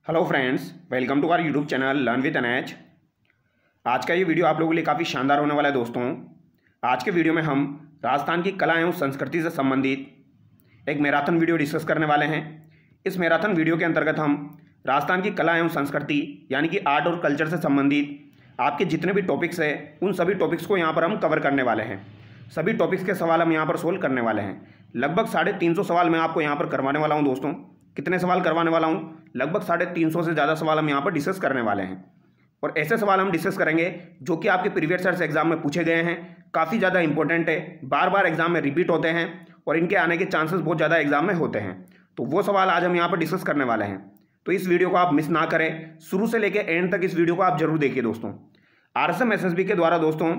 Hello friends, welcome to our YouTube channel learn with NH. आज का ये video आप लोगों के लिए काफ़ी शानदार होने वाला है दोस्तों। आज के वीडियो में हम राजस्थान की कला एवं संस्कृति से संबंधित एक मैराथन वीडियो डिस्कस करने वाले हैं। इस मैराथन वीडियो के अंतर्गत हम राजस्थान की कला एवं संस्कृति यानी कि आर्ट और कल्चर से संबंधित आपके जितने भी टॉपिक्स हैं उन सभी टॉपिक्स को यहाँ पर हम कवर करने वाले हैं। सभी टॉपिक्स के सवाल हम यहाँ पर सोल्व करने वाले हैं। लगभग 350 सवाल मैं आपको यहाँ पर करवाने वाला हूँ दोस्तों। कितने सवाल करवाने वाला हूँ? लगभग 350 से ज़्यादा सवाल हम यहाँ पर डिस्कस करने वाले हैं। और ऐसे सवाल हम डिस्कस करेंगे जो कि आपके प्रीवियस ईयर्स एग्जाम में पूछे गए हैं, काफ़ी ज़्यादा इंपॉर्टेंट है, बार बार एग्जाम में रिपीट होते हैं और इनके आने के चांसेस बहुत ज़्यादा एग्जाम में होते हैं। तो वो सवाल आज हम यहाँ पर डिस्कस करने वाले हैं। तो इस वीडियो को आप मिस ना करें, शुरू से लेकर एंड तक इस वीडियो को आप जरूर देखिए दोस्तों। RSM SSB के द्वारा दोस्तों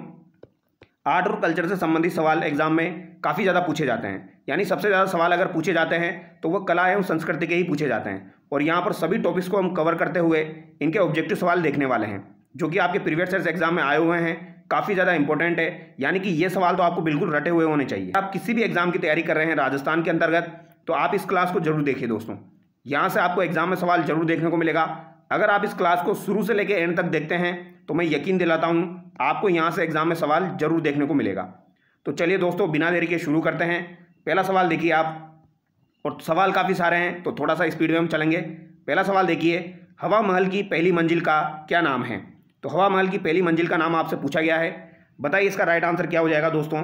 आर्ट और कल्चर से संबंधित सवाल एग्जाम में काफ़ी ज़्यादा पूछे जाते हैं। यानी सबसे ज़्यादा सवाल अगर पूछे जाते हैं तो वो कला एवं संस्कृति के ही पूछे जाते हैं। और यहाँ पर सभी टॉपिक्स को हम कवर करते हुए इनके ऑब्जेक्टिव सवाल देखने वाले हैं जो कि आपके प्रीवियस ईयर्स एग्जाम में आए हुए हैं। काफ़ी ज़्यादा इंपॉर्टेंट है, यानी कि ये सवाल तो आपको बिल्कुल रटे हुए होने चाहिए। आप किसी भी एग्जाम की तैयारी कर रहे हैं राजस्थान के अंतर्गत तो आप इस क्लास को जरूर देखिए दोस्तों। यहाँ से आपको एग्जाम में सवाल जरूर देखने को मिलेगा। अगर आप इस क्लास को शुरू से लेकर एंड तक देखते हैं तो मैं यकीन दिलाता हूँ आपको यहाँ से एग्जाम में सवाल जरूर देखने को मिलेगा। तो चलिए दोस्तों, बिना देरी के शुरू करते हैं। पहला सवाल देखिए आप, और सवाल काफ़ी सारे हैं तो थोड़ा सा स्पीड में हम चलेंगे। पहला सवाल देखिए, हवा महल की पहली मंजिल का क्या नाम है? तो हवा महल की पहली मंजिल का नाम आपसे पूछा गया है, बताइए इसका राइट आंसर क्या हो जाएगा दोस्तों।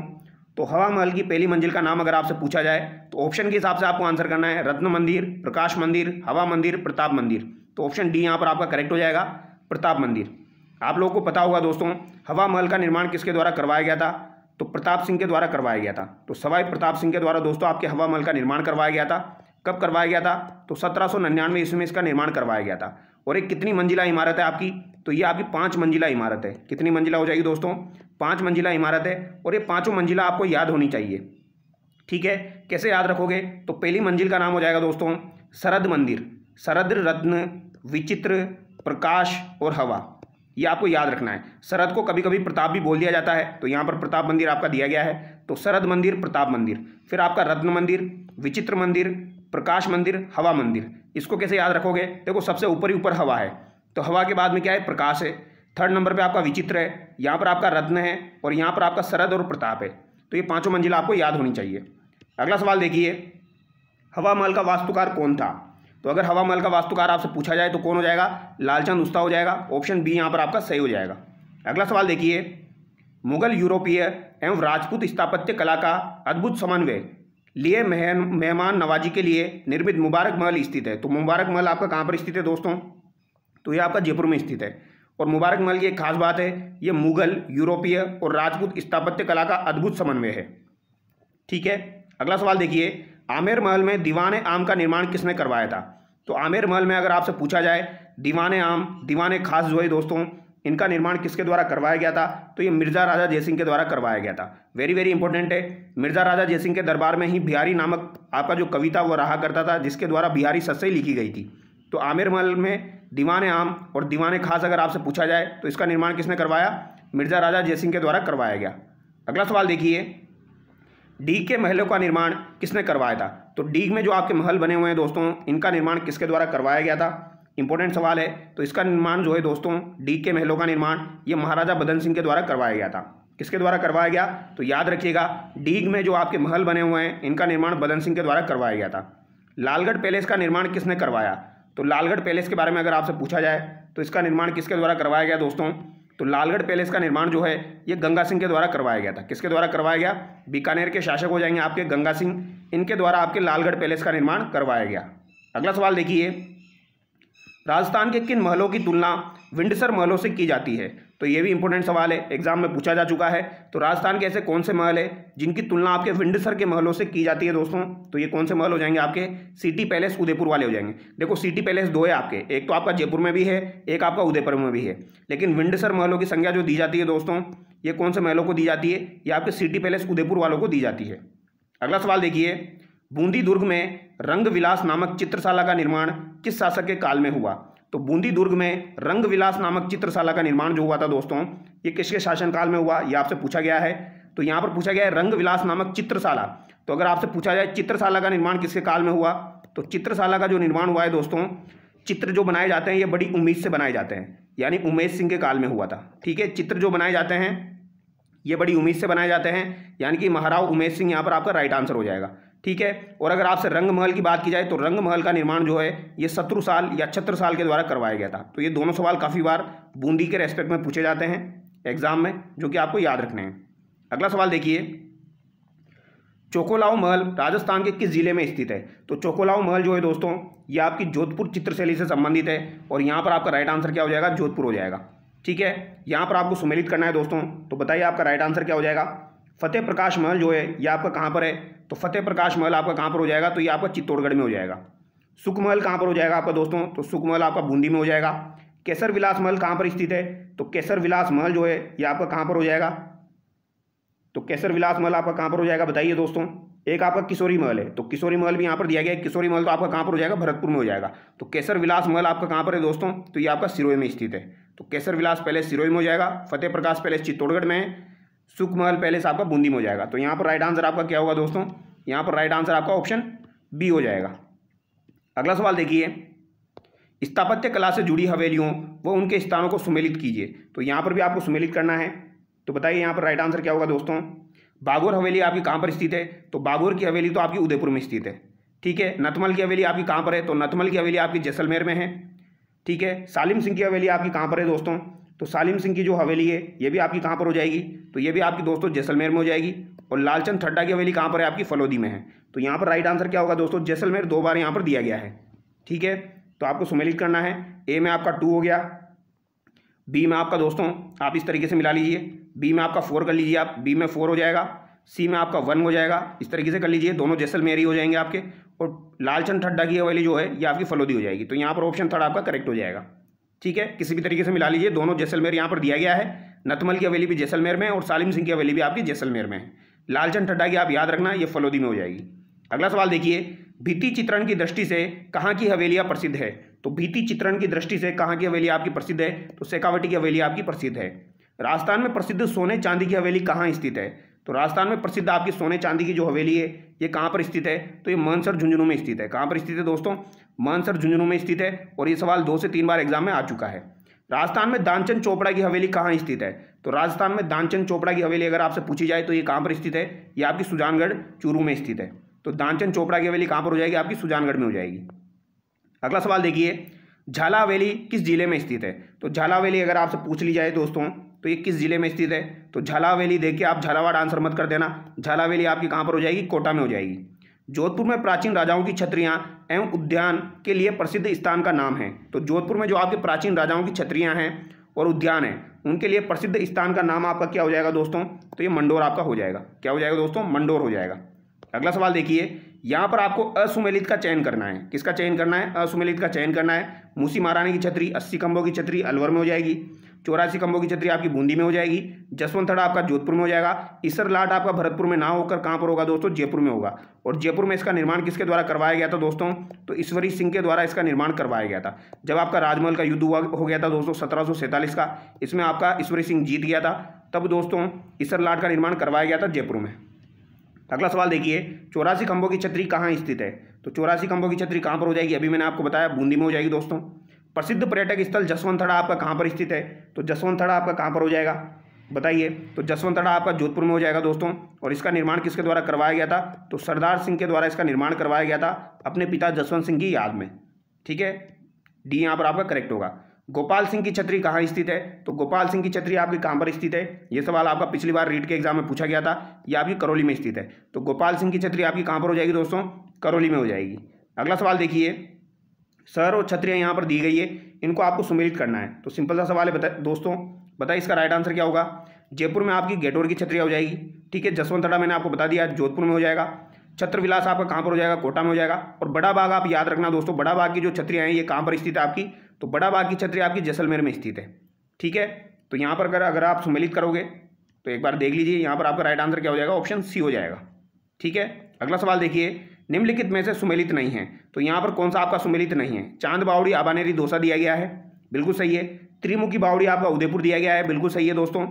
तो हवा महल की पहली मंजिल का नाम अगर आपसे पूछा जाए तो ऑप्शन के हिसाब से आपको आंसर करना है, रत्न मंदिर, प्रकाश मंदिर, हवा मंदिर, प्रताप मंदिर। तो ऑप्शन डी यहाँ पर आपका करेक्ट हो जाएगा, प्रताप मंदिर। आप लोगों को पता होगा दोस्तों हवा महल का निर्माण किसके द्वारा करवाया गया था? तो प्रताप सिंह के द्वारा करवाया गया था। तो सवाई प्रताप सिंह के द्वारा दोस्तों आपके हवा महल का निर्माण करवाया गया था। कब करवाया गया था? तो 1799 ईस्वी में इसका निर्माण करवाया गया था। और एक कितनी मंजिला इमारत है आपकी? तो ये आपकी 5 मंजिला इमारत है। कितनी मंजिला हो जाएगी दोस्तों? 5 मंजिला इमारत है। और ये 5 मंजिला आपको याद होनी चाहिए, ठीक है। कैसे याद रखोगे? तो पहली मंजिल का नाम हो जाएगा दोस्तों शरद मंदिर। शरद, रत्न, विचित्र, प्रकाश और हवा, ये आपको याद रखना है। शरद को कभी कभी प्रताप भी बोल दिया जाता है, तो यहाँ पर प्रताप मंदिर आपका दिया गया है। तो शरद मंदिर, प्रताप मंदिर, फिर आपका रत्न मंदिर, विचित्र मंदिर, प्रकाश मंदिर, हवा मंदिर। इसको कैसे याद रखोगे? देखो सबसे ऊपर ही ऊपर हवा है, तो हवा के बाद में क्या है? प्रकाश है। थर्ड नंबर पे आपका विचित्र है, यहाँ पर आपका रत्न है और यहाँ पर आपका शरद और प्रताप है। तो ये 5 मंजिला आपको याद होनी चाहिए। अगला सवाल देखिए, हवा महल का वास्तुकार कौन था? तो अगर हवा महल का वास्तुकार आपसे पूछा जाए तो कौन हो जाएगा? लालचंद उस्ता हो जाएगा। ऑप्शन बी यहाँ पर आपका सही हो जाएगा। अगला सवाल देखिए, मुगल, यूरोपीय एवं राजपूत स्थापत्य कला का अद्भुत समन्वय लिए मेहमान नवाजी के लिए निर्मित मुबारक महल स्थित है। तो मुबारक महल आपका कहाँ पर स्थित है दोस्तों? तो ये आपका जयपुर में स्थित है। और मुबारक महल की एक खास बात है, ये मुगल, यूरोपीय और राजपूत स्थापत्य कला का अद्भुत समन्वय है, ठीक है। अगला सवाल देखिए, आमेर महल में दीवाने आम का निर्माण किसने करवाया था? तो आमेर महल में अगर आपसे पूछा जाए दीवाने आम, दीवाने खास जो है दोस्तों, इनका निर्माण किसके द्वारा करवाया गया था? तो ये मिर्जा राजा जयसिंह के द्वारा करवाया गया था। वेरी वेरी इंपॉर्टेंट है। मिर्जा राजा जयसिंह के दरबार में ही बिहारी नामक आपका जो कविता वो रहा करता था, जिसके द्वारा बिहारी सस्सई लिखी गई थी। तो आमेर महल में दीवाने आम और दीवाने खास अगर आपसे पूछा जाए तो इसका निर्माण किसने करवाया? मिर्जा राजा जयसिंह के द्वारा करवाया गया। अगला सवाल देखिए, डीग के महलों का निर्माण किसने करवाया था? तो डीग में जो आपके महल बने हुए हैं दोस्तों, इनका निर्माण किसके द्वारा करवाया गया था? इंपॉर्टेंट सवाल है। तो इसका निर्माण जो है दोस्तों, डीग के महलों का निर्माण ये महाराजा बदन सिंह के द्वारा करवाया गया था। किसके द्वारा करवाया गया? तो याद रखिएगा, डीग में जो आपके महल बने हुए हैं इनका निर्माण बदन सिंह के द्वारा करवाया गया था। लालगढ़ पैलेस का निर्माण किसने करवाया? तो लालगढ़ पैलेस के बारे में अगर आपसे पूछा जाए तो इसका निर्माण किसके द्वारा करवाया गया दोस्तों? तो लालगढ़ पैलेस का निर्माण जो है ये गंगा सिंह के द्वारा करवाया गया था। किसके द्वारा करवाया गया? बीकानेर के शासक हो जाएंगे आपके गंगा सिंह, इनके द्वारा आपके लालगढ़ पैलेस का निर्माण करवाया गया। अगला सवाल देखिए, राजस्थान के किन महलों की तुलना विंडसर महलों से की जाती है? तो ये भी इंपॉर्टेंट सवाल है, एग्जाम में पूछा जा चुका है। तो राजस्थान के ऐसे कौन से महल है जिनकी तुलना आपके विंडसर के महलों से की जाती है दोस्तों? तो ये कौन से महल हो जाएंगे? आपके सिटी पैलेस उदयपुर वाले हो जाएंगे। देखो सिटी पैलेस 2 है आपके, एक तो आपका जयपुर में भी है, एक आपका उदयपुर में भी है। लेकिन विंडसर महलों की संख्या जो दी जाती है दोस्तों, ये कौन से महलों को दी जाती है? ये आपके सिटी पैलेस उदयपुर वालों को दी जाती है। अगला सवाल देखिए, बूंदी दुर्ग में रंग विलास नामक चित्रशाला का निर्माण किस शासक के काल में हुआ? तो बूंदी दुर्ग में रंग विलास नामक चित्रशाला का निर्माण जो हुआ था दोस्तों, ये किसके शासनकाल में हुआ? ये आपसे पूछा गया है। तो यहाँ पर पूछा गया है रंग विलास नामक चित्रशाला। तो अगर आपसे पूछा जाए चित्रशाला का निर्माण किसके काल में हुआ? तो चित्रशाला का जो निर्माण हुआ है दोस्तों चित्र जो बनाए जाते हैं ये बड़ी उम्मीद से बनाए जाते हैं, यानी उमेश सिंह के काल में हुआ था। ठीक है, चित्र जो बनाए जाते हैं ये बड़ी उम्मीद से बनाए जाते हैं, यानी कि महाराव उमेश सिंह यहाँ पर आपका राइट आंसर हो जाएगा। ठीक है, और अगर आपसे रंग महल की बात की जाए तो रंग महल का निर्माण जो है ये शत्रुसाल या छत्रसाल के द्वारा करवाया गया था। तो ये दोनों सवाल काफ़ी बार बूंदी के रेस्पेक्ट में पूछे जाते हैं एग्जाम में, जो कि आपको याद रखने हैं। अगला सवाल देखिए, चोकोलाव महल राजस्थान के किस जिले में स्थित है? तो चोकोलाव महल जो है दोस्तों ये आपकी जोधपुर चित्रशैली से संबंधित है, और यहाँ पर आपका राइट आंसर क्या हो जाएगा? जोधपुर हो जाएगा। ठीक है, यहाँ पर आपको सुमेलित करना है दोस्तों, तो बताइए आपका राइट आंसर क्या हो जाएगा? फतेह प्रकाश महल जो है ये आपका कहाँ पर है? तो फतेह प्रकाश महल आपका कहाँ पर हो जाएगा? तो ये आपका चित्तौड़गढ़ में हो जाएगा। सुख महल कहाँ पर हो जाएगा आपका दोस्तों? तो सुख महल आपका बूंदी में हो जाएगा। केसर विलास महल कहाँ पर स्थित है? तो केसर विलास महल जो है ये आपका कहाँ पर हो जाएगा? तो केसर विलास महल आपका कहाँ पर हो जाएगा बताइए दोस्तों? एक आपका किशोरी महल है, तो किशोरी महल भी यहाँ पर दिया गया है। किशोरी महल तो आपका कहाँ पर हो जाएगा? भरतपुर में हो जाएगा। तो केसर विलास महल आपका कहाँ पर है दोस्तों? तो ये आपका सिरोही में स्थित है। तो केसर विलास पैलेस सिरोही में हो जाएगा, फतेह प्रकाश पैलेस चित्तौड़गढ़ में है, सुख महल पैलेस आपका बूंदी में हो जाएगा। तो यहाँ पर राइट आंसर आपका क्या होगा दोस्तों? यहाँ पर राइट आंसर आपका ऑप्शन बी हो जाएगा। अगला सवाल देखिए, स्थापत्य कला से जुड़ी हवेलियों व उनके स्थानों को सुमेलित कीजिए। तो यहाँ पर भी आपको सुमेलित करना है, तो बताइए यहाँ पर राइट आंसर क्या होगा दोस्तों? बागोर हवेली आपकी कहाँ पर स्थित है? तो बागोर की हवेली तो आपकी उदयपुर में स्थित है। ठीक है, नथमल की हवेली आपकी कहाँ पर है? तो नथमल की हवेली आपकी जैसलमेर में है। ठीक है, सालिम सिंह की हवेली आपकी कहाँ पर है दोस्तों? तो सालिम सिंह की जो हवेली है ये भी आपकी कहाँ पर हो जाएगी? तो ये भी आपकी दोस्तों जैसलमेर में हो जाएगी। और लालचंद ठड्डा की हवेली कहाँ पर है? आपकी फलोदी में है। तो यहाँ पर राइट आंसर क्या होगा दोस्तों? जैसलमेर 2 बार यहाँ पर दिया गया है। ठीक है, तो आपको सुमेलित करना है। ए में आपका 2 हो गया, बी में आपका दोस्तों आप इस तरीके से मिला लीजिए, बी में आपका 4 कर लीजिए आप, बी में 4 हो जाएगा, सी में आपका 1 हो जाएगा, इस तरीके से कर लीजिए, दोनों जैसलमेर ही हो जाएंगे आपके। और लालचंद ठड्डा की हवेली जो है ये आपकी फलोदी हो जाएगी। तो यहाँ पर ऑप्शन 3 आपका करेक्ट हो जाएगा। ठीक है, किसी भी तरीके से मिला लीजिए, दोनों जैसलमेर यहाँ पर दिया गया है। नथमल की हवेली भी जैसलमेर में और सालिम सिंह की हवेली भी आपकी जैसलमेर में है। लालचंद ठड्डा की आप याद रखना ये फलोदी में हो जाएगी। अगला सवाल देखिए, भित्ति चित्रण की दृष्टि से कहाँ की हवेलियाँ प्रसिद्ध है? तो भित्ति चित्रण की दृष्टि से कहाँ की हवेली आपकी प्रसिद्ध है? तो शेखावटी की हवेली आपकी प्रसिद्ध है। राजस्थान में प्रसिद्ध सोने चांदी की हवेली कहाँ स्थित है? तो राजस्थान में प्रसिद्ध आपकी सोने चांदी की जो हवेली है ये कहाँ पर स्थित है? तो ये मानसर झुंझुनू में स्थित है। कहाँ पर स्थित है दोस्तों? मानसर झुंझुनू में स्थित है। और ये सवाल 2 से 3 बार एग्जाम में आ चुका है। राजस्थान में दानचंद चोपड़ा की हवेली कहाँ स्थित है? तो राजस्थान में दानचंद चोपड़ा की हवेली अगर आपसे पूछी जाए तो ये कहाँ पर स्थित है? ये आपकी सुजानगढ़ चूरू में स्थित है। तो दानचंद चोपड़ा की हवेली कहाँ पर हो जाएगी? आपकी सुजानगढ़ में हो जाएगी। अगला सवाल देखिए, झाला हवेली किस जिले में स्थित है? तो झाला हवेली अगर आपसे पूछ ली जाए दोस्तों तो ये किस जिले में स्थित है? तो झाला हवेली देख के आप झालावाड़ आंसर मत कर देना। झाला हवेली आपकी कहाँ पर हो जाएगी? कोटा में हो जाएगी। जोधपुर में प्राचीन राजाओं की छत्रियां एवं उद्यान के लिए प्रसिद्ध स्थान का नाम है। तो जोधपुर में जो आपके प्राचीन राजाओं की छत्रियां हैं और उद्यान है उनके लिए प्रसिद्ध स्थान का नाम आपका क्या हो जाएगा दोस्तों? तो ये मंडोर आपका हो जाएगा। क्या हो जाएगा दोस्तों? मंडोर हो जाएगा। अगला सवाल देखिए, यहाँ पर आपको असुमेलित का चयन करना है। किसका चयन करना है? असुमेलित का चयन करना है। मूसी महारानी की छतरी 80 खंभों की छतरी अलवर में हो जाएगी। 84 खंभों की छतरी आपकी बूंदी में हो जाएगी। जसवंतड़ा आपका जोधपुर में हो जाएगा। इसरलाट आपका भरतपुर में ना होकर कहाँ पर होगा दोस्तों? जयपुर में होगा। और जयपुर में इसका निर्माण किसके द्वारा करवाया गया था दोस्तों? तो ईश्वरी सिंह के द्वारा इसका निर्माण करवाया गया था। जब आपका राजमहल का युद्ध हो गया था दोस्तों 1747 का, इसमें आपका ईश्वरी सिंह जीत गया था, तब दोस्तों इसरलाट का निर्माण करवाया गया था जयपुर में। अगला सवाल देखिए, 84 खंभों की छतरी कहाँ स्थित है? तो 84 खंभों की छतरी कहाँ पर हो जाएगी? अभी मैंने आपको बताया बूंदी में हो जाएगी दोस्तों। प्रसिद्ध पर्यटक स्थल जसवंतड़ा आपका कहाँ पर स्थित है? तो जसवंतड़ा आपका कहाँ पर हो जाएगा बताइए? तो जसवंतड़ा आपका जोधपुर में हो जाएगा दोस्तों। और इसका निर्माण किसके द्वारा करवाया गया था? तो सरदार सिंह के द्वारा इसका निर्माण करवाया गया था अपने पिता जसवंत सिंह की याद में। ठीक है, डी यहाँ पर आपका करेक्ट होगा। गोपाल सिंह की छतरी कहाँ स्थित है? तो गोपाल सिंह की छतरी आपकी कहाँ पर स्थित है? ये सवाल आपका पिछली बार रीट के एग्जाम में पूछा गया था। ये आपकी करौली में स्थित है। तो गोपाल सिंह की छतरी आपकी कहाँ पर हो जाएगी दोस्तों? करौली में हो जाएगी। अगला सवाल देखिए, शहर और छतरियाँ यहाँ पर दी गई है, इनको आपको सुमेलित करना है। तो सिंपल सा सवाल है दोस्तों, बताइए इसका राइट आंसर क्या होगा? जयपुर में आपकी गेटोर की छतरियाँ हो जाएगी। ठीक है, जसवंतड़ा मैंने आपको बता दिया जोधपुर में हो जाएगा। छत्र विलास आपका कहाँ पर हो जाएगा? कोटा में हो जाएगा। और बड़ा बाग आप याद रखना दोस्तों, बड़ा बाग की जो छतरियाँ हैं ये कहाँ पर स्थित है आपकी? तो बड़ा बाग की छतरी आपकी जैसलमेर में स्थित है। ठीक है, तो यहाँ पर अगर आप सुमेलित करोगे तो एक बार देख लीजिए, यहाँ पर आपका राइट आंसर क्या हो जाएगा? ऑप्शन सी हो जाएगा। ठीक है, अगला सवाल देखिए, निम्नलिखित में से सुमेलित नहीं है। तो यहाँ पर कौन सा आपका सुमेलित नहीं है? चांद बावड़ी आबानेरी दौसा दिया गया है, बिल्कुल सही है। त्रिमुखी बावड़ी आपका उदयपुर दिया गया है, बिल्कुल सही है दोस्तों।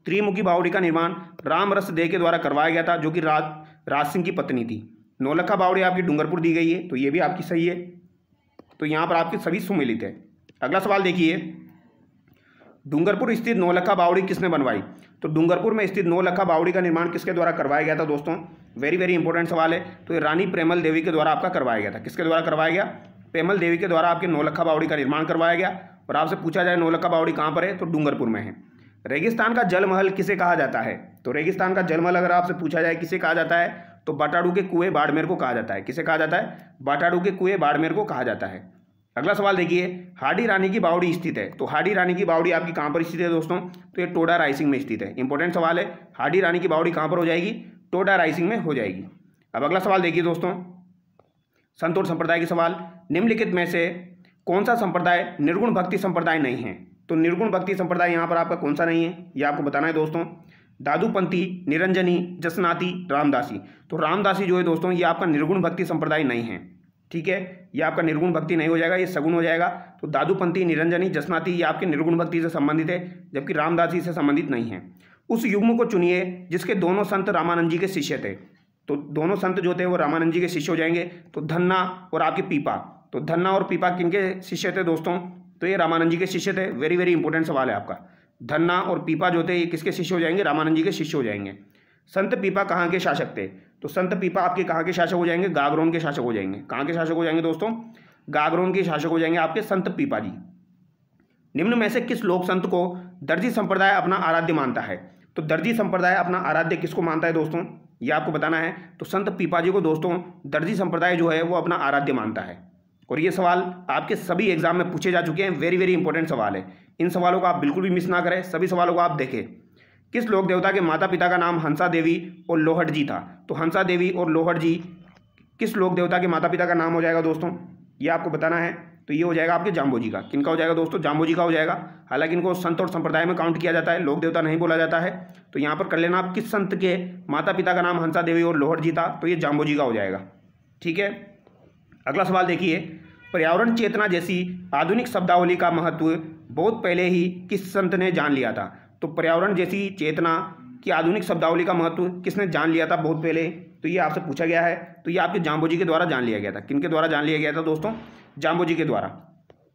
त्रिमुखी बावड़ी का निर्माण राम रस दे के द्वारा करवाया गया था, जो कि राज सिंह की पत्नी थी। नौलखा बावड़ी आपकी डूंगरपुर दी गई है, तो ये भी आपकी सही है। तो यहाँ पर आपके सभी सुमेलित है। अगला सवाल देखिए, डूंगरपुर स्थित नौलखा बावड़ी किसने बनवाई? तो डूंगरपुर में स्थित नौलखा बावड़ी का निर्माण किसके द्वारा करवाया गया था दोस्तों? वेरी वेरी इंपॉर्टेंट सवाल है। तो ये रानी प्रेमल देवी के द्वारा आपका करवाया गया था। किसके द्वारा करवाया गया? प्रेमल देवी के द्वारा आपके नौलखा बावड़ी का निर्माण करवाया गया। और आपसे पूछा जाए नौलखा बावड़ी कहाँ पर है, तो डूंगरपुर में है। रेगिस्तान का जलमहल किसे कहा जाता है? तो रेगिस्तान का जलमहल अगर आपसे पूछा जाए किसे कहा जाता है, तो बाटाडू के कुएं बाड़मेर को कहा जाता है। किसे कहा जाता है? बाटाडू के कुएं बाड़मेर को कहा जाता है। अगला सवाल देखिए, हाडी रानी की बावड़ी स्थित है। तो हाडी रानी की बावड़ी आपकी कहाँ पर स्थित है दोस्तों? तो ये टोडा रायसिंग में स्थित है। इंपॉर्टेंट सवाल है, हाडी रानी की बावड़ी कहाँ पर हो जाएगी? टोडा रायसिंग में हो जाएगी। अब अगला सवाल देखिए दोस्तों, संत और संप्रदाय के सवाल। निम्नलिखित में से कौन सा संप्रदाय निर्गुण भक्ति संप्रदाय नहीं है? तो निर्गुण भक्ति संप्रदाय यहाँ पर आपका कौन सा नहीं है, ये आपको बताना है दोस्तों। दादूपंथी, निरंजनी, जसनाती, रामदासी। तो रामदासी जो है दोस्तों ये आपका निर्गुण भक्ति संप्रदाय नहीं है। ठीक है, ये आपका निर्गुण भक्ति नहीं हो जाएगा, ये सगुण हो जाएगा। तो दादूपंथी, निरंजनी, जसनाती ये आपके निर्गुण भक्ति से संबंधित है, जबकि रामदासी से संबंधित नहीं है। उस युग्म को चुनिए जिसके दोनों संत रामानंद जी के शिष्य थे। तो दोनों संत जो थे वो रामानंद जी के शिष्य हो जाएंगे। तो धन्ना और आपके पीपा। तो धन्ना और पीपा किनके शिष्य थे दोस्तों? तो ये रामानंद जी के शिष्य थे। वेरी वेरी इंपॉर्टेंट सवाल है आपका। धन्ना और पीपा जो थे ये किसके शिष्य हो जाएंगे? रामानंद जी के शिष्य हो जाएंगे। संत पीपा कहाँ के शासक थे? तो संत पीपा आपके कहाँ के शासक हो जाएंगे? गागरोन के शासक हो जाएंगे। कहाँ के शासक हो जाएंगे दोस्तों? गागरोन के शासक हो जाएंगे आपके संत पीपा जी। निम्न में से किस लोक संत को दर्जी संप्रदाय अपना आराध्य मानता है? तो दर्जी संप्रदाय अपना आराध्य किसको मानता है दोस्तों? ये आपको बताना है। तो संत पीपा जी को दोस्तों दर्जी संप्रदाय जो है वो अपना आराध्य मानता है। और ये सवाल आपके सभी एग्जाम में पूछे जा चुके हैं। वेरी वेरी इंपॉर्टेंट सवाल है। इन सवालों को आप बिल्कुल भी मिस ना करें, सभी सवालों को आप देखें। किस लोक देवता के माता पिता का नाम हंसा देवी और लोहट जी था? तो हंसा देवी और लोहट जी किस लोक देवता के माता पिता का नाम हो जाएगा दोस्तों? ये आपको बताना है। तो ये हो जाएगा आपके जाम्बो जी का। किनका हो जाएगा दोस्तों? जाम्बो जी का हो जाएगा। हालांकि इनको संत और संप्रदाय में काउंट किया जाता है, लोक देवता नहीं बोला जाता है। तो यहाँ पर कर लेना आप, किस संत के माता पिता का नाम हंसा देवी और लोहट जी था? तो ये जाम्बो जी का हो जाएगा। ठीक है, अगला सवाल देखिए, पर्यावरण चेतना जैसी आधुनिक शब्दावली का महत्व बहुत पहले ही किस संत ने जान लिया था? तो पर्यावरण जैसी चेतना की आधुनिक शब्दावली का महत्व किसने जान लिया था बहुत पहले? तो ये आपसे पूछा गया है। तो ये आपके जाम्बो जी के द्वारा जान लिया गया था। किनके द्वारा जान लिया गया था दोस्तों? जाम्बो जी के द्वारा।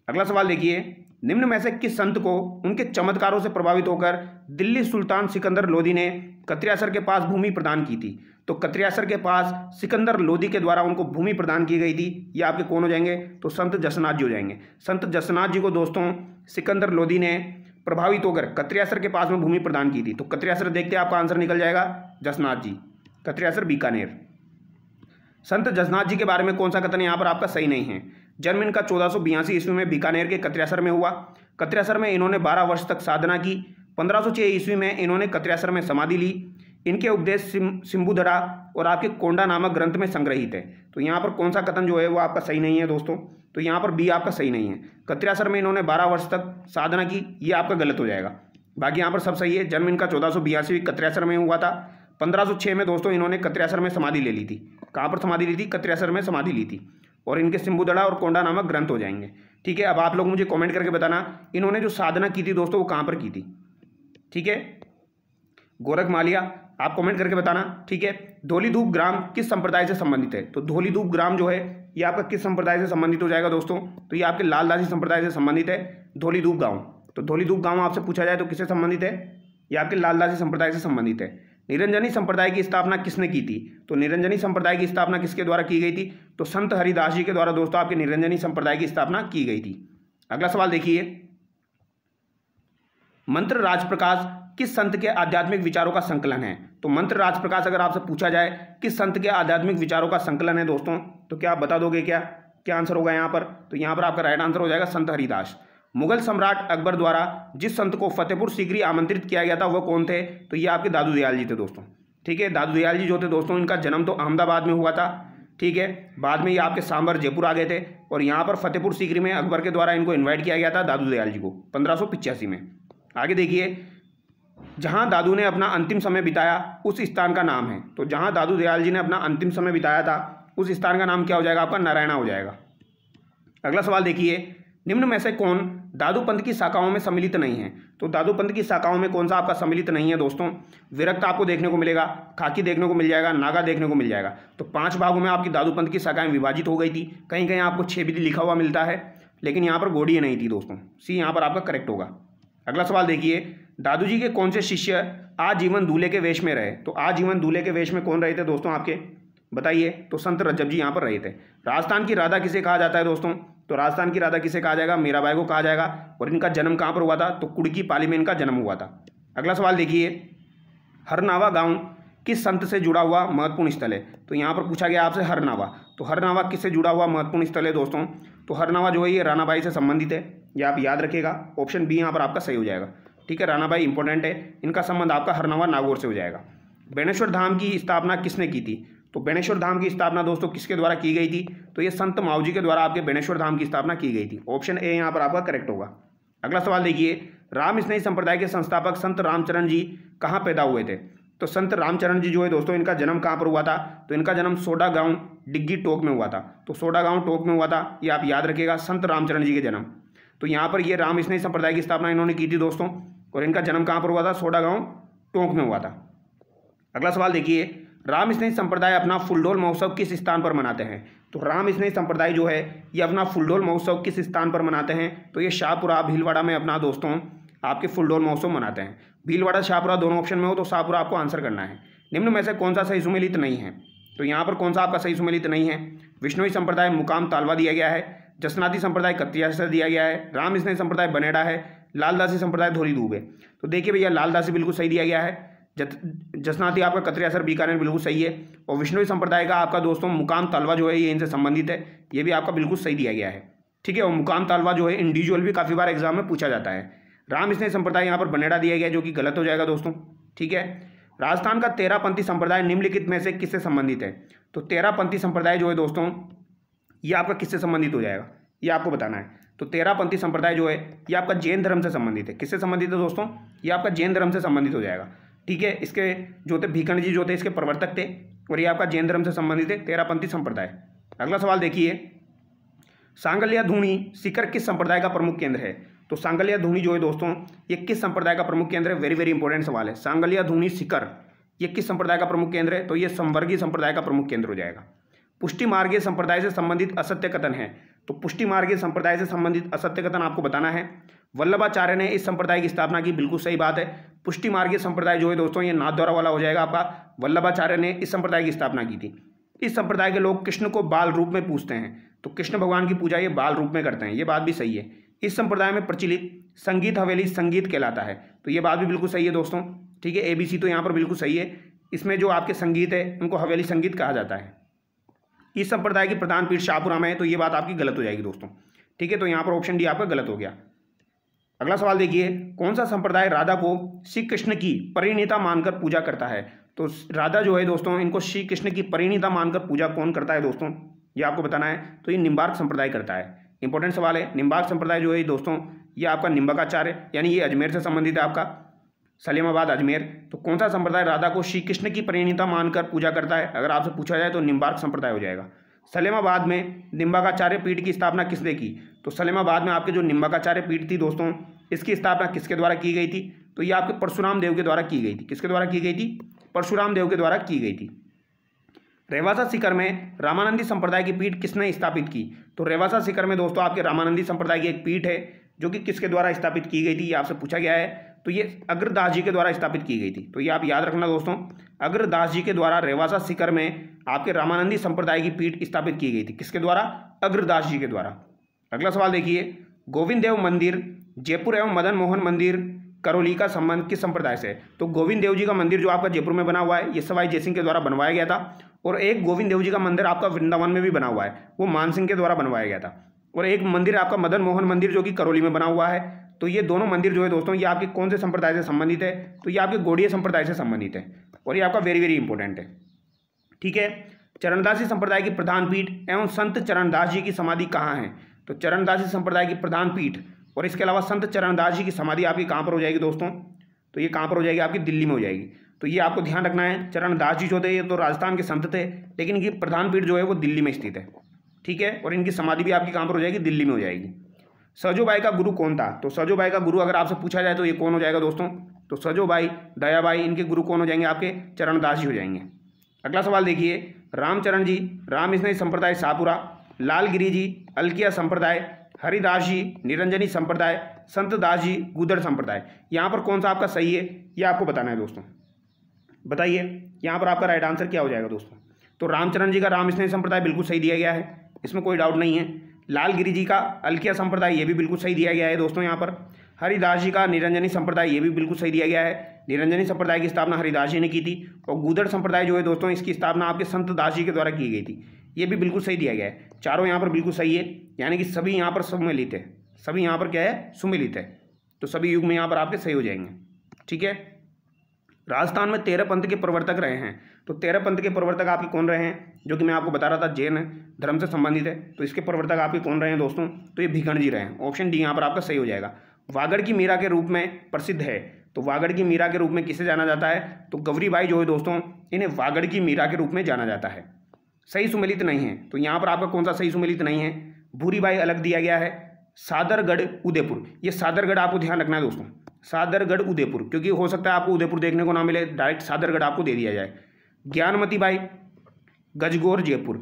अगला सवाल देखिए, निम्न में से किस संत को उनके चमत्कारों से प्रभावित होकर दिल्ली सुल्तान सिकंदर लोदी ने कत्रियासर के पास भूमि प्रदान की थी? तो कत्रियासर के पास सिकंदर लोदी के द्वारा उनको भूमि प्रदान की गई थी। ये आपके कौन हो जाएंगे? तो संत जसनाथ जी हो जाएंगे। संत जसनाथ जी को दोस्तों सिकंदर लोदी ने प्रभावित होकर कत्रियासर के पास में भूमि प्रदान की थी। तो कत्रियासर देखते आपका आंसर निकल जाएगा जसनाथ जी। कत्रियासर बीकानेर। संत जसनाथ जी के बारे में कौन सा कथन यहाँ पर आपका सही नहीं है? जन्म इनका 1482 ईस्वी में बीकानेर के कत्रियासर में हुआ। कत्रियासर में इन्होंने 12 वर्ष तक साधना की। 1506 ईस्वी में इन्होंने कत्रियासर में समाधि ली। इनके उपदेश सिम्बुधड़ा और आपके कोंडा नामक ग्रंथ में संग्रहित है। तो यहाँ पर कौन सा कथन जो है वो आपका सही नहीं है दोस्तों? तो यहाँ पर बी आपका सही नहीं है। कत्रियासर में इन्होंने 12 वर्ष तक साधना की, ये आपका गलत हो जाएगा। बाकी यहाँ पर सब सही है। जन्म इनका 1482 कत्रियासर में हुआ था। 1506 में दोस्तों इन्होंने कत्रियासर में समाधि ले ली थी। कहाँ पर समाधि ली थी? कत्रियासर में समाधि ली थी। और इनके सिम्बुधड़ा और कोंडा नामक ग्रंथ हो जाएंगे। ठीक है, अब आप लोग मुझे कमेंट करके बताना इन्होंने जो साधना की थी दोस्तों वो कहाँ पर की थी। ठीक है, गोरख मालिया, आप कमेंट करके बताना। ठीक है, धौलीधूप ग्राम किस संप्रदाय से संबंधित है? तो धौलीधूप ग्राम जो है ये आपका किस संप्रदाय से संबंधित हो जाएगा दोस्तों? तो ये आपके लालदासी संप्रदाय से संबंधित है धौलीधूप गांव। तो धौलीधूप गांव आपसे पूछा जाए तो किससे संबंधित है? ये आपके लालदासी संप्रदाय से संबंधित है। निरंजनी संप्रदाय की स्थापना किसने की थी? तो निरंजनी संप्रदाय की स्थापना किसके द्वारा की गई थी? तो संत हरिदास जी के द्वारा दोस्तों आपके निरंजनी संप्रदाय की स्थापना की गई थी। अगला सवाल देखिए, मंत्र राजप्रकाश किस संत के आध्यात्मिक विचारों का संकलन है? तो मंत्र राजप्रकाश अगर आपसे पूछा जाए किस संत के आध्यात्मिक विचारों का संकलन है दोस्तों, तो क्या आप बता दोगे? क्या आंसर होगा यहाँ पर? तो यहाँ पर आपका राइट आंसर हो जाएगा संत हरिदास। मुगल सम्राट अकबर द्वारा जिस संत को फतेहपुर सीकरी आमंत्रित किया गया था वह कौन थे? तो ये आपके दादू दयाल जी थे दोस्तों। ठीक है, दादू दयाल जी जो थे दोस्तों इनका जन्म तो अहमदाबाद में हुआ था। ठीक है, बाद में ये आपके सांबर जयपुर आ गए थे और यहाँ पर फतेहपुर सीकरी में अकबर के द्वारा इनको इन्वाइट किया गया था दादू दयाल जी को 1585 में। आगे देखिए, जहाँ दादू ने अपना अंतिम समय बिताया उस स्थान का नाम है। तो जहाँ दादू दयाल जी ने अपना अंतिम समय बिताया था उस स्थान का नाम क्या हो जाएगा आपका? नारायणा हो जाएगा। अगला सवाल देखिए, निम्न में से कौन दादू पंथ की शाखाओं में सम्मिलित नहीं है? तो दादू पंथ की शाखाओं में कौन सा आपका सम्मिलित नहीं है दोस्तों? विरक्त आपको देखने को मिलेगा, खाकी देखने को मिल जाएगा, नागा देखने को मिल जाएगा। तो 5 भागों में आपकी दादू पंथ की शाखाएं विभाजित हो गई थी। कहीं कहीं आपको 6 भी लिखा हुआ मिलता है, लेकिन यहाँ पर गोड़ियाँ नहीं थी दोस्तों। सी यहाँ पर आपका करेक्ट होगा। अगला सवाल देखिए, दादू जी के कौन से शिष्य आजीवन दूल्हे के वेश में रहे? तो आजीवन दूल्हे के वेश में कौन रहे थे दोस्तों आपके, बताइए? तो संत रज्जब जी यहाँ पर रहे थे। राजस्थान की राधा किसे कहा जाता है दोस्तों? तो राजस्थान की राधा किसे कहा जाएगा? मीराबाई को कहा जाएगा। और इनका जन्म कहाँ पर हुआ था? तो कुड़की पाली में इनका जन्म हुआ था। अगला सवाल देखिए, हरनावा गांव किस संत से जुड़ा हुआ महत्वपूर्ण स्थल है? तो यहाँ पर पूछा गया आपसे हरनावा। तो हरनावा किससे जुड़ा हुआ महत्वपूर्ण स्थल है दोस्तों? तो हरनावा जो है ये रानाबाई से संबंधित है, ये आप याद रखिएगा। ऑप्शन बी यहाँ पर आपका सही हो जाएगा। ठीक है, रानाबाई इंपॉर्टेंट है, इनका संबंध आपका हरनावा नागौर से हो जाएगा। बेणेश्वर धाम की स्थापना किसने की थी? तो बेणेश्वर धाम की स्थापना दोस्तों किसके द्वारा की गई थी? तो ये संत माऊजी के द्वारा आपके बेणेश्वर धाम की स्थापना की गई थी। ऑप्शन ए यहाँ पर आपका करेक्ट होगा। अगला सवाल देखिए, राम स्नेही संप्रदाय के संस्थापक संत रामचरण जी कहाँ पैदा हुए थे? तो संत रामचरण जी जो है दोस्तों, इनका जन्म कहाँ पर हुआ था? तो इनका जन्म सोडा गांव डिग्गी टोक में हुआ था। तो सोडा गांव टोक में हुआ था, ये आप याद रखिएगा, संत रामचरण जी के जन्म। तो यहाँ पर ये राम स्नेही संप्रदाय की स्थापना इन्होंने की थी दोस्तों, और इनका जन्म कहाँ पर हुआ था? सोडा गांव टोक में हुआ था। अगला सवाल देखिए, राम स्नेही संप्रदाय अपना फुलडोल महोत्सव किस स्थान पर मनाते हैं? तो राम स्नेही संप्रदाय जो है ये अपना फुलडोल महोत्सव किस स्थान पर मनाते हैं? तो ये शाहपुरा भीलवाड़ा में अपना दोस्तों आपके फुलडोल महोत्सव मनाते हैं। भीलवाड़ा शाहपुरा दोनों ऑप्शन में हो तो शाहपुरा आपको आंसर करना है। निम्न में से कौन सा सही सुमेलित नहीं है? तो यहाँ पर कौन सा आपका सही सुमेलित नहीं है? विष्णुई संप्रदाय मुकाम तालवा दिया गया है, जसनाती संप्रदाय कत्रियासर दिया गया है, राम स्नेही संप्रदाय बनेड़ा है, लालदासी संप्रदाय धोरी दूब है। तो देखिए भैया, लालदासी बिल्कुल सही दिया गया है, जसनाती आपका कत्रियासर बीकानेर बिल्कुल सही है, और विष्णुई संप्रदाय का आपका दोस्तों मुकाम तालवा जो है ये इनसे संबंधित है, ये भी आपका बिल्कुल सही दिया गया है। ठीक है, और मुकाम तालवा जो है इंडिविजुअल भी काफ़ी बार एग्जाम में पूछा जाता है। राम स्नेही संप्रदाय यहाँ पर बनेड़ा दिया गया, जो कि गलत हो जाएगा दोस्तों। ठीक है, राजस्थान का 13पंथी संप्रदाय निम्नलिखित में से किससे संबंधित है? तो 13पंथी संप्रदाय जो है दोस्तों ये आपका किससे संबंधित हो जाएगा, ये आपको बताना है। तो 13पंथी संप्रदाय जो है ये आपका जैन धर्म से संबंधित है। किससे संबंधित है दोस्तों? ये आपका जैन धर्म से संबंधित हो जाएगा। ठीक है, इसके जो थे भीखंड जी जो थे इसके प्रवर्तक थे, और ये आपका जैन धर्म से संबंधित है 13पंथी संप्रदाय। अगला सवाल देखिए, सांगल्या धूणी सीकर किस संप्रदाय का प्रमुख केंद्र है? तो सांगल्या धूणी जो है दोस्तों ये किस संप्रदाय का प्रमुख केंद्र है? वेरी वेरी इंपॉर्टेंट सवाल है। सांगल्या धूणी सीकर ये किस संप्रदाय का प्रमुख केंद्र है? तो ये संवर्गीय संप्रदाय का प्रमुख केंद्र हो जाएगा। पुष्टि मार्गीय संप्रदाय से संबंधित असत्य कथन है। तो पुष्टि मार्गीय संप्रदाय से संबंधित असत्य कथन आपको बताना है। वल्लभाचार्य ने इस संप्रदाय की स्थापना की, बिल्कुल सही बात है। पुष्टि मार्गीय संप्रदाय जो है दोस्तों ये नाथद्वारा वाला हो जाएगा आपका। वल्लभाचार्य ने इस संप्रदाय की स्थापना की थी। इस संप्रदाय के लोग कृष्ण को बाल रूप में पूजते हैं, तो कृष्ण भगवान की पूजा ये बाल रूप में करते हैं, ये बात भी सही है। इस संप्रदाय में प्रचलित संगीत हवेली संगीत कहलाता है, तो ये बात भी बिल्कुल सही है दोस्तों। ठीक है, ABC तो यहाँ पर बिल्कुल सही है। इसमें जो आपके संगीत है उनको हवेली संगीत कहा जाता है। इस संप्रदाय की प्रधान पीठ शाहपुरा में है, तो ये बात आपकी गलत हो जाएगी दोस्तों। ठीक है, तो यहाँ पर ऑप्शन डी आपका गलत हो गया। अगला सवाल देखिए, कौन सा संप्रदाय राधा को श्री कृष्ण की परिणीता मानकर पूजा करता है? तो राधा जो है दोस्तों इनको श्री कृष्ण की परिणीता मानकर पूजा कौन करता है दोस्तों, ये आपको बताना है। तो ये निम्बार्क संप्रदाय करता है। इंपॉर्टेंट सवाल है। निम्बार्क संप्रदाय जो है दोस्तों ये आपका निम्बकाचार्य यानी ये अजमेर से संबंधित है, आपका सलेमाबाद अजमेर। तो कौन सा संप्रदाय राधा को श्री कृष्ण की परिणीता मानकर पूजा करता है? अगर आपसे पूछा जाए तो निम्बार्क संप्रदाय हो जाएगा। सलेमाबाद में निम्बाकाचार्य पीठ की स्थापना किसने की? तो सलेमाबाद में आपके जो निम्बाकाचार्य पीठ थी दोस्तों इसकी स्थापना किसके द्वारा की गई थी? तो ये आपके परशुराम देव के द्वारा की गई थी। किसके द्वारा की गई थी? परशुराम देव के द्वारा की गई थी। रेवासा सीकर में रामानंदी संप्रदाय की पीठ किसने स्थापित की? तो रेवासा सीकर में दोस्तों आपके रामानंदी संप्रदाय की एक पीठ है जो कि किसके द्वारा स्थापित की गई थी, ये आपसे पूछा गया है। तो ये अग्रदास जी के द्वारा स्थापित की गई थी। तो ये आप याद रखना दोस्तों, अग्रदास जी के द्वारा रेवासा सीकर में आपके रामानंदी संप्रदाय की पीठ स्थापित की गई थी। किसके द्वारा? अग्रदास जी के द्वारा। अगला सवाल देखिए, गोविंद देव मंदिर जयपुर एवं मदन मोहन मंदिर करौली का संबंध किस संप्रदाय से है? तो गोविंद देव जी का मंदिर जो आपका जयपुर में बना हुआ है ये सवाई जयसिंह के द्वारा बनवाया गया था, और एक गोविंद देव जी का मंदिर आपका वृंदावन में भी बना हुआ है, वो मानसिंह के द्वारा बनवाया गया था, और एक मंदिर आपका मदन मोहन मंदिर जो कि करौली में बना हुआ है। तो ये दोनों मंदिर जो है दोस्तों ये आपके कौन से संप्रदाय से संबंधित है? तो ये आपके गौड़ीय संप्रदाय से संबंधित है, और ये आपका वेरी वेरी इंपॉर्टेंट है। ठीक है, चरणदासी संप्रदाय की प्रधान पीठ एवं संत चरणदास जी की समाधि कहाँ है? तो चरणदासी संप्रदाय की प्रधान पीठ और इसके अलावा संत चरणदास जी की समाधि आपकी कहाँ पर हो जाएगी दोस्तों? तो ये कहाँ पर हो जाएगी? आपकी दिल्ली में हो जाएगी। तो ये आपको ध्यान रखना है। चरणदास जी जो थे ये तो राजस्थान के संत थे, लेकिन इनकी प्रधान पीठ जो है वो दिल्ली में स्थित है। ठीक है, और इनकी समाधि भी आपकी कहाँ पर हो जाएगी? दिल्ली में हो जाएगी। सजोबाई का गुरु कौन था? तो सजोबाई का गुरु अगर आपसे पूछा जाए तो ये कौन हो जाएगा दोस्तों? तो सजोबाई, दयाबाई, इनके गुरु कौन हो जाएंगे? आपके चरणदास जी हो जाएंगे। अगला सवाल देखिए, रामचरण जी राम स्नेही संप्रदाय शाहपुरा, लालगिरी जी अलकिया संप्रदाय, हरिदास जी निरंजनी संप्रदाय, संत दास जी गुदड़ संप्रदाय। यहाँ पर कौन सा आपका सही है ये आपको बताना है दोस्तों। बताइए यहाँ पर आपका राइट आंसर क्या हो जाएगा दोस्तों? तो रामचरण जी का राम स्नेही संप्रदाय बिल्कुल सही दिया गया है, इसमें कोई डाउट नहीं है। लालगिरी जी का अलकिया संप्रदाय ये भी बिल्कुल सही दिया गया है दोस्तों। यहाँ पर हरिदास जी का निरंजनी संप्रदाय ये भी बिल्कुल सही दिया गया है। निरंजनी संप्रदाय की स्थापना हरिदास जी ने की थी। और गुदड़ संप्रदाय जो है दोस्तों, इसकी स्थापना आपके संत दास जी के द्वारा की गई थी, ये भी बिल्कुल सही दिया गया है। चारों यहाँ पर बिल्कुल सही है, यानी कि सभी यहाँ पर सम्मिलित है। सभी यहाँ पर क्या है? सुमिलित है। तो सभी युग में यहाँ पर आपके सही हो जाएंगे। ठीक है। राजस्थान में 13 पंथ के प्रवर्तक रहे हैं। तो 13 पंथ के प्रवर्तक आपके कौन रहे हैं? जो कि मैं आपको बता रहा था जैन धर्म से संबंधित है। तो इसके प्रवर्तक आपके कौन रहे हैं दोस्तों? तो ये भिखंड जी रहे हैं। ऑप्शन डी यहाँ पर आपका सही हो जाएगा। वागड़ की मीरा के रूप में प्रसिद्ध है। तो वागड़ की मीरा के रूप में किसे जाना जाता है? तो गौरीबाई जो है दोस्तों, इन्हें वागड़ की मीरा के रूप में जाना जाता है। सही सुमेलित नहीं है। तो यहाँ पर आपका कौन सा सही सुमेलित नहीं है? भूरीबाई अलग दिया गया है। सादरगढ़ उदयपुर, ये सादरगढ़ आपको ध्यान रखना है दोस्तों। सादरगढ़ उदयपुर, क्योंकि हो सकता है आपको उदयपुर देखने को ना मिले, डायरेक्ट सादरगढ़ आपको दे दिया जाए। ज्ञानमती बाई गजगौर जयपुर,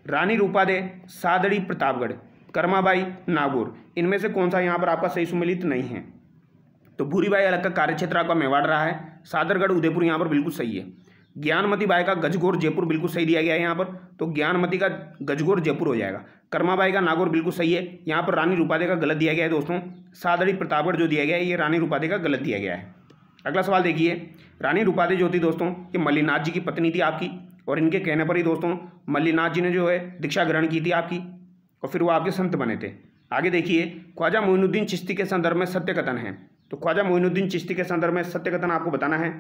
रानी रूपादे सादड़ी प्रतापगढ़, कर्माबाई नागौर, इनमें से कौन सा यहाँ पर आपका सही सुमेलित नहीं है? तो भूरीबाई अलग का कार्यक्षेत्र आपका मेवाड़ रहा है। सादरगढ़ उदयपुर यहाँ पर बिल्कुल सही है। ज्ञानमती बाई का गजगौर जयपुर बिल्कुल सही दिया गया है यहाँ पर। तो ज्ञानमती का गजगौर जयपुर हो जाएगा। कर्माबाई का नागौर बिल्कुल सही है। यहाँ पर रानी रूपादे का गलत दिया गया है दोस्तों। सादड़ी प्रतापगढ़ जो दिया गया है ये रानी रूपादे का गलत दिया गया है। अगला सवाल देखिए, रानी रूपादे जो थी दोस्तों, ये मल्लीनाथ जी की पत्नी थी आपकी। और इनके कहने पर ही दोस्तों मल्लीनाथ जी ने जो है दीक्षा ग्रहण की थी आपकी, और फिर वो आपके संत बने थे। आगे देखिए, ख्वाजा मोइनुद्दीन चिश्ती के संदर्भ में सत्य कथन है। तो ख्वाजा मोइनुद्दीन चिश्ती के संदर्भ में सत्य कथन आपको बताना है।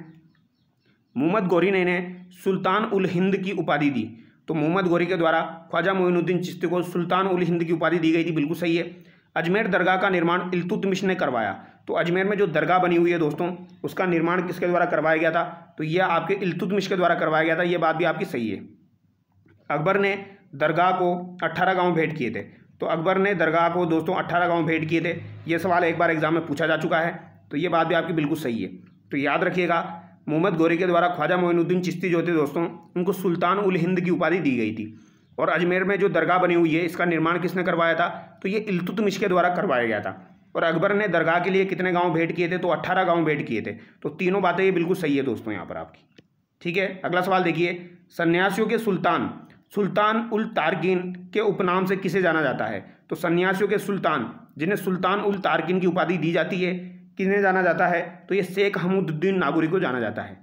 मोहम्मद गौरी ने इन्हें सुल्तान उल हिंद की उपाधि दी। तो मोहम्मद गौरी के द्वारा ख्वाजा मोइनुद्दीन चिश्ती को सुल्तान उल हिंद की उपाधि दी गई थी, बिल्कुल सही है। अजमेर दरगाह का निर्माण इल्तुतमिश ने करवाया। तो अजमेर में जो दरगाह बनी हुई है दोस्तों, उसका निर्माण किसके द्वारा करवाया गया था? तो यह आपके इल्तुतमिश के द्वारा करवाया गया था। ये बात भी आपकी सही है। अकबर ने दरगाह को 18 गाँव भेंट किए थे। तो अकबर ने दरगाह को दोस्तों 18 गाँव भेंट किए थे। ये सवाल एक बार एग्जाम में पूछा जा चुका है। तो ये बात भी आपकी बिल्कुल सही है। तो याद रखिएगा, मोहम्मद गौरी के द्वारा ख्वाजा मोइनुद्दीन चिश्ती जो थे दोस्तों, उनको सुल्तान उल हिंद की उपाधि दी गई थी। और अजमेर में जो दरगाह बनी हुई है, इसका निर्माण किसने करवाया था? तो ये इल्तुतमिश के द्वारा करवाया गया था। और अकबर ने दरगाह के लिए कितने गांव भेंट किए थे? तो 18 गांव भेंट किए थे। तो तीनों बातें ये बिल्कुल सही है दोस्तों यहाँ पर आपकी। ठीक है। अगला सवाल देखिए, सन्यासियों के सुल्तान सुल्तान उल तारकीन के उपनाम से किसे जाना जाता है? तो सन्यासियों के सुल्तान, जिन्हें सुल्तान उल तारकीन की उपाधि दी जाती है, किन्हें जाना जाता है? तो ये शेख हमीदुद्दीन नागौरी को जाना जाता है।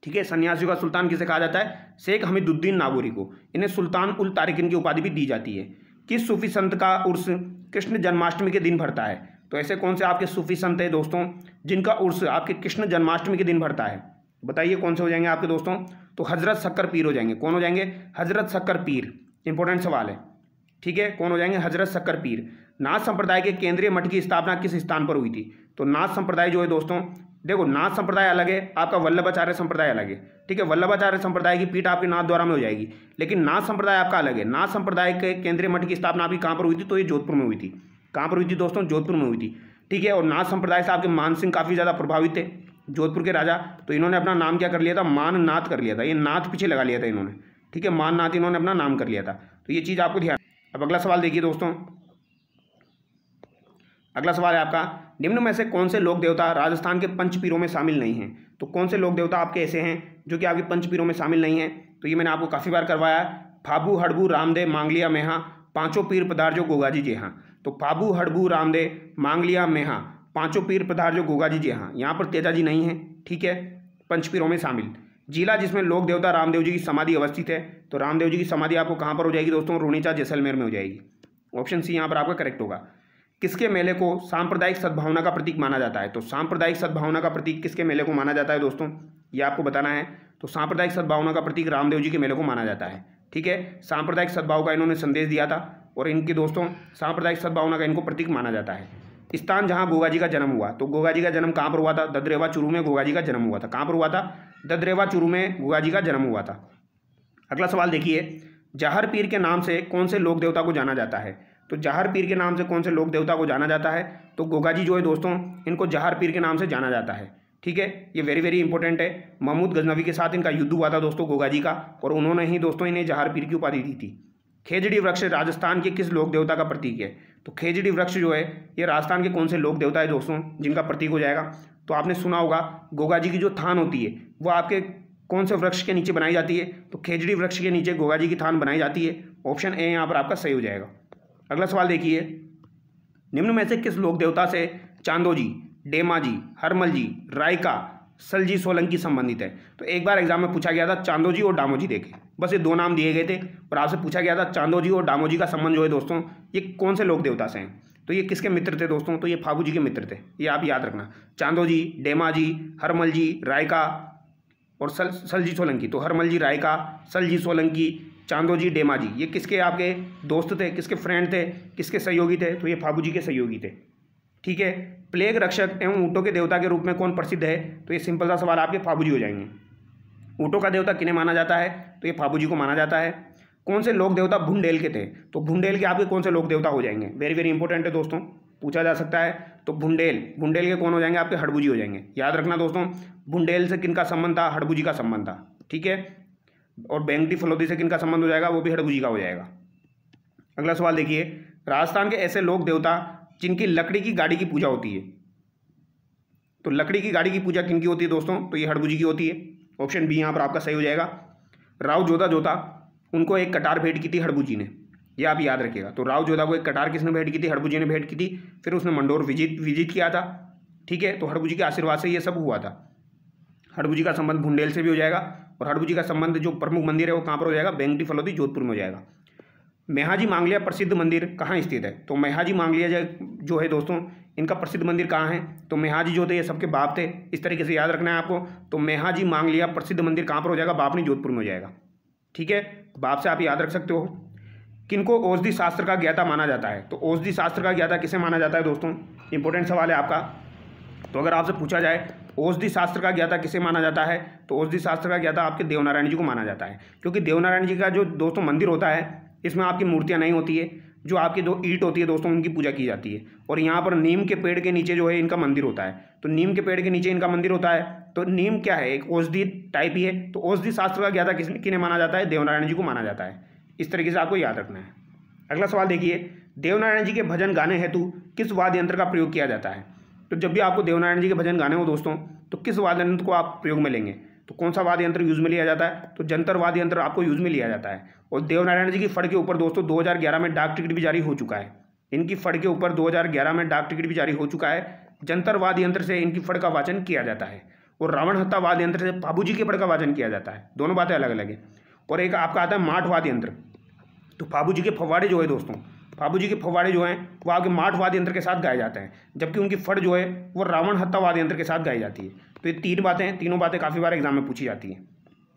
ठीक है। सन्यासियों का सुल्तान किसे कहा जाता है? शेख हमीदुद्दीन नागौरी को। इन्हें सुल्तान उल तारिकिन की उपाधि भी दी जाती है। किस सूफी संत का उर्स कृष्ण जन्माष्टमी के दिन भरता है? तो ऐसे कौन से आपके सूफी संत हैं दोस्तों जिनका उर्स आपके कृष्ण जन्माष्टमी के दिन भरता है? बताइए कौन से हो जाएंगे आपके दोस्तों? तो हजरत शक्कर पीर हो जाएंगे। कौन हो जाएंगे? हजरत शक्कर पीर। इंपॉर्टेंट सवाल है। ठीक है। कौन हो जाएंगे? हजरत शक्कर पीर। नाथ संप्रदाय के केंद्रीय मठ की स्थापना किस स्थान पर हुई थी? तो नाथ संप्रदाय जो है दोस्तों, देखो नाथ संप्रदाय अलग है, आपका वल्लभाचार्य संप्रदाय अलग है। ठीक है। वल्लभाचार्य संप्रदाय की पीठ आपके नाथ द्वारा में हो जाएगी, लेकिन नाथ संप्रदाय आपका अलग है। नाथ संप्रदाय के केंद्रीय मठ की स्थापना आपकी कहाँ पर हुई थी? तो ये जोधपुर में हुई थी। कहाँ पर हुई थी दोस्तों? जोधपुर में हुई थी। ठीक है। और नाथ संप्रदाय से आपके मान सिंह काफ़ी ज़्यादा प्रभावित थे, जोधपुर के राजा। तो इन्होंने अपना नाम क्या कर लिया था? माननाथ कर लिया था। ये नाथ पीछे लगा लिया था इन्होंने। ठीक है। माननाथ इन्होंने अपना नाम कर लिया था। तो ये चीज़ आपको ध्यान। अब अगला सवाल देखिए दोस्तों। अगला सवाल है आपका, निम्न में से कौन से लोक देवता राजस्थान के पंचपीरों में शामिल नहीं हैं? तो कौन से लोक देवता आपके ऐसे हैं जो कि आपके पंचपीरों में शामिल नहीं हैं? तो ये मैंने आपको काफ़ी बार करवाया है। फाबू, हड़बू, रामदेव, मांगलिया, मेहा, पांचों पीर पधारजो गोगाजी जी हाँ। तो फाबू, हड़बू, रामदेव, मांगलिया, मेहा, पांचों पीर पधारजो गोगाजी जी हाँ। यहाँ पर तेजा जी नहीं है। ठीक है। पंचपीरों में शामिल जिला जिसमें लोक देवता रामदेव जी की समाधि अवस्थित है, तो रामदेव जी की समाधि आपको कहाँ पर हो जाएगी दोस्तों? रूणीचा, जैसलमेर में हो जाएगी। ऑप्शन सी यहाँ पर आपका करेक्ट होगा। किसके मेले को सांप्रदायिक सद्भावना का प्रतीक माना जाता है? तो सांप्रदायिक सद्भावना का प्रतीक किसके मेले को माना जाता है दोस्तों? ये आपको बताना है। तो सांप्रदायिक सद्भावना का प्रतीक रामदेव जी के मेले को माना जाता है। ठीक है। सांप्रदायिक सद्भाव का इन्होंने संदेश दिया था और इनके दोस्तों सांप्रदायिक सद्भावना का इनको प्रतीक माना जाता है। स्थान जहाँ गोगा जी का जन्म हुआ, तो गोगा जी का जन्म कहाँ पर हुआ था? ददरेवा चूरू में गोगा जी का जन्म हुआ था। कहाँ पर हुआ था? ददरेवा चूरू में गोगा जी का जन्म हुआ था। अगला सवाल देखिए, जहर पीर के नाम से कौन से लोक देवता को जाना जाता है? तो जहार पीर के नाम से कौन से लोक देवता को जाना जाता है? तो गोगा जी जो है दोस्तों, इनको जहार पीर के नाम से जाना जाता है। ठीक है, ये वेरी वेरी इंपॉर्टेंट है। महमूद गजनवी के साथ इनका युद्ध हुआ था दोस्तों गोगा जी का, और उन्होंने ही दोस्तों इन्हें जहार पीर की उपाधि दी थी। खेजड़ी वृक्ष राजस्थान के किस लोक देवता का प्रतीक है? तो खेजड़ी वृक्ष जो है ये राजस्थान के कौन से लोक देवता है दोस्तों जिनका प्रतीक हो जाएगा? तो आपने सुना होगा गोगा जी की जो थान होती है वो आपके कौन से वृक्ष के नीचे बनाई जाती है? तो खेजड़ी वृक्ष के नीचे गोगा जी की थान बनाई जाती है। ऑप्शन ए यहाँ पर आपका सही हो जाएगा। अगला सवाल देखिए, निम्न में से किस लोक देवता से चांदोजी, डेमाजी, हरमलजी, रायका, सलजी सोलंकी संबंधित है? तो एक बार एग्जाम में पूछा गया था चांदोजी और डामोजी, देखे बस ये दो नाम दिए गए थे और आपसे पूछा गया था चांदोजी और डामोजी का संबंध जो है दोस्तों ये कौन से लोक देवता से हैं? तो ये किसके मित्र थे दोस्तों? तो ये फाबू जी के मित्र थे, ये आप याद रखना। चांदोजी, डेमाजी, हरमलजी, रायका और सलजी सोलंकी। तो हरमलजी, रायका, सलजी सोलंकी, चांदोजी, डेमाजी, ये किसके आपके दोस्त थे, किसके फ्रेंड थे, किसके सहयोगी थे? तो ये फाबू जी के सहयोगी थे। ठीक है, प्लेग रक्षक एवं ऊँटों के देवता के रूप में कौन प्रसिद्ध है? तो ये सिंपल सा सवाल आपके फाबू जी हो जाएंगे। ऊँटों का देवता किन्हें माना जाता है? तो ये फाबू जी को माना जाता है। कौन से लोक देवता भुंडेल के थे? तो भुंडेल के आपके कौन से लोक देवता हो जाएंगे? वेरी वेरी इंपॉर्टेंट है दोस्तों, पूछा जा सकता है। तो भुंडेल के कौन हो जाएंगे? आपके हड़बूजी हो जाएंगे। याद रखना दोस्तों, भुंडेल से किनका संबंध था? हड़बूजी का संबंध था। ठीक है, और बेंगटी फलोदी से किनका संबंध हो जाएगा? वो भी हड़बूजी का हो जाएगा। अगला सवाल देखिए, राजस्थान के ऐसे लोक देवता जिनकी लकड़ी की गाड़ी की पूजा होती है। तो लकड़ी की गाड़ी की पूजा किनकी होती है दोस्तों? तो ये हड़बूजी की होती है। ऑप्शन बी यहाँ पर आपका सही हो जाएगा। राव जोधा जोधा, उनको एक कटार भेंट की थी हड़बूजी ने, ये आप याद रखिएगा। तो राव जोधा को एक कटार किसने भेंट की थी? हड़बूजी ने भेंट की थी। फिर उसने मंडोर विजिट किया था। ठीक है, तो हड़बूजी के आशीर्वाद से ये सब हुआ था। हड़बूजी का संबंध भुंडेल से भी हो जाएगा, और हड़बूजी का संबंध जो प्रमुख मंदिर है वो कहाँ पर हो जाएगा? बेंगटी फलोदी जोधपुर में हो जाएगा। मेहाजी मांगलिया प्रसिद्ध मंदिर कहाँ स्थित है? तो मेहाजी मांगलिया जो है दोस्तों इनका प्रसिद्ध मंदिर कहाँ है? तो मेहाजी जो थे ये सबके बाप थे, इस तरीके से याद रखना है आपको। तो मेहाजी मांगलिया प्रसिद्ध मंदिर कहाँ पर हो जाएगा? बापनी जोधपुर में हो जाएगा। ठीक है, बाप से आप याद रख सकते हो। किनको औषधि शास्त्र का ज्ञाता माना जाता है? तो औषधि शास्त्र का ज्ञाता किसे माना जाता है दोस्तों? इंपॉर्टेंट सवाल है आपका। तो अगर आपसे पूछा जाए औषधि शास्त्र का ज्ञाता किसे माना जाता है? तो औषधि शास्त्र का ज्ञाता आपके देवनारायण जी को माना जाता है, क्योंकि देवनारायण जी का जो दोस्तों मंदिर होता है इसमें आपकी मूर्तियाँ नहीं होती है, जो आपकी जो ईंट होती है दोस्तों उनकी पूजा की जाती है। और यहाँ पर नीम के पेड़ के नीचे जो है इनका मंदिर होता है। तो नीम के पेड़ के नीचे इनका मंदिर होता है। तो नीम क्या है? एक औषधि टाइप ही है। तो औषधि शास्त्र का ज्ञाता किन्हें माना जाता है? देवनारायण जी को माना जाता है। इस तरीके से आपको याद रखना है। अगला सवाल देखिए, देवनारायण जी के भजन गाने हेतु किस वाद्य यंत्र का प्रयोग किया जाता है? तो जब भी आपको देवनारायण जी के भजन गाने हो दोस्तों तो किस वाद्य यंत्र को आप प्रयोग में लेंगे? तो कौन सा वाद्य यंत्र यूज में लिया जाता है? तो जंतर वाद्य यंत्र आपको यूज में लिया जाता है। और देवनारायण जी की फड़ के ऊपर दोस्तों 2011 में डाक टिकट भी जारी हो चुका है। इनकी फड़ के ऊपर 2011 में डाक टिकट भी जारी हो चुका है। जंतर वाद्य यंत्र से इनकी फड़ का वाचन किया जाता है, और रावण हत्ता वाद्य यंत्र से फाबू जी के फड़ का वाचन किया जाता है। दोनों बातें अलग अलग है। और एक आपका आता है माठ वाद्य यंत्र। तो फाबू जी के फव्वाड़े जो है दोस्तों, फाबू जी के फव्वाड़े जो हैं वो आपके माठ वाद्य यंत्र के साथ गाए जाते हैं, जबकि उनकी फड़ जो है वो रावण हत्ता वाद्य यंत्र के साथ गाई जाती है। तो ये तीनों बातें काफ़ी बार एग्जाम में पूछी जाती हैं।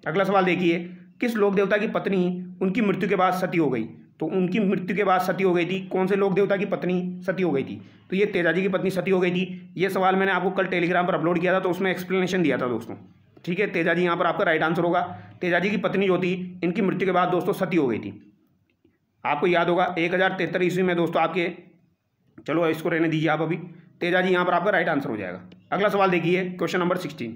अगला सवाल देखिए, किस लोक देवता की पत्नी उनकी मृत्यु के बाद सती हो गई? तो उनकी मृत्यु के बाद सती हो गई थी, कौन से लोक देवता की पत्नी सती हो गई थी? तो ये तेजाजी की पत्नी सती हो गई थी। ये सवाल मैंने आपको कल टेलीग्राम पर अपलोड किया था, तो उसमें एक्सप्लेनेशन दिया था दोस्तों। ठीक है, तेजाजी यहाँ पर आपका राइट आंसर होगा। तेजाजी की पत्नी जो थी इनकी मृत्यु के बाद दोस्तों सती हो गई थी। आपको याद होगा 1073 ईस्वी में दोस्तों आपके, चलो इसको रहने दीजिए आप अभी, तेजाजी यहाँ पर आपका राइट आंसर हो जाएगा। अगला सवाल देखिए, क्वेश्चन नंबर 16,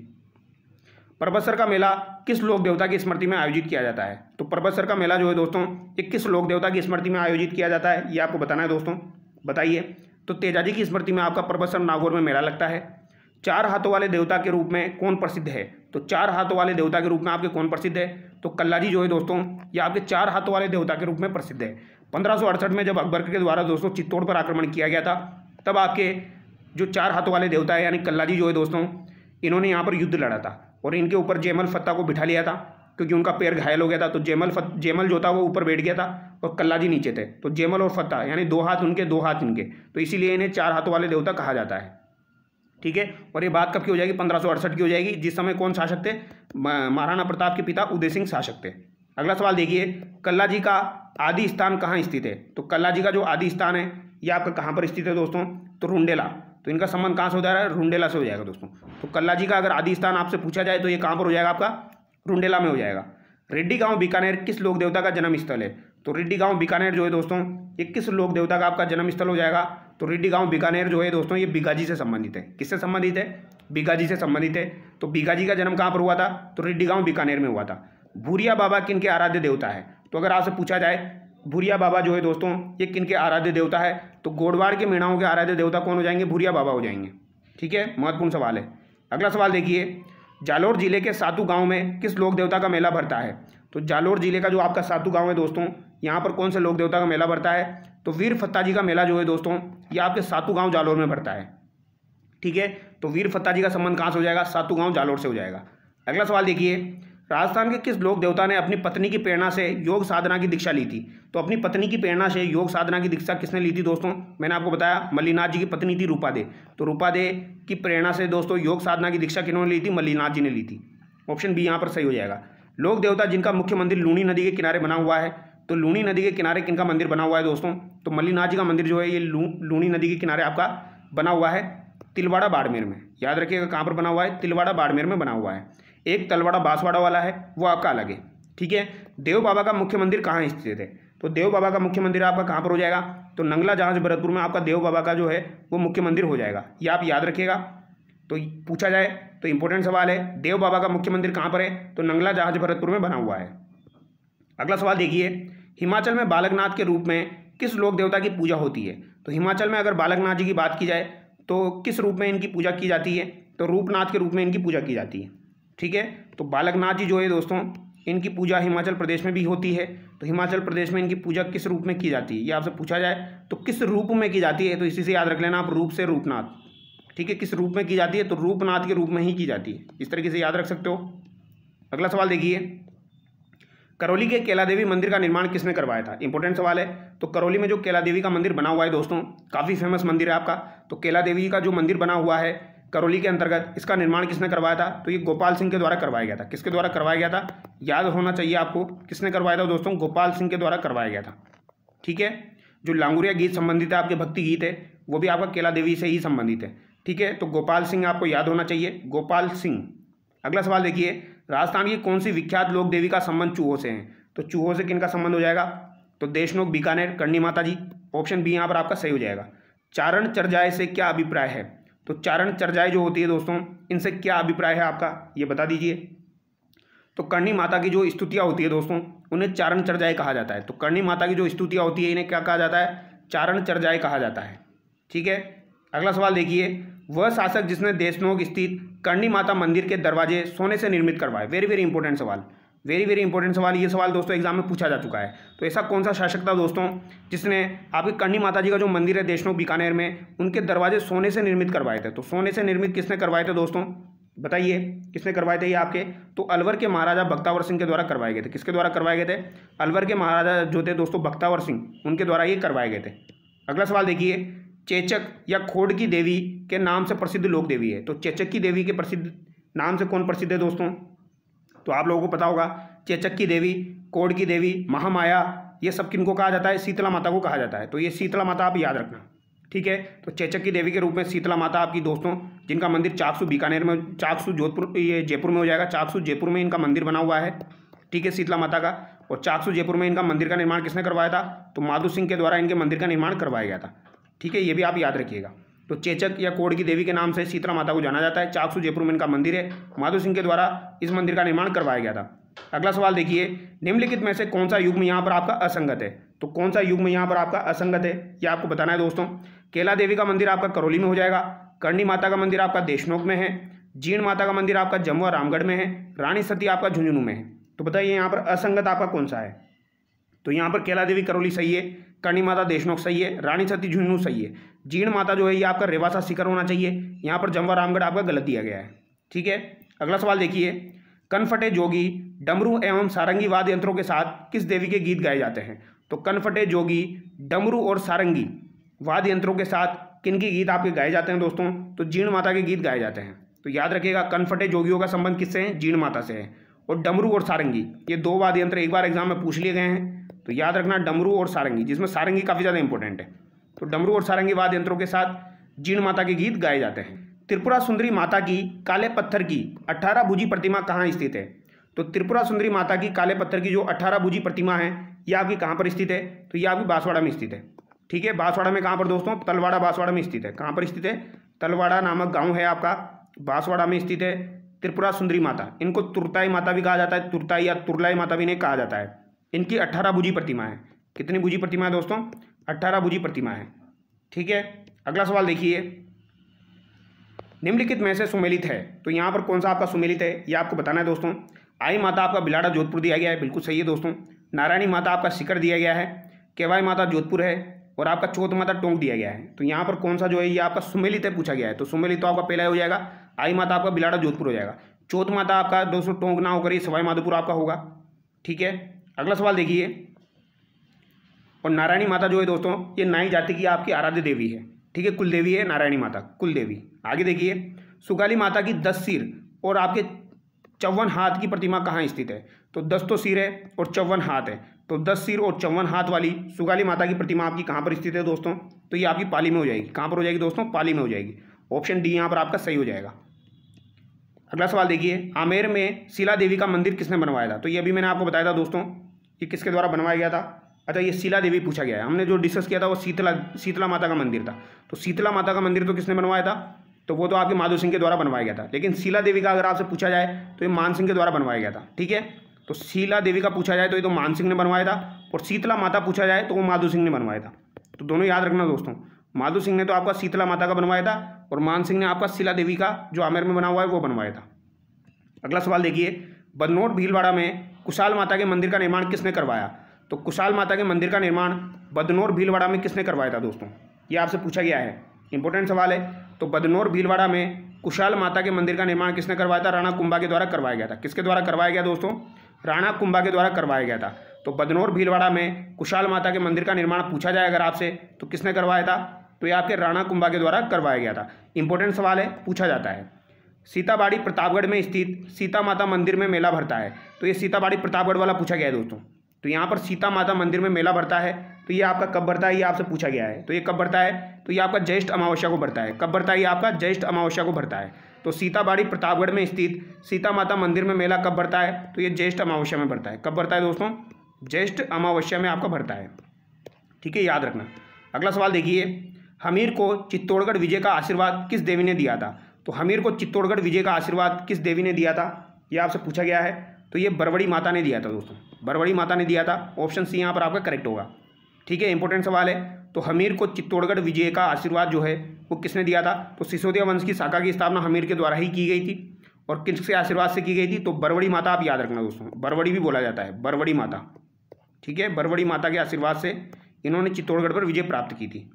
परबतसर का मेला किस लोक देवता की स्मृति में आयोजित किया जाता है? तो परबतसर का मेला जो है दोस्तों ये किस लोक देवता की स्मृति में आयोजित किया जाता है, ये आपको बताना है दोस्तों, बताइए। तो तेजाजी की स्मृति में आपका परबतसर नागौर में मेला लगता है। चार हाथों वाले देवता के रूप में कौन प्रसिद्ध है? तो चार हाथों वाले देवता के रूप में आपके कौन प्रसिद्ध है? तो कल्लाजी जो है दोस्तों ये आपके चार हाथों वाले देवता के रूप में प्रसिद्ध है। 1568 में जब अकबर के द्वारा दोस्तों चित्तौड़ पर आक्रमण किया गया था, तब आपके जो चार हाथों वाले देवता है यानी कल्लाजी जो है दोस्तों इन्होंने यहाँ पर युद्ध लड़ा था, और इनके ऊपर जयमल फत्ता को बिठा लिया था, क्योंकि उनका पैर घायल हो गया था। तो जयमल जो था वो ऊपर बैठ गया था और कल्लाजी नीचे थे। तो जयमल और फत्ता यानी दो हाथ उनके दो हाथ इनके, तो इसीलिए इन्हें चार हाथों वाले देवता कहा जाता है। ठीक है, और ये बात कब की हो जाएगी? 1568 की हो जाएगी, जिस समय कौन शासक थे? महाराणा प्रताप के पिता उदय सिंह शासक थे। अगला सवाल देखिए, कल्लाजी का आदि स्थान कहाँ स्थित है? तो कल्लाजी का जो आदि स्थान है ये आपका कहाँ पर स्थित है दोस्तों? तो रुंडेला। तो इनका संबंध कहाँ से हो जाएगा? रुंडेला से हो जाएगा दोस्तों। तो कल्लाजी का अगर आदि स्थान आपसे पूछा जाए तो ये कहाँ पर हो जाएगा? आपका रुंडेला में हो जाएगा। रेड्डी गांव बीकानेर किस लोक देवता का जन्म स्थल है? तो रिड्डी गांव बीकानेर जो है दोस्तों ये किस लोक देवता का आपका जन्म स्थल हो जाएगा? तो रिड्डी गांव बीकानेर जो है दोस्तों ये बीगाजी से संबंधित है। किससे संबंधित है? बीगाजी से संबंधित है। तो बीगाजी का जन्म कहाँ पर हुआ था? तो रिड्डी गांव बीकानेर में हुआ था। भूरिया बाबा किन के आराध्य देवता है? तो अगर आपसे पूछा जाए भूरिया बाबा जो है दोस्तों ये किन के आराध्य देवता है? तो गोडवाड़ के मीणाओं के आराध्य देवता कौन हो जाएंगे? भूरिया बाबा हो जाएंगे। ठीक है, महत्वपूर्ण सवाल है। अगला सवाल देखिए, जालोर जिले के सातू गांव में किस लोक देवता का मेला भरता है? तो जालोर जिले का जो आपका सातू गांव है दोस्तों यहाँ पर कौन से लोक देवता का मेला भरता है? तो वीर फत्ता जी का मेला जो है दोस्तों ये आपके सातू गांव जालोर में भरता है। ठीक है, तो वीर फत्ता जी का संबंध कहाँ से हो जाएगा? सातू गांव जालोर से हो जाएगा। अगला सवाल देखिए, राजस्थान के किस लोक देवता ने अपनी पत्नी की प्रेरणा से योग साधना की दीक्षा ली थी? तो अपनी पत्नी की प्रेरणा से योग साधना की दीक्षा किसने ली थी दोस्तों? मैंने आपको बताया मल्लीनाथ जी की पत्नी थी रूपा दे। तो रूपा दे की प्रेरणा से दोस्तों योग साधना की दीक्षा किन्होंने ली थी? मल्लीनाथ जी ने ली थी। ऑप्शन बी यहाँ पर सही हो जाएगा। लोक देवता जिनका मुख्य मंदिर लूणी नदी के किनारे बना हुआ है, तो लूणी नदी के किनारे किनका मंदिर बना हुआ है दोस्तों? तो मल्लीनाथ जी का मंदिर जो है ये लूणी नदी के किनारे आपका बना हुआ है तिलवाड़ा बाड़मेर में। याद रखिएगा कहाँ पर बना हुआ है? तिलवाड़ा बाड़मेर में बना हुआ है। एक तलवाड़ा बांसवाड़ा वाला है वो आपका अलग है। ठीक है, देव बाबा का मुख्य मंदिर कहाँ स्थित है? तो देव बाबा का मुख्य मंदिर आपका कहाँ पर हो जाएगा? तो नंगला जहाज भरतपुर में आपका देव बाबा का जो है वो मुख्य मंदिर हो जाएगा। ये आप याद रखिएगा, तो पूछा जाए तो इंपॉर्टेंट सवाल है। देव बाबा का मुख्य मंदिर कहाँ पर है? तो नंगला जहाज भरतपुर में बना हुआ है। अगला सवाल देखिए, हिमाचल में बालकनाथ के रूप में किस लोक देवता की पूजा होती है? तो हिमाचल में अगर बालकनाथ जी की बात की जाए तो किस रूप में इनकी पूजा की जाती है? तो रूपनाथ के रूप में इनकी पूजा की जाती है। ठीक है, तो बालकनाथ जी जो है दोस्तों इनकी पूजा हिमाचल प्रदेश में भी होती है। तो हिमाचल प्रदेश में इनकी पूजा किस रूप में की जाती है? ये आपसे पूछा जाए तो किस रूप में की जाती है? तो इसी से याद रख लेना आप, रूप से रूपनाथ। ठीक है, किस रूप में की जाती है? तो रूपनाथ के रूप में ही की जाती है। इस तरीके से याद रख सकते हो। अगला सवाल देखिए, करौली के केला देवी मंदिर का निर्माण किसने करवाया था? इंपॉर्टेंट सवाल है। तो करौली में जो केला देवी का मंदिर बना हुआ है दोस्तों काफ़ी फेमस मंदिर है आपका। तो केला देवी का जो मंदिर बना हुआ है करौली के अंतर्गत, इसका निर्माण किसने करवाया था? तो ये गोपाल सिंह के द्वारा करवाया गया था। किसके द्वारा करवाया गया था? याद होना चाहिए आपको, किसने करवाया था दोस्तों? गोपाल सिंह के द्वारा करवाया गया था। ठीक है, जो लांगुरिया गीत संबंधित है आपके भक्ति गीत है वो भी आपका केला देवी से ही संबंधित है। ठीक है, तो गोपाल सिंह आपको याद होना चाहिए, गोपाल सिंह। अगला सवाल देखिए, राजस्थान की कौन सी विख्यात लोक देवी का संबंध चूहों से है? तो चूहों से किनका संबंध हो जाएगा? तो देशनोक बीकानेर करणी माता जी। ऑप्शन बी यहाँ पर आपका सही हो जाएगा। चारण चरजाए से क्या अभिप्राय है? तो चारण चरजाए जो होती है दोस्तों इनसे क्या अभिप्राय है आपका, ये बता दीजिए। तो करणी माता की जो स्तुतियाँ होती है दोस्तों उन्हें चारण चरजाए कहा जाता है। तो करणी माता की जो स्तुतियाँ होती है इन्हें क्या कहा जाता है? चारण चरजाए कहा जाता है। ठीक है, अगला सवाल देखिए, वह शासक जिसने देशनोक स्थित करणी माता मंदिर के दरवाजे सोने से निर्मित करवाए। वेरी वेरी इंपॉर्टेंट सवाल, वेरी वेरी इंपॉर्टेंट सवाल। ये सवाल दोस्तों एग्जाम में पूछा जा चुका है। तो ऐसा कौन सा शासक था दोस्तों जिसने आपके करणी माता जी का जो मंदिर है देशनोक बीकानेर में उनके दरवाजे सोने से निर्मित करवाए थे? तो सोने से निर्मित किसने करवाए थे दोस्तों, बताइए किसने करवाए थे ये आपके? तो अलवर के महाराजा बख्तावर सिंह के द्वारा करवाए गए थे। किसके द्वारा करवाए गए थे? अलवर के महाराजा जो थे दोस्तों बख्तावर सिंह, उनके द्वारा ये करवाए गए थे। अगला सवाल देखिए, चेचक या खोड़ की देवी के नाम से प्रसिद्ध लोक देवी है। तो चेचक की देवी के प्रसिद्ध नाम से कौन प्रसिद्ध है दोस्तों? तो आप लोगों को पता होगा, चेचक की देवी, कोड की देवी, महामाया, ये सब किनको कहा जाता है? शीतला माता को कहा जाता है। तो ये शीतला माता आप याद रखना। ठीक है, तो चेचक की देवी के रूप में शीतला माता आपकी दोस्तों जिनका मंदिर चाकसू बीकानेर में, चाकसू जोधपुर, ये जयपुर में हो जाएगा। चाकसू जयपुर में इनका मंदिर बना हुआ है। ठीक है, शीतला माता का। और चाकसू जयपुर में इनका मंदिर का निर्माण किसने करवाया था? तो माधु सिंह के द्वारा इनके मंदिर का निर्माण करवाया गया था। ठीक है, ये भी आप याद रखिएगा। तो चेचक या कोड की देवी के नाम से शीतला माता को जाना जाता है। चाकसू जयपुर में इनका मंदिर है। माधु सिंह के द्वारा इस मंदिर का निर्माण करवाया गया था। अगला सवाल देखिए, निम्नलिखित में से कौन सा युग्म यहाँ पर आपका असंगत है? तो कौन सा युग्म यहाँ पर आपका असंगत है ये आपको बताना है दोस्तों। केला देवी का मंदिर आपका करौली में हो जाएगा। करणी माता का मंदिर आपका देशनोक में है। जीण माता का मंदिर आपका जमुआ रामगढ़ में है। रानी सती आपका झुंझुनू में है। तो बताइए यहाँ पर असंगत आपका कौन सा है? तो यहाँ पर केला देवी करौली सही है, करणी माता देशनोक सही है, रानी सती झुंझुनू सही है। जीण माता जो है ये आपका रेवासा सीकर होना चाहिए। यहाँ पर जमुआ रामगढ़ आपका गलत दिया गया है। ठीक है, अगला सवाल देखिए, कनफटे जोगी डमरू एवं सारंगी वाद्य यंत्रों के साथ किस देवी के गीत गाए जाते हैं? तो कनफटे जोगी डमरू और सारंगी वाद्य यंत्रों के साथ किनके गीत आपके गाए जाते हैं दोस्तों? तो जीण माता के गीत गाए जाते हैं। तो याद रखिएगा, कनफटे जोगियों का संबंध किससे है? जीण माता से है। और डमरू और सारंगी ये दो वाद्य यंत्र एक बार एग्जाम में पूछ लिए गए हैं। तो याद रखना डमरू और सारंगी, जिसमें सारंगी काफ़ी ज़्यादा इंपॉर्टेंट है। तो डमरू और सारंगी वाद्य यंत्रों के साथ जीण माता के गीत गाए जाते हैं। त्रिपुरा सुंदरी माता की काले पत्थर की 18 भुजी प्रतिमा कहाँ स्थित है? तो त्रिपुरा सुंदरी माता की काले पत्थर की जो 18 भुजी प्रतिमा है ये आपकी कहाँ पर स्थित है? तो ये आपकी बांसवाड़ा में स्थित है। ठीक है, बांसवाड़ा में कहाँ पर दोस्तों? तलवाड़ा बांसवाड़ा में स्थित है। कहाँ पर स्थित है? तलवाड़ा नामक गाँव है आपका, बांसवाड़ा में स्थित है। त्रिपुरा सुंदरी माता, इनको तुरताई माता भी कहा जाता है, तुरताई या तुरलाई माता भी इन्हें कहा जाता है। इनकी 18 भुजी प्रतिमा है। कितनी भुजी प्रतिमा है दोस्तों? 18 भुजी प्रतिमा है। ठीक है, अगला सवाल देखिए, निम्नलिखित में से सुमेलित है, तो यहाँ पर कौन सा आपका सुमेलित है ये आपको बताना है दोस्तों। आई माता आपका बिलाड़ा जोधपुर दिया गया है, बिल्कुल सही है दोस्तों। नारायणी माता आपका सीकर दिया गया है। केवाई माता जोधपुर है और आपका चौथ माता टोंक दिया गया है। तो यहाँ पर कौन सा जो है ये आपका सुमेलित है पूछा गया है, तो सुमेलित तो आपका पहला हो जाएगा, आई माता आपका बिलाड़ा जोधपुर हो जाएगा। चौथ माता आपका दोस्तों टोंक ना होकर ये सवाई माधोपुर आपका होगा। ठीक है, अगला सवाल देखिए, और नारायणी माता जो है दोस्तों ये नाई जाति की आपकी आराध्य देवी है। ठीक है, कुल देवी है नारायणी माता, कुल देवी। आगे देखिए, सुगाली माता की 10 सिर और आपके 54 हाथ की प्रतिमा कहाँ स्थित है? तो 10 तो सिर है और 54 हाथ है, तो 10 सिर और 54 हाथ वाली सुगाली माता की प्रतिमा आपकी कहाँ पर स्थित है दोस्तों? तो ये आपकी पाली में हो जाएगी। कहाँ पर हो जाएगी दोस्तों? पाली में हो जाएगी। ऑप्शन डी यहाँ पर आपका सही हो जाएगा। अगला सवाल देखिए, आमेर में शिला देवी का मंदिर किसने बनवाया था? तो ये अभी मैंने आपको बताया था दोस्तों, ये किसके द्वारा बनवाया गया था? अच्छा, ये शिला देवी पूछा गया है। हमने जो डिस्कस किया था वो शीतला माता का मंदिर था। तो शीतला माता का मंदिर तो किसने बनवाया था? तो वो तो आपके माधो सिंह के द्वारा बनवाया गया था। लेकिन शिला देवी का अगर आपसे पूछा जाए तो ये मान सिंह के द्वारा बनवाया गया था। ठीक है, तो शिला देवी का पूछा जाए तो ये तो मान सिंह ने बनवाया था, और शीतला माता पूछा जाए तो वो माधो सिंह ने बनवाया था। तो दोनों याद रखना दोस्तों, माधो सिंह ने तो आपका शीतला माता का बनवाया था और मान सिंह ने आपका शिला देवी का जो आमेर में बना हुआ है वो बनवाया था। अगला सवाल देखिए, बदनोट भीलवाड़ा में कुशाल माता के मंदिर का निर्माण किसने करवाया? तो कुशाल माता के मंदिर का निर्माण बदनोर भीलवाड़ा में किसने करवाया था दोस्तों? ये आपसे पूछा गया है, इंपॉर्टेंट सवाल है। तो बदनोर भीलवाड़ा में कुशाल माता के मंदिर का निर्माण किसने करवाया था? राणा कुंभा के द्वारा करवाया गया था। किसके द्वारा करवाया गया दोस्तों? राणा कुंभा के द्वारा करवाया गया था। तो बदनोर भीलवाड़ा में कुशाल माता के मंदिर का निर्माण पूछा जाए अगर आपसे तो किसने करवाया था? तो ये आपके राणा कुंभा के द्वारा करवाया गया था। इंपॉर्टेंट सवाल है, पूछा जाता है। सीताबाड़ी प्रतापगढ़ में स्थित सीता माता मंदिर में मेला भरता है। तो ये सीताबाड़ी प्रतापगढ़ वाला पूछा गया है दोस्तों। तो यहाँ पर सीता माता मंदिर में मेला भरता है, तो ये आपका कब भरता है ये आपसे पूछा गया है। तो ये कब भरता है? तो ये आपका ज्येष्ठ अमावस्या को भरता है। कब भरता है? ये आपका ज्येष्ठ अमावस्या को भरता है। तो सीताबाड़ी प्रतापगढ़ में स्थित सीता माता मंदिर में मेला कब भरता है? तो ये ज्येष्ठ अमावस्या में भरता है। कब भरता है दोस्तों? ज्येष्ठ अमावस्या में आपका भरता है। ठीक है, याद रखना। अगला सवाल देखिए, हमीर को चित्तौड़गढ़ विजय का आशीर्वाद किस देवी ने दिया था? तो हमीर को चित्तौड़गढ़ विजय का आशीर्वाद किस देवी ने दिया था? ये आपसे पूछा गया है। तो ये बरवड़ी माता ने दिया था दोस्तों, बरवड़ी माता ने दिया था। ऑप्शन सी यहाँ पर आपका करेक्ट होगा। ठीक है, इंपॉर्टेंट सवाल है। तो हमीर को चित्तौड़गढ़ विजय का आशीर्वाद जो है वो किसने दिया था? तो सिसोदिया वंश की शाखा की स्थापना हमीर के द्वारा ही की गई थी। और किसके आशीर्वाद से की गई थी? तो बरवड़ी माता, आप याद रखना दोस्तों, बरवड़ी भी बोला जाता है, बरवड़ी माता। ठीक है, बरवड़ी माता के आशीर्वाद से इन्होंने चित्तौड़गढ़ पर विजय प्राप्त की थी।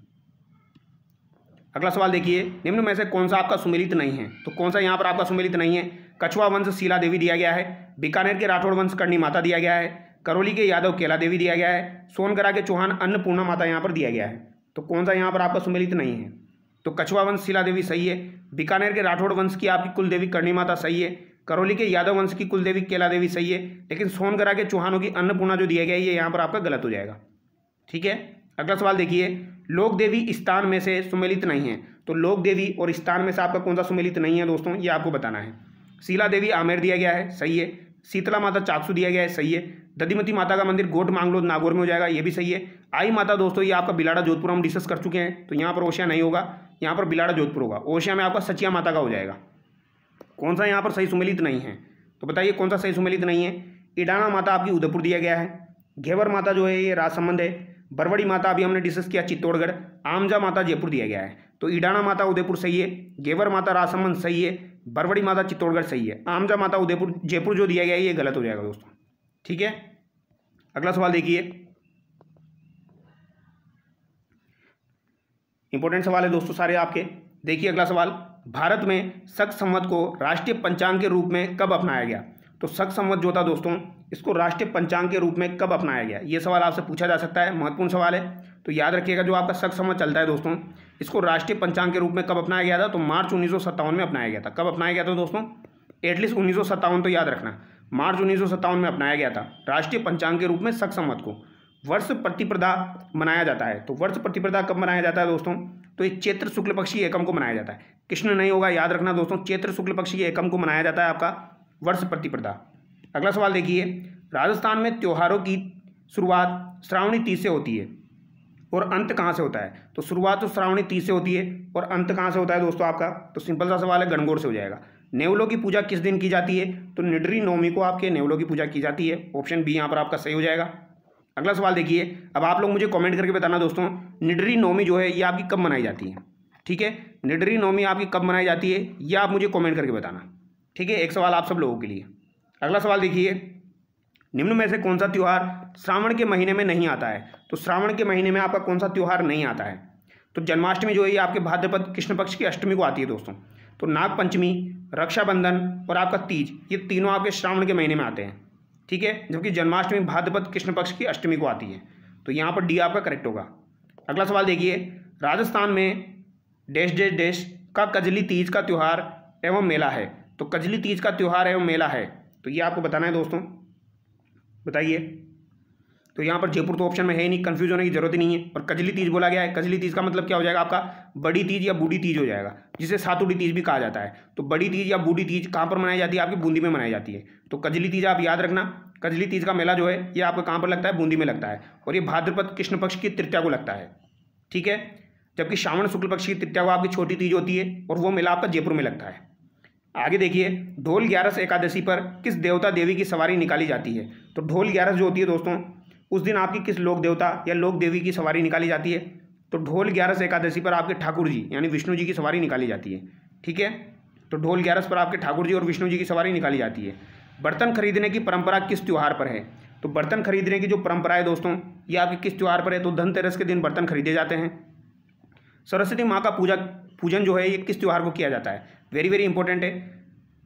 अगला सवाल देखिए, निम्न में से कौन सा आपका सुमेलित नहीं है? तो कौन सा यहाँ पर आपका सुमेलित नहीं है? कछुआ वंश शीला देवी दिया गया है, बीकानेर के राठौड़ वंश करणी माता दिया गया है, करौली के यादव केला देवी दिया गया है, सोनगरा के चौहान अन्नपूर्णा माता यहाँ पर दिया गया है। तो कौन सा यहाँ पर आपका सुमेलित नहीं है? तो कछुआ वंश शीला देवी सही है, बीकानेर के राठौड़ वंश की आपकी कुल देवी करणी माता सही है, करौली के यादव वंश की कुल देवी केला देवी सही है, लेकिन सोनगरा के चौहानों की अन्नपूर्णा जो दिया गया है ये यहाँ पर आपका गलत हो जाएगा। ठीक है, अगला सवाल देखिए, लोक देवी स्थान में से सुमेलित नहीं है। तो लोक देवी और स्थान में से आपका कौन सा सुमेलित नहीं है दोस्तों, ये आपको बताना है। शीला देवी आमेर दिया गया है, सही है। शीतला माता चाकसू दिया गया है, सही है। दधिमती माता का मंदिर गोट मांगलोद नागौर में हो जाएगा, ये भी सही है। आई माता दोस्तों ये आपका बिलाड़ा जोधपुर हम डिस्कस कर चुके हैं, तो यहाँ पर ओशिया नहीं होगा, यहाँ पर बिलाड़ा जोधपुर होगा। ओशिया में आपका सचिया माता का हो जाएगा। कौन सा यहाँ पर सही सुमेलित नहीं है? तो बताइए कौन सा सही सुमेलित नहीं है? इडाना माता आपकी उदयपुर दिया गया है, घेवर माता जो है ये राजसमंद है, बरवड़ी माता अभी हमने डिस्कस किया चित्तौड़गढ़, आमजा माता जयपुर दिया गया है। तो इडाना माता उदयपुर सही है, घेवर माता राजसमंद सही है, बरवड़ी माता चित्तौड़गढ़ सही है, आमजा माता उदयपुर जयपुर जो दिया गया है ये गलत हो जाएगा दोस्तों। ठीक है, अगला सवाल देखिए, इंपॉर्टेंट सवाल है दोस्तों सारे आपके। देखिए अगला सवाल, भारत में शक संवत को राष्ट्रीय पंचांग के रूप में कब अपनाया गया? तो शक संवत जो था दोस्तों इसको राष्ट्रीय पंचांग के रूप में कब अपनाया गया? ये सवाल आपसे पूछा जा सकता है, महत्वपूर्ण सवाल है। तो याद रखिएगा जो आपका शक संवत चलता है दोस्तों इसको राष्ट्रीय पंचांग के रूप में कब अपनाया गया था? तो मार्च 1957 में अपनाया गया था। कब अपनाया गया था दोस्तों? एटलीस्ट 1957 तो याद रखना, मार्च 1957 में अपनाया गया था राष्ट्रीय पंचांग के रूप में शक संवत को। वर्ष प्रतिप्रदा मनाया जाता है, तो वर्ष प्रतिप्रदा कब मनाया जाता है दोस्तों? तो ये चैत्र शुक्ल पक्ष की एकम को मनाया जाता है, कृष्ण नहीं होगा, याद रखना दोस्तों, चैत्र शुक्ल पक्ष की एकम को मनाया जाता है आपका वर्ष प्रतिप्रदा। अगला सवाल देखिए, राजस्थान में त्योहारों की शुरुआत श्रावणी तीज से होती है और अंत कहाँ से होता है? तो शुरुआत तो श्रावणी तीज से होती है और अंत कहाँ से होता है दोस्तों आपका? तो सिंपल सा सवाल है, गणगौर से हो जाएगा। नेवलों की पूजा किस दिन की जाती है? तो निडरी नवमी को आपके नेवलों की पूजा की जाती है। ऑप्शन बी यहाँ पर आपका सही हो जाएगा। अगला सवाल देखिए, अब आप लोग मुझे कमेंट करके बताना दोस्तों, निडरी नवमी जो है ये आपकी कब मनाई जाती है? ठीक है, निडरी नवमी आपकी कब मनाई जाती है ये आप मुझे कमेंट करके बताना। ठीक है, एक सवाल आप सब लोगों के लिए। अगला सवाल देखिए, निम्न में से कौन सा त्यौहार श्रावण के महीने में नहीं आता है? तो श्रावण के महीने में आपका कौन सा त्यौहार नहीं आता है? तो जन्माष्टमी जो है ये आपके भाद्रपद कृष्ण पक्ष की अष्टमी को आती है दोस्तों। तो नागपंचमी, रक्षाबंधन और आपका तीज, ये तीनों आपके श्रावण के महीने में आते हैं। ठीक है, जबकि जन्माष्टमी भाद्रपद कृष्ण पक्ष की अष्टमी को आती है। तो यहाँ पर डी आपका करेक्ट होगा। अगला सवाल देखिए, राजस्थान में डैश डैश डैश का कजली तीज का त्यौहार एवं मेला है। तो कजली तीज का त्यौहार एवं मेला है, तो ये आपको बताना है दोस्तों, बताइए। तो यहाँ पर जयपुर तो ऑप्शन में है ही नहीं, कंफ्यूज होने की जरूरत ही नहीं है। और कजली तीज बोला गया है, कजली तीज का मतलब क्या हो जाएगा आपका? बड़ी तीज या बूढ़ी तीज हो जाएगा, जिसे सातुड़ी तीज भी कहा जाता है। तो बड़ी तीज या बूढ़ी तीज कहाँ पर मनाई जाती है? आपकी बूंदी में मनाई जाती है। तो कजली तीज आप याद रखना, कजली तीज का मेला जो है ये आपका कहाँ पर लगता है? बूंदी में लगता है, और ये भाद्रपद कृष्ण पक्ष की तृतीया को लगता है। ठीक है, जबकि श्रावण शुक्ल पक्ष की तृतीया को आपकी छोटी तीज होती है, और वो मेला आपका जयपुर में लगता है। आगे देखिए, ढोल ग्यारस एकादशी पर किस देवता देवी की सवारी निकाली जाती है? तो ढोल ग्यारस जो होती है दोस्तों, उस दिन आपकी किस लोक देवता या लोक देवी की सवारी निकाली जाती है? तो ढोल ग्यारस एकादशी पर आपके ठाकुर जी यानी विष्णु जी की सवारी निकाली जाती है। ठीक है, तो ढोल ग्यारस पर आपके ठाकुर जी और विष्णु जी की सवारी निकाली जाती है। बर्तन खरीदने की परंपरा किस त्यौहार पर है? तो बर्तन खरीदने की जो परंपरा है दोस्तों, ये आपकी किस त्यौहार पर है? तो धनतेरस के दिन बर्तन खरीदे जाते हैं। सरस्वती माँ का पूजन जो है ये किस त्यौहार को किया जाता है? वेरी वेरी इंपॉर्टेंट है।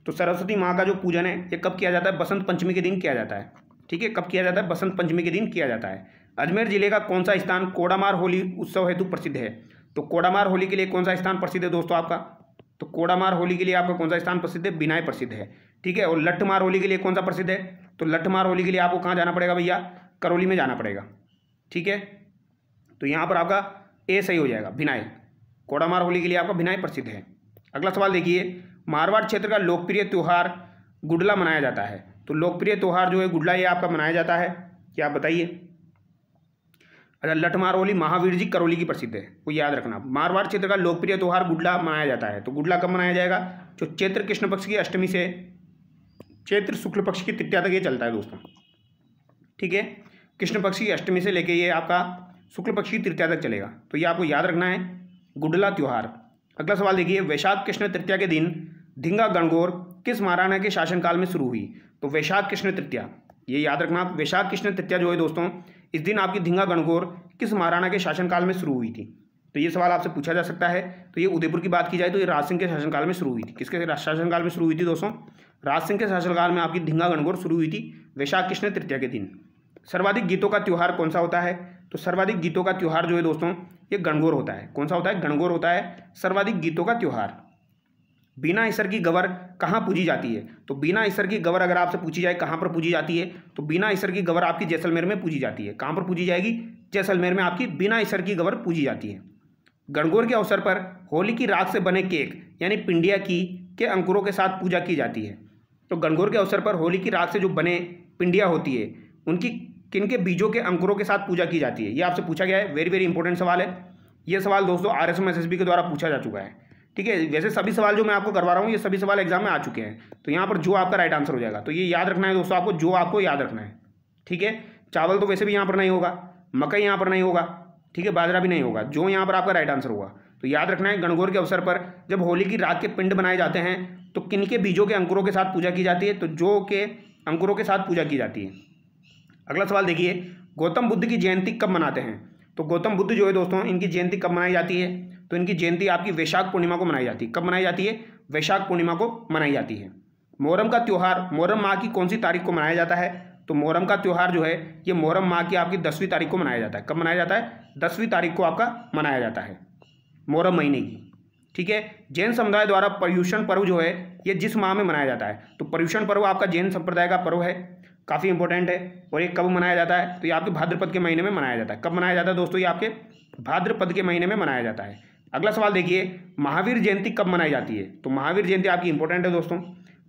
तो सरस्वती माँ का जो पूजन है ये कब किया जाता है? बसंत पंचमी के दिन किया जाता है। ठीक है, कब किया जाता है? बसंत पंचमी के दिन किया जाता है। अजमेर जिले का कौन सा स्थान कोडामार होली उत्सव हेतु प्रसिद्ध है? तो कोडामार होली के लिए कौन सा स्थान प्रसिद्ध है दोस्तों आपका? तो कोडामार होली के लिए आपका कौन सा स्थान प्रसिद्ध है? बिनाई प्रसिद्ध है। ठीक है, और लट्ठमार होली के लिए कौन सा प्रसिद्ध है? तो लट्ठमार होली के लिए आपको कहाँ जाना पड़ेगा भैया? करौली में जाना पड़ेगा। ठीक है, तो यहाँ पर आपका ए सही हो जाएगा, बिनाई। कोडामार होली के लिए आपका बिनाई प्रसिद्ध है। अगला सवाल देखिए, मारवाड़ क्षेत्र का लोकप्रिय त्यौहार गुडला मनाया जाता है। तो लोकप्रिय त्यौहार जो है गुडला ये आपका मनाया जाता है, क्या आप बताइए? अच्छा, लठमार होली महावीर जी करौली की प्रसिद्ध है, वो याद रखना। मारवाड़ क्षेत्र का लोकप्रिय त्यौहार गुडला मनाया जाता है। तो गुडला कब मनाया जाएगा? जो चैत्र कृष्ण पक्ष की अष्टमी से चैत्र शुक्ल पक्ष की तृतीया तक ये चलता है दोस्तों। ठीक है, कृष्ण पक्ष की अष्टमी से लेके ये आपका शुक्ल पक्ष की तृतीया तक चलेगा। तो ये आपको याद रखना है, गुडला त्यौहार। अगला सवाल देखिए, वैशाख कृष्ण तृतीया के दिन ढिंगा गणगौर किस महाराणा के शासनकाल में शुरू हुई? तो वैशाख कृष्ण तृतीया, ये याद रखना आप, वैशाख कृष्ण तृतीया जो है दोस्तों, इस दिन आपकी ढिंगा गणगौर किस महाराणा के शासनकाल में शुरू हुई थी? तो ये सवाल आपसे पूछा जा सकता है। तो ये उदयपुर की बात की जाए तो ये राज सिंह के शासनकाल में शुरू हुई थी। किसके शासनकाल में शुरू हुई थी दोस्तों? राज सिंह के शासनकाल में आपकी ढिंगा गणगौर शुरू हुई थी वैशाख कृष्ण तृतीया के दिन। सर्वाधिक गीतों का त्यौहार कौन सा होता है? तो सर्वाधिक गीतों का त्यौहार जो है दोस्तों ये गणगौर होता है। कौन सा होता है? गणगौर होता है सर्वाधिक गीतों का त्यौहार। बीना ईसर की गवर कहाँ पूजी जाती है? तो बीना ईसर की गवर अगर आपसे पूछी जाए कहाँ पर पूजी जाती है, तो बीना ईसर की गवर आपकी जैसलमेर में पूजी जाती है। कहाँ पर पूजी जाएगी? जैसलमेर में आपकी बीना ईसर की गवर पूजी जाती है। गणगौर के अवसर पर होली की राख से बने केक यानी पिंडिया की के अंकुरों के साथ पूजा की जाती है। तो गणगौर के अवसर पर होली की राख से जो बने पिंडिया होती है उनकी किनके बीजों के अंकुरों के साथ पूजा की जाती है? ये आपसे पूछा गया है। वेरी वेरी इंपॉर्टेंट सवाल है। ये सवाल दोस्तों RSM SSB के द्वारा पूछा जा चुका है। ठीक है, वैसे सभी सवाल जो मैं आपको करवा रहा हूँ ये सभी सवाल एग्जाम में आ चुके हैं। तो यहाँ पर जो आपका राइट आंसर हो जाएगा, तो ये याद रखना है दोस्तों आपको, जो आपको याद रखना है। ठीक है, चावल तो वैसे भी यहाँ पर नहीं होगा, मकई यहाँ पर नहीं होगा, ठीक है, बाजरा भी नहीं होगा, जो यहाँ पर आपका राइट आंसर होगा। तो याद रखना है, गणगौर के अवसर पर जब होली की राख के पिंड बनाए जाते हैं तो किनके बीजों के अंकुरों के साथ पूजा की जाती है? तो जो के अंकुरों के साथ पूजा की जाती है। अगला सवाल देखिए, गौतम बुद्ध की जयंती कब मनाते हैं? तो गौतम बुद्ध जो है दोस्तों इनकी जयंती कब मनाई जाती है? तो इनकी जयंती आपकी वैशाख पूर्णिमा को मनाई जाती है। कब मनाई जाती है? वैशाख पूर्णिमा को मनाई जाती है। मुहर्रम का त्यौहार मुहर्रम माह की कौन सी तारीख को मनाया जाता है? तो मुहर्रम का त्यौहार जो है ये मुहर्रम माह की आपकी 10वीं तारीख को मनाया जाता है। कब मनाया जाता है? 10वीं तारीख को आपका मनाया जाता है मुहर्रम महीने की। ठीक है, जैन समुदाय द्वारा पर्युषण पर्व जो है ये जिस माह में मनाया जाता है? तो पर्युषण पर्व आपका जैन संप्रदाय का पर्व है, काफ़ी इंपॉर्टेंट है। और ये कब मनाया जाता है? तो ये आपके भाद्रपद के महीने में मनाया जाता है। कब मनाया जाता है दोस्तों? ये आपके भाद्रपद के महीने में मनाया जाता है। अगला सवाल देखिए, महावीर जयंती कब मनाई जाती है? तो महावीर जयंती आपकी इंपॉर्टेंट है दोस्तों।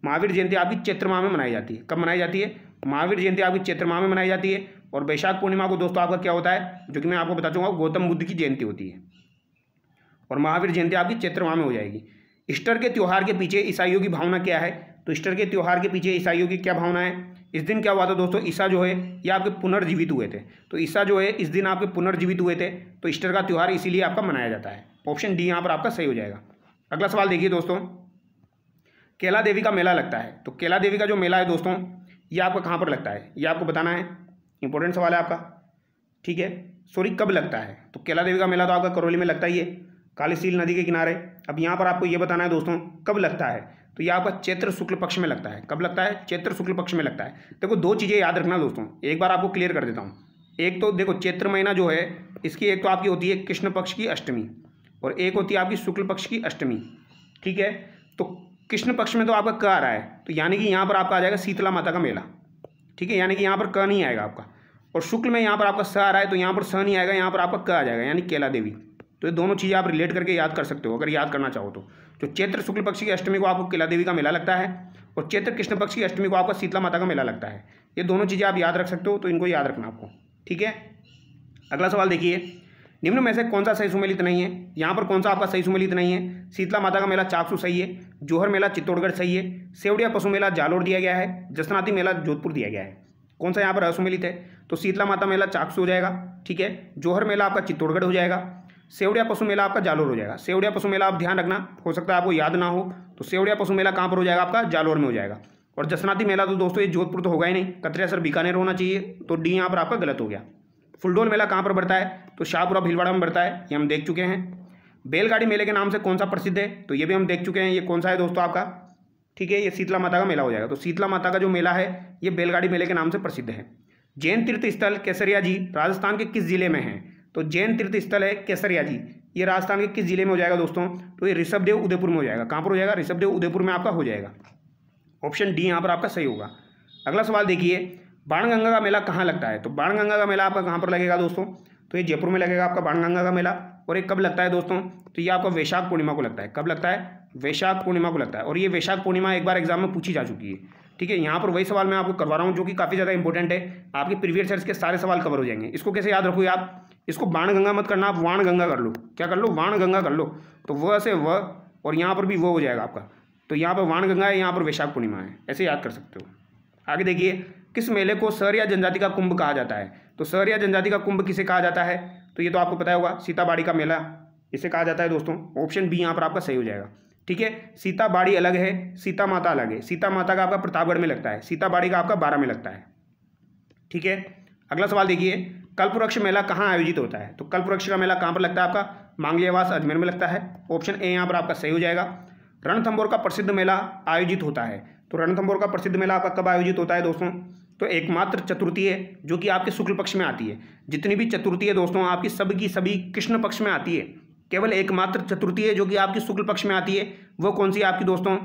महावीर जयंती आपकी चैत्र माह में मनाई जाती है। कब मनाई जाती है? महावीर जयंती आपकी चैत्र माह में मनाई जाती है और वैशाख पूर्णिमा को दोस्तों आपका क्या होता है, जो कि मैं आपको बता चुका हूँ, गौतम बुद्ध की जयंती होती है। और महावीर जयंती आपकी चैत्र माह में हो जाएगी। ईस्टर के त्यौहार के पीछे ईसाइयों की भावना क्या है, तो ईस्टर के त्यौहार के पीछे ईसाइयों की क्या भावना है, इस दिन क्या हुआ था दोस्तों, ईसा जो है ये आपके पुनर्जीवित हुए थे। तो ईसा जो है इस दिन आपके पुनर्जीवित हुए थे, तो ईस्टर का त्यौहार इसीलिए आपका मनाया जाता है। ऑप्शन डी यहाँ पर आपका सही हो जाएगा। अगला सवाल देखिए दोस्तों, कैला देवी का मेला लगता है। तो कैला देवी का जो मेला है दोस्तों ये आपका कहाँ पर लगता है, ये आपको बताना है। इंपॉर्टेंट सवाल है आपका, ठीक है। सॉरी, कब लगता है, तो कैला देवी का मेला तो आपका करौली में लगता ही है, काली सील नदी के किनारे। अब यहाँ पर आपको ये बताना है दोस्तों कब लगता है, तो ये आपका चैत्र शुक्ल पक्ष में लगता है। कब लगता है, चैत्र शुक्ल पक्ष में लगता है। देखो दो चीज़ें याद रखना दोस्तों, एक बार आपको क्लियर कर देता हूँ। एक तो देखो चैत्र महीना जो है इसकी एक तो आपकी होती है कृष्ण पक्ष की अष्टमी, और एक होती है आपकी शुक्ल पक्ष की अष्टमी, ठीक है। तो कृष्ण पक्ष में तो आपका क आ रहा है, तो यानी कि यहाँ पर आपका आ जाएगा शीतला माता का मेला, ठीक है, यानी कि यहाँ पर क नहीं आएगा आपका। और शुक्ल में यहाँ पर आपका स आ रहा है, तो यहाँ पर स नहीं आएगा, यहाँ पर आपका क आ जाएगा, यानी कैला देवी। तो ये दोनों चीज़ें आप रिलेट करके याद कर सकते हो अगर याद करना चाहो तो। जो चैत्र शुक्ल पक्ष की अष्टमी को आपको कैला देवी का मेला लगता है, और चैत्र कृष्ण पक्ष की अष्टमी को आपका शीतला माता का मेला लगता है। ये दोनों चीज़ें आप याद रख सकते हो, तो इनको याद रखना आपको, ठीक है। अगला सवाल देखिए, निम्न में से कौन सा सही सुमेलित नहीं है। यहाँ पर कौन सा आपका सही सुमेलित नहीं है, शीतला माता का मेला चाकसू सही है, जोहर मेला चित्तौड़गढ़ सही है, सेवड़िया पशु मेला जालोर दिया गया है, जसनाती मेला जोधपुर दिया गया है। कौन सा यहाँ पर असुमेलित है, तो शीतला माता मेला चाकसू हो जाएगा, ठीक है। जोहर मेला आपका चित्तौड़गढ़ हो जाएगा, सेवड़िया पशु मेला आपका जालोर हो जाएगा। सेवड़िया पशु मेला आप ध्यान रखना, हो सकता है आपको याद ना हो, तो सेवड़िया पशु मेला कहाँ पर हो जाएगा आपका, जालोर में हो जाएगा। और जसनाती मेला तो दोस्तों ये जोधपुर तो होगा ही नहीं, कतरियासर बीकानेर होना चाहिए, तो डी यहाँ पर आपका गलत हो गया। फुलडोल मेला कहाँ पर बढ़ता है, तो शाहपुरा भीलवाड़ा में बढ़ता है, ये हम देख चुके हैं। बैलगाड़ी मेले के नाम से कौन सा प्रसिद्ध है, तो ये भी हम देख चुके हैं, ये कौन सा है दोस्तों आपका, ठीक है, ये शीतला माता का मेला हो जाएगा। तो शीतला माता का जो मेला है ये बैलगाड़ी मेले के नाम से प्रसिद्ध है। जैन तीर्थ स्थल केसरिया जी राजस्थान के किस जिले में है, तो जैन तीर्थ स्थल है केसरिया जी, ये राजस्थान के किस जिले में हो जाएगा दोस्तों, तो ये ऋषभदेव उदयपुर में हो जाएगा। कहाँ पर हो जाएगा, ऋषभदेव उदयपुर में आपका हो जाएगा। ऑप्शन डी यहाँ पर आपका सही होगा। अगला सवाल देखिए, बाणगंगा का मेला कहाँ लगता है, तो बाणगंगा का मेला आपका कहाँ पर लगेगा दोस्तों, तो ये जयपुर में लगेगा आपका बाणगंगा का मेला। और ये कब लगता है दोस्तों, तो ये आपका वैशाख पूर्णिमा को लगता है। कब लगता है, वैशाख पूर्णिमा को लगता है। और ये वैशाख पूर्णिमा एक बार एग्जाम में पूछी जा चुकी है, ठीक है। यहाँ पर वही सवाल मैं आपको करवा रहा हूँ जो कि काफ़ी ज़्यादा इंपॉर्टेंट है, आपके प्रीवियस ईयर्स के सारे सवाल कवर हो जाएंगे। इसको कैसे याद रखोगे आप, इसको बाणगंगा मत करना, आप वाणगंगा कर लो। क्या कर लो, वाणगंगा कर लो, तो वह से वह, और यहाँ पर भी वो हो जाएगा आपका। तो यहाँ पर वाणगंगा है, यहाँ पर वैशाख पूर्णिमा है, ऐसे याद कर सकते हो। आगे देखिए, किस मेले को सहरिया जनजाति का कुंभ कहा जाता है, तो सहरिया जनजाति का कुंभ किसे कहा जाता है, तो ये तो आपको पता होगा, सीताबाड़ी का मेला इसे कहा जाता है दोस्तों। ऑप्शन बी यहाँ पर आपका सही हो जाएगा, ठीक है। सीताबाड़ी अलग है, सीता माता अलग है। सीता माता का आपका प्रतापगढ़ में लगता है, सीताबाड़ी का आपका बारा में लगता है, ठीक है। अगला सवाल देखिए, कल्पवृक्ष मेला कहाँ आयोजित होता है, तो कल्पवृक्ष का मेला कहाँ पर लगता है आपका, मांगलियावास अजमेर में लगता है। ऑप्शन ए यहाँ पर आपका सही हो जाएगा। रणथंभौर का प्रसिद्ध मेला आयोजित होता है, तो रणथंभौर का प्रसिद्ध मेला आपका कब आयोजित होता है दोस्तों, तो एकमात्र चतुर्थी है जो कि आपके शुक्ल पक्ष में आती है। जितनी भी चतुर्थी है दोस्तों आपकी सभी कृष्ण पक्ष में आती है, केवल एकमात्र चतुर्थी है जो कि आपकी शुक्ल पक्ष में आती है। वो कौन सी है आपकी दोस्तों,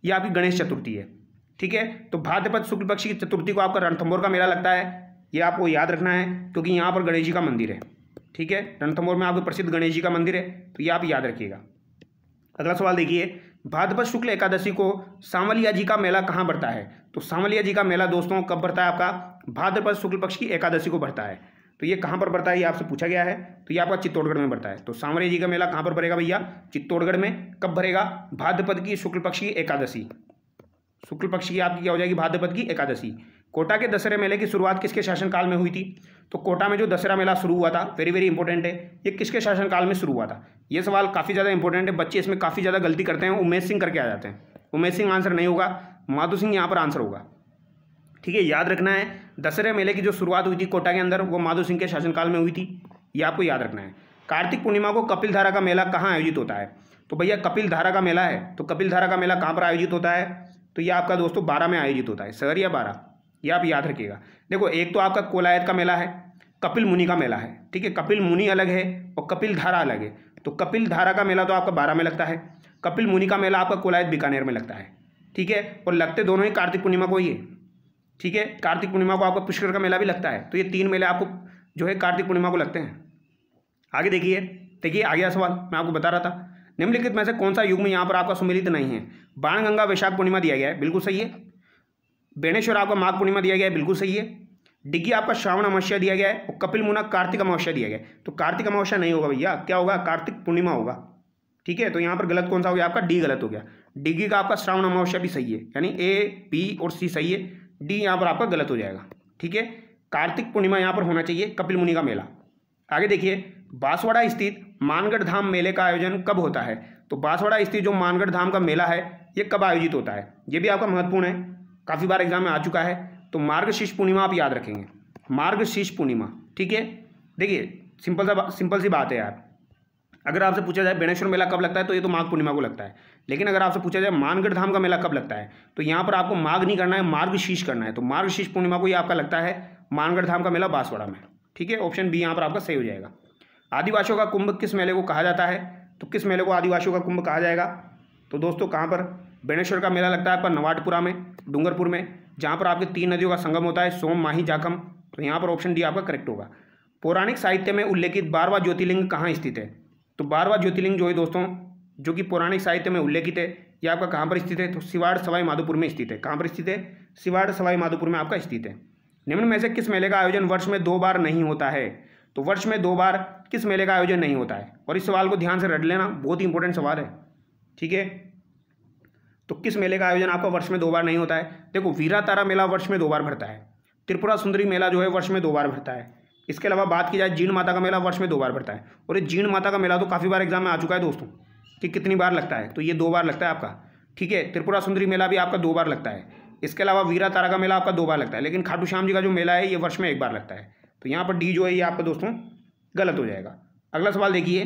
ये आपकी गणेश चतुर्थी है, ठीक है। तो भाद्रपद शुक्ल पक्ष की चतुर्थी को आपका रणथंभौर का मेला लगता है, ये आपको याद रखना है क्योंकि यहाँ पर गणेश जी का मंदिर है, ठीक है। रणथंभौर में आपके प्रसिद्ध गणेश जी का मंदिर है, तो ये आप याद रखिएगा। अगला सवाल देखिए, भाद्रपद शुक्ल एकादशी को सांवलिया जी का मेला कहाँ बढ़ता है, तो सांवलिया जी का मेला दोस्तों कब बढ़ता है आपका, भाद्रपद शुक्ल पक्ष की एकादशी को बढ़ता है। तो ये कहाँ पर बढ़ता है, ये आपसे पूछा गया है, तो ये आपका चित्तौड़गढ़ में बढ़ता है। तो सांवलिया जी का मेला कहाँ पर भरेगा भैया, चित्तौड़गढ़ में। कब भरेगा, भाद्रपद की शुक्ल पक्ष की एकादशी, शुक्ल पक्ष की आपकी क्या हो जाएगी, भाद्रपद की एकादशी। कोटा के दशहरे मेले की शुरुआत किसके शासनकाल में हुई थी, तो कोटा में जो दशहरा मेला शुरू हुआ था, वेरी वेरी इंपॉर्टेंट है, ये किसके शासनकाल में शुरू हुआ था। ये सवाल काफ़ी ज़्यादा इंपॉर्टेंट है, बच्चे इसमें काफ़ी ज़्यादा गलती करते हैं, उमेश सिंह करके आ जाते हैं। उमेश सिंह आंसर नहीं होगा, माधो सिंह यहाँ पर आंसर होगा, ठीक है। याद रखना है, दशहरे मेले की जो शुरुआत हुई थी कोटा के अंदर, वो माधो सिंह के शासनकाल में हुई थी, ये आपको याद रखना है। कार्तिक पूर्णिमा को कपिलधारा का मेला कहाँ आयोजित होता है, तो भैया कपिलधारा का मेला है, तो कपिलधारा का मेला कहाँ पर आयोजित होता है, तो ये आपका दोस्तों 12 में आयोजित होता है, शहर या 12, ये आप याद रखिएगा। देखो एक तो आपका कोलायत का मेला है, कपिल मुनि का मेला है, ठीक है। कपिल मुनि अलग है और कपिल धारा अलग है। तो कपिल धारा का मेला तो आपका 12 में लगता है, कपिल मुनि का मेला आपका कोलायत बीकानेर में लगता है, ठीक है। और लगते दोनों ही कार्तिक पूर्णिमा को ही है, ठीक है। कार्तिक पूर्णिमा को आपका पुष्कर का मेला भी लगता है। तो ये 3 मेले आपको जो है कार्तिक पूर्णिमा को लगते हैं। आगे देखिए आ गया सवाल, मैं आपको बता रहा था, निम्नलिखित में से कौन सा युग्म यहाँ पर आपका सुमेलित नहीं है। बाणगंगा वैशाख पूर्णिमा दिया गया है, बिल्कुल सही है। बेणेश्वर आपका माघ पूर्णिमा दिया गया है, बिल्कुल सही है। डिग्गी आपका श्रावण अमावस्या दिया गया है और कपिल मुना कार्तिक अमावस्या दिया गया है। तो कार्तिक अमावस्या नहीं होगा भैया, क्या होगा, कार्तिक पूर्णिमा होगा। ठीक है, तो यहाँ पर गलत कौन सा हो गया आपका, डी गलत हो गया। डिग्गी का आपका श्रावण अमावस्या भी सही है, यानी ए बी और सी सही है, डी यहाँ पर आपका गलत हो जाएगा। ठीक है, कार्तिक पूर्णिमा यहाँ पर होना चाहिए, कपिल मुनि का मेला। आगे देखिए, बांसवाड़ा स्थित मानगढ़ धाम मेले का आयोजन कब होता है। तो बांसवाड़ा स्थित जो मानगढ़ धाम का मेला है ये कब आयोजित होता है, ये भी आपका महत्वपूर्ण है, काफ़ी बार एग्जाम में आ चुका है। तो मार्गशीर्ष पूर्णिमा आप याद रखेंगे, मार्गशीर्ष पूर्णिमा। ठीक है, देखिए सिंपल सी बात है यार, अगर आपसे पूछा जाए बेणेश्वर मेला कब लगता है तो ये तो माघ पूर्णिमा को लगता है, लेकिन अगर आपसे पूछा जाए मानगढ़ धाम का मेला कब लगता है तो यहाँ पर आपको माघ नहीं करना है, मार्गशीर्ष करना है। तो मार्गशीर्ष पूर्णिमा को ये आपका लगता है मानगढ़ धाम का मेला बांसवाड़ा में। ठीक है, ऑप्शन बी यहाँ पर आपका सही हो जाएगा। आदिवासियों का कुंभ किस मेले को कहा जाता है, तो किस मेले को आदिवासियों का कुंभ कहा जाएगा। तो दोस्तों कहाँ पर, बेणेश्वर का मेला लगता है आपका नवाटपुरा में, डूंगरपुर में, जहाँ पर आपके 3 नदियों का संगम होता है, सोम माही जाखम। तो यहाँ पर ऑप्शन डी आपका करेक्ट होगा। पौराणिक साहित्य में उल्लेखित 12वां ज्योतिर्लिंग कहाँ स्थित है। तो 12वां ज्योतिर्लिंग जो है दोस्तों, जो कि पौराणिक साहित्य में उल्लेखित है, ये आपका कहाँ पर स्थित है, तो सिवाड़ सवाई माधोपुर में स्थित है। कहाँ पर स्थित है, सिवाड़ सवाई माधोपुर में आपका स्थित है। निम्न में से किस मेले का आयोजन वर्ष में 2 बार नहीं होता है। तो वर्ष में 2 बार किस मेले का आयोजन नहीं होता है, और इस सवाल को ध्यान से रट लेना, बहुत ही इंपॉर्टेंट सवाल है। ठीक है, तो किस मेले का आयोजन आपका वर्ष में 2 बार नहीं होता है। देखो, वीरा तारा मेला वर्ष में 2 बार भरता है, त्रिपुरा सुंदरी मेला जो है वर्ष में 2 बार भरता है। इसके अलावा बात की जाए जीण माता का मेला वर्ष में 2 बार भरता है, और ये जीण माता का मेला तो काफ़ी बार एग्जाम में आ चुका है दोस्तों कि कितनी बार लगता है, तो ये 2 बार लगता है आपका। ठीक है, त्रिपुरा सुंदरी मेला भी आपका 2 बार लगता है। इसके अलावा वीरा तारा का मेला आपका 2 बार लगता है, लेकिन खाटू श्याम जी का जो मेला है ये वर्ष में 1 बार लगता है। तो यहाँ पर डी जो है ये आपका दोस्तों गलत हो जाएगा। अगला सवाल देखिए,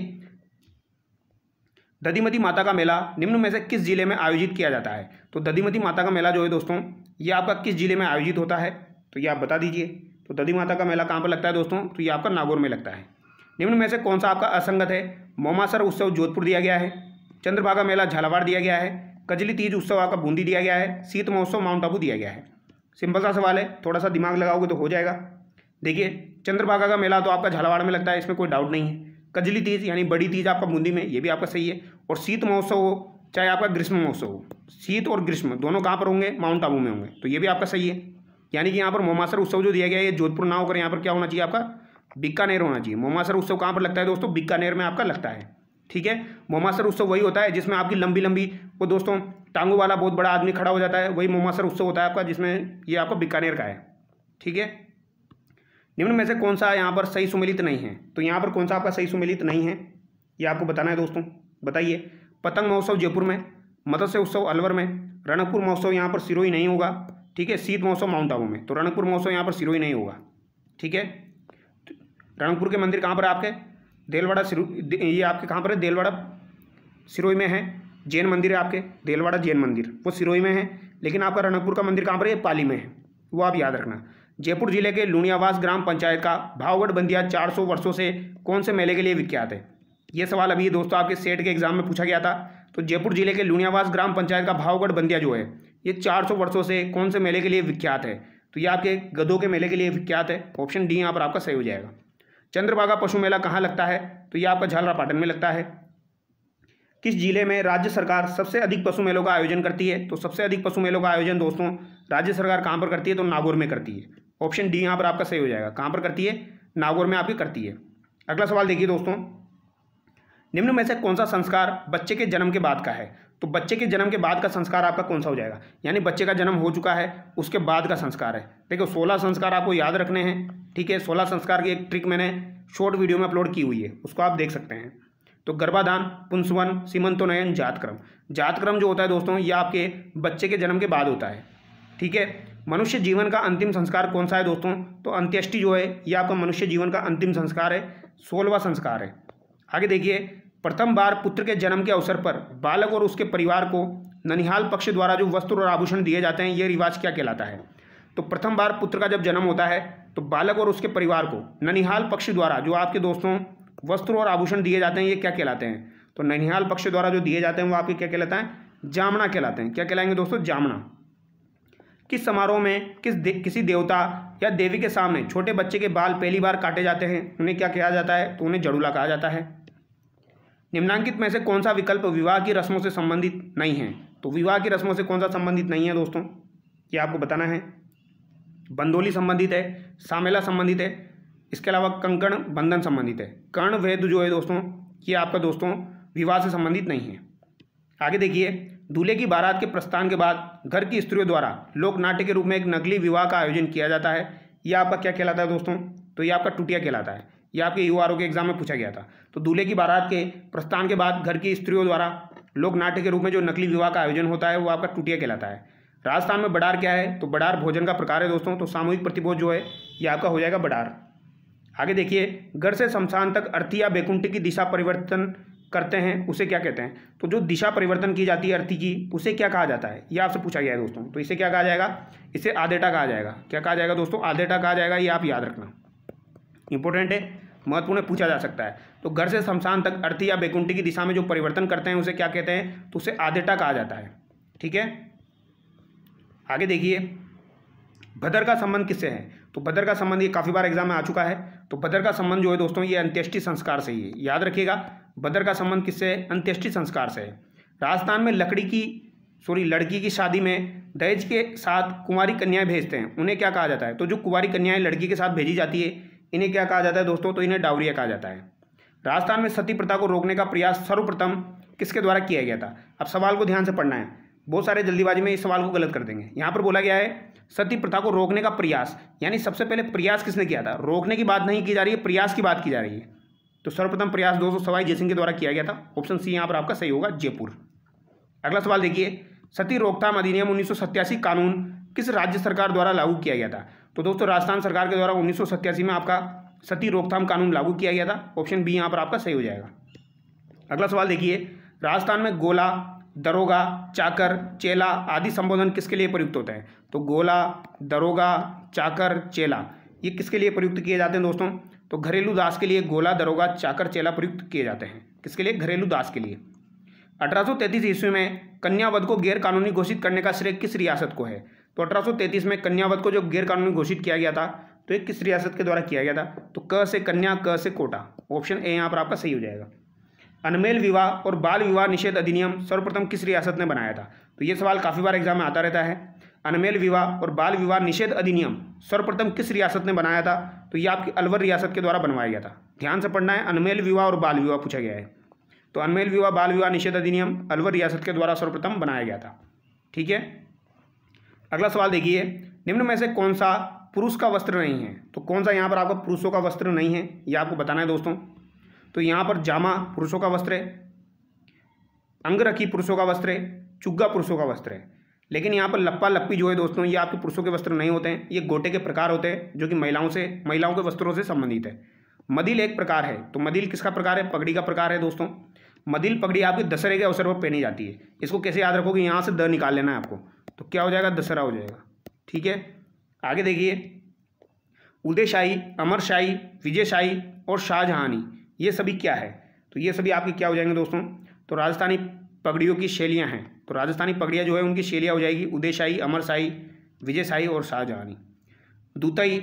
दधिमती माता का मेला निम्न में से किस जिले में आयोजित किया जाता है। तो दधिमती माता का मेला जो है दोस्तों ये आपका किस जिले में आयोजित होता है, तो ये आप बता दीजिए। तो दधी माता का मेला कहाँ पर लगता है दोस्तों, तो ये आपका नागौर में लगता है। निम्न में से कौन सा आपका असंगत है। मोमासर उत्सव जोधपुर दिया गया है, चंद्रभागा मेला झालावाड़ दिया गया है, कजली तीज उत्सव आपका बूंदी दिया गया है, शीत महोत्सव माउंट आबू दिया गया है। सिंपल सा सवाल है, थोड़ा सा दिमाग लगाओगे तो हो जाएगा। देखिए, चंद्रभागा का मेला तो आपका झालावाड़ में लगता है, इसमें कोई डाउट नहीं है। कजली तीज यानी बड़ी तीज आपका बूंदी में, ये भी आपका सही है। और शीत महोत्सव हो चाहे आपका ग्रीष्म महोत्सव हो, शीत और ग्रीष्म दोनों कहाँ पर होंगे, माउंट आबू में होंगे, तो ये भी आपका सही है। यानी कि यहाँ पर मोमासर उत्सव जो दिया गया है ये जोधपुर ना होकर यहाँ पर क्या होना चाहिए आपका, बीकानेर होना चाहिए। मोमासर उत्सव कहाँ पर लगता है दोस्तों, बीकानेर में आपका लगता है। ठीक है, मोमासर उत्सव वही होता है जिसमें आपकी लंबी लंबी वो दोस्तों टांगों वाला बहुत बड़ा आदमी खड़ा हो जाता है, वही मोमासर उत्सव होता है आपका, जिसमें ये आपका बीकानेर का है। ठीक है, निम्न में से कौन सा यहाँ पर सही सुमेलित नहीं है। तो यहाँ पर कौन सा आपका सही सुमेलित नहीं है ये आपको बताना है दोस्तों, बताइए। पतंग महोत्सव जयपुर में, मत्स्य उत्सव अलवर में, रणकपुर महोत्सव यहाँ पर सिरोही नहीं होगा। ठीक है, शीत महोत्सव माउंट आबू में, तो रणकपुर महोत्सव यहाँ पर सिरोही नहीं होगा। ठीक है, रणकपुर के मंदिर कहाँ पर है आपके, देलवाड़ा ये आपके कहाँ पर है, देलवाड़ा सिरोही में है। जैन मंदिर है आपके, देलवाड़ा जैन मंदिर वो सिरोही में है, लेकिन आपका रणकपुर का मंदिर कहाँ पर है, पाली में है, वो आप याद रखना। जयपुर जिले के लुणियावास ग्राम पंचायत का भावगढ़ बंदिया 400 वर्षों से कौन से मेले के लिए विख्यात है। ये सवाल अभी दोस्तों आपके सेट के एग्जाम में पूछा गया था। तो जयपुर जिले के लुणियावास ग्राम पंचायत का भावगढ़ बंदिया जो है ये 400 वर्षों से कौन से मेले के लिए विख्यात है। तो ये आपके गधों के मेले के लिए विख्यात है, ऑप्शन डी यहाँ पर आपका सही हो जाएगा। चंद्रभागा पशु मेला कहाँ लगता है, तो ये आपका झालरापाटन में लगता है। किस जिले में राज्य सरकार सबसे अधिक पशु मेलों का आयोजन करती है। तो सबसे अधिक पशु मेलों का आयोजन दोस्तों राज्य सरकार कहाँ पर करती है, तो नागौर में करती है। ऑप्शन डी यहाँ पर आपका सही हो जाएगा। कहाँ पर करती है, नागौर में आपकी करती है। अगला सवाल देखिए दोस्तों, निम्न में से कौन सा संस्कार बच्चे के जन्म के बाद का है। तो बच्चे के जन्म के बाद का संस्कार आपका कौन सा हो जाएगा, यानी बच्चे का जन्म हो चुका है उसके बाद का संस्कार है। देखो 16 संस्कार आपको याद रखने हैं। ठीक है, 16 संस्कार की एक ट्रिक मैंने शॉर्ट वीडियो में अपलोड की हुई है, उसको आप देख सकते हैं। तो गर्भाधान, पुंसवन, सीमंतोन्नयन, जातक्रम। जातक्रम जो होता है दोस्तों ये आपके बच्चे के जन्म के बाद होता है। ठीक है, मनुष्य जीवन का अंतिम संस्कार कौन सा है दोस्तों, तो अंत्येष्टि जो है ये आपका मनुष्य जीवन का अंतिम संस्कार है, 16वां संस्कार है। आगे देखिए, प्रथम बार पुत्र के जन्म के अवसर पर बालक और उसके परिवार को ननिहाल पक्ष द्वारा जो वस्त्र और आभूषण दिए जाते हैं ये रिवाज क्या कहलाता है। तो प्रथम बार पुत्र का जब जन्म होता है तो बालक और उसके परिवार को ननिहाल पक्ष द्वारा जो आपके दोस्तों वस्त्र और आभूषण दिए जाते हैं ये क्या कहलाते हैं। तो ननिहाल पक्ष द्वारा जो दिए जाते हैं वो आपके क्या कहलाता है, जामना कहलाते हैं। क्या कहलाएंगे दोस्तों, जामना। किस समारोह में किसी देवता या देवी के सामने छोटे बच्चे के बाल पहली बार काटे जाते हैं, उन्हें क्या कहा जाता है, तो उन्हें जड़ूला कहा जाता है। निम्नांकित में से कौन सा विकल्प विवाह की रस्मों से संबंधित नहीं है। तो विवाह की रस्मों से कौन सा संबंधित नहीं है दोस्तों, ये आपको बताना है। बंदोली संबंधित है, सामेला संबंधित है, इसके अलावा कंकण बंधन संबंधित है। कर्ण वेद जो है दोस्तों ये आपका दोस्तों विवाह से संबंधित नहीं है। आगे देखिए, दूल्हे की बारात के प्रस्थान के बाद घर की स्त्रियों द्वारा लोक नाट्य के रूप में एक नकली विवाह का आयोजन किया जाता है। यह आपका क्या कहलाता है दोस्तों? तो ये आपका टुटिया कहलाता है। यह आपके यूआरओ के एग्जाम में पूछा गया था। तो दूल्हे की बारात के प्रस्थान के बाद घर की स्त्रियों द्वारा लोक नाट्य के रूप में जो नकली विवाह का आयोजन होता है वो आपका टुटिया कहलाता है। राजस्थान में बड़ार क्या है? तो बड़ार भोजन का प्रकार है दोस्तों। तो सामूहिक प्रतिभोज जो है ये आपका हो जाएगा बड़ार। आगे देखिए, घर से शमशान तक अर्थी या बैकुंठ की दिशा परिवर्तन करते हैं उसे क्या कहते हैं? तो जो दिशा परिवर्तन की जाती है अर्थी की उसे क्या कहा जाता है? ये आपसे पूछा गया है दोस्तों। तो इसे क्या कहा जाएगा? इसे आदेटा कहा जाएगा। क्या कहा जाएगा दोस्तों? आदेटा कहा जाएगा। ये आप याद रखना, इंपॉर्टेंट है, महत्वपूर्ण पूछा जा सकता है। तो घर से शमशान तक अर्थी या बैकुंठ की दिशा में जो परिवर्तन करते हैं उसे क्या कहते हैं? तो उसे आदेटा कहा जाता है। ठीक है, आगे देखिए, भद्र का संबंध किससे है? तो भद्र का संबंध ये काफ़ी बार एग्जाम में आ चुका है। तो भद्र का संबंध जो है दोस्तों ये अंत्येष्टि संस्कार से ही है। याद रखिएगा, भद्र का संबंध किससे है? अंत्येष्टि संस्कार से है। राजस्थान में लड़की की शादी में दहेज के साथ कुंवारी कन्याएं भेजते हैं, उन्हें क्या कहा जाता है? तो जो कुंवारी कन्याएं लड़की के साथ भेजी जाती है इन्हें क्या कहा जाता है दोस्तों? तो इन्हें डावरिया कहा जाता है। राजस्थान में सती प्रथा को रोकने का प्रयास सर्वप्रथम किसके द्वारा किया गया था? अब सवाल को ध्यान से पढ़ना है, बहुत सारे जल्दीबाजी में इस सवाल को गलत कर देंगे। यहाँ पर बोला गया है सती प्रथा को रोकने का प्रयास, यानी सबसे पहले प्रयास किसने किया था? रोकने की बात नहीं की जा रही है, प्रयास की बात की जा रही है। तो सर्वप्रथम प्रयास दोस्तों सवाई जयसिंह के द्वारा किया गया था। ऑप्शन सी यहाँ पर आपका सही होगा, जयपुर। अगला सवाल देखिए, सती रोकथाम अधिनियम 1987 कानून किस राज्य सरकार द्वारा लागू किया गया था? तो दोस्तों राजस्थान सरकार के द्वारा 1987 में आपका सती रोकथाम कानून लागू किया गया था। ऑप्शन बी यहाँ पर आपका सही हो जाएगा। अगला सवाल देखिए, राजस्थान में गोला, दरोगा, चाकर, चेला आदि संबोधन किसके लिए प्रयुक्त होते हैं? तो गोला, दरोगा, चाकर, चेला ये किसके लिए प्रयुक्त किए जाते हैं दोस्तों? तो घरेलू दास के लिए गोला, दरोगा, चाकर, चेला प्रयुक्त किए जाते हैं। किसके लिए? घरेलू दास के लिए। 1833 ईस्वी में कन्यावध को गैर कानूनी घोषित करने का श्रेय किस रियासत को है? तो 1833 में कन्यावध को जो गैर कानूनी घोषित किया गया था तो ये किस रियासत के द्वारा किया गया था? तो क से कन्या, क से कोटा। ऑप्शन ए यहाँ पर आपका सही हो जाएगा। अनमेल विवाह और बाल विवाह निषेध अधिनियम सर्वप्रथम किस रियासत ने बनाया था? तो ये सवाल काफ़ी बार एग्जाम में आता रहता है। अनमेल विवाह और बाल विवाह निषेध अधिनियम सर्वप्रथम किस रियासत ने बनाया था? तो ये आपकी अलवर रियासत के द्वारा बनवाया गया था। ध्यान से पढ़ना है, अनमेल विवाह और बाल विवाह पूछा गया है। तो अनमेल विवाह बाल विवाह निषेध अधिनियम अलवर रियासत के द्वारा सर्वप्रथम बनाया गया था। ठीक है, अगला सवाल देखिए, निम्न में से कौन सा पुरुष का वस्त्र नहीं है? तो कौन सा यहाँ पर आपका पुरुषों का वस्त्र नहीं है ये आपको बताना है दोस्तों। तो यहाँ पर जामा पुरुषों का वस्त्र है, अंगरखी पुरुषों का वस्त्र है, चुग्गा पुरुषों का वस्त्र है। लेकिन यहाँ पर लप्पा लप्पी जो है दोस्तों ये आपके पुरुषों के वस्त्र नहीं होते हैं, ये गोटे के प्रकार होते हैं जो कि महिलाओं के वस्त्रों से संबंधित है। मदिल एक प्रकार है। तो मदिल किसका प्रकार है? पगड़ी का प्रकार है दोस्तों। मदिल पगड़ी आपके दशहरे के अवसर पर पहनी जाती है। इसको कैसे याद रखोगे? यहाँ से द निकाल लेना है आपको, तो क्या हो जाएगा? दशहरा हो जाएगा। ठीक है, आगे देखिए, उदयशाही, अमरशाही, विजयशाही और शाहजहानी ये सभी क्या है? तो ये सभी आपके क्या हो जाएंगे दोस्तों? तो राजस्थानी पगड़ियों की शैलियाँ हैं। तो राजस्थानी पगड़ियाँ जो है उनकी शैलियाँ हो जाएगी उदयशाही, अमरशाही, विजयशाही और शाहजहानी। दूतई,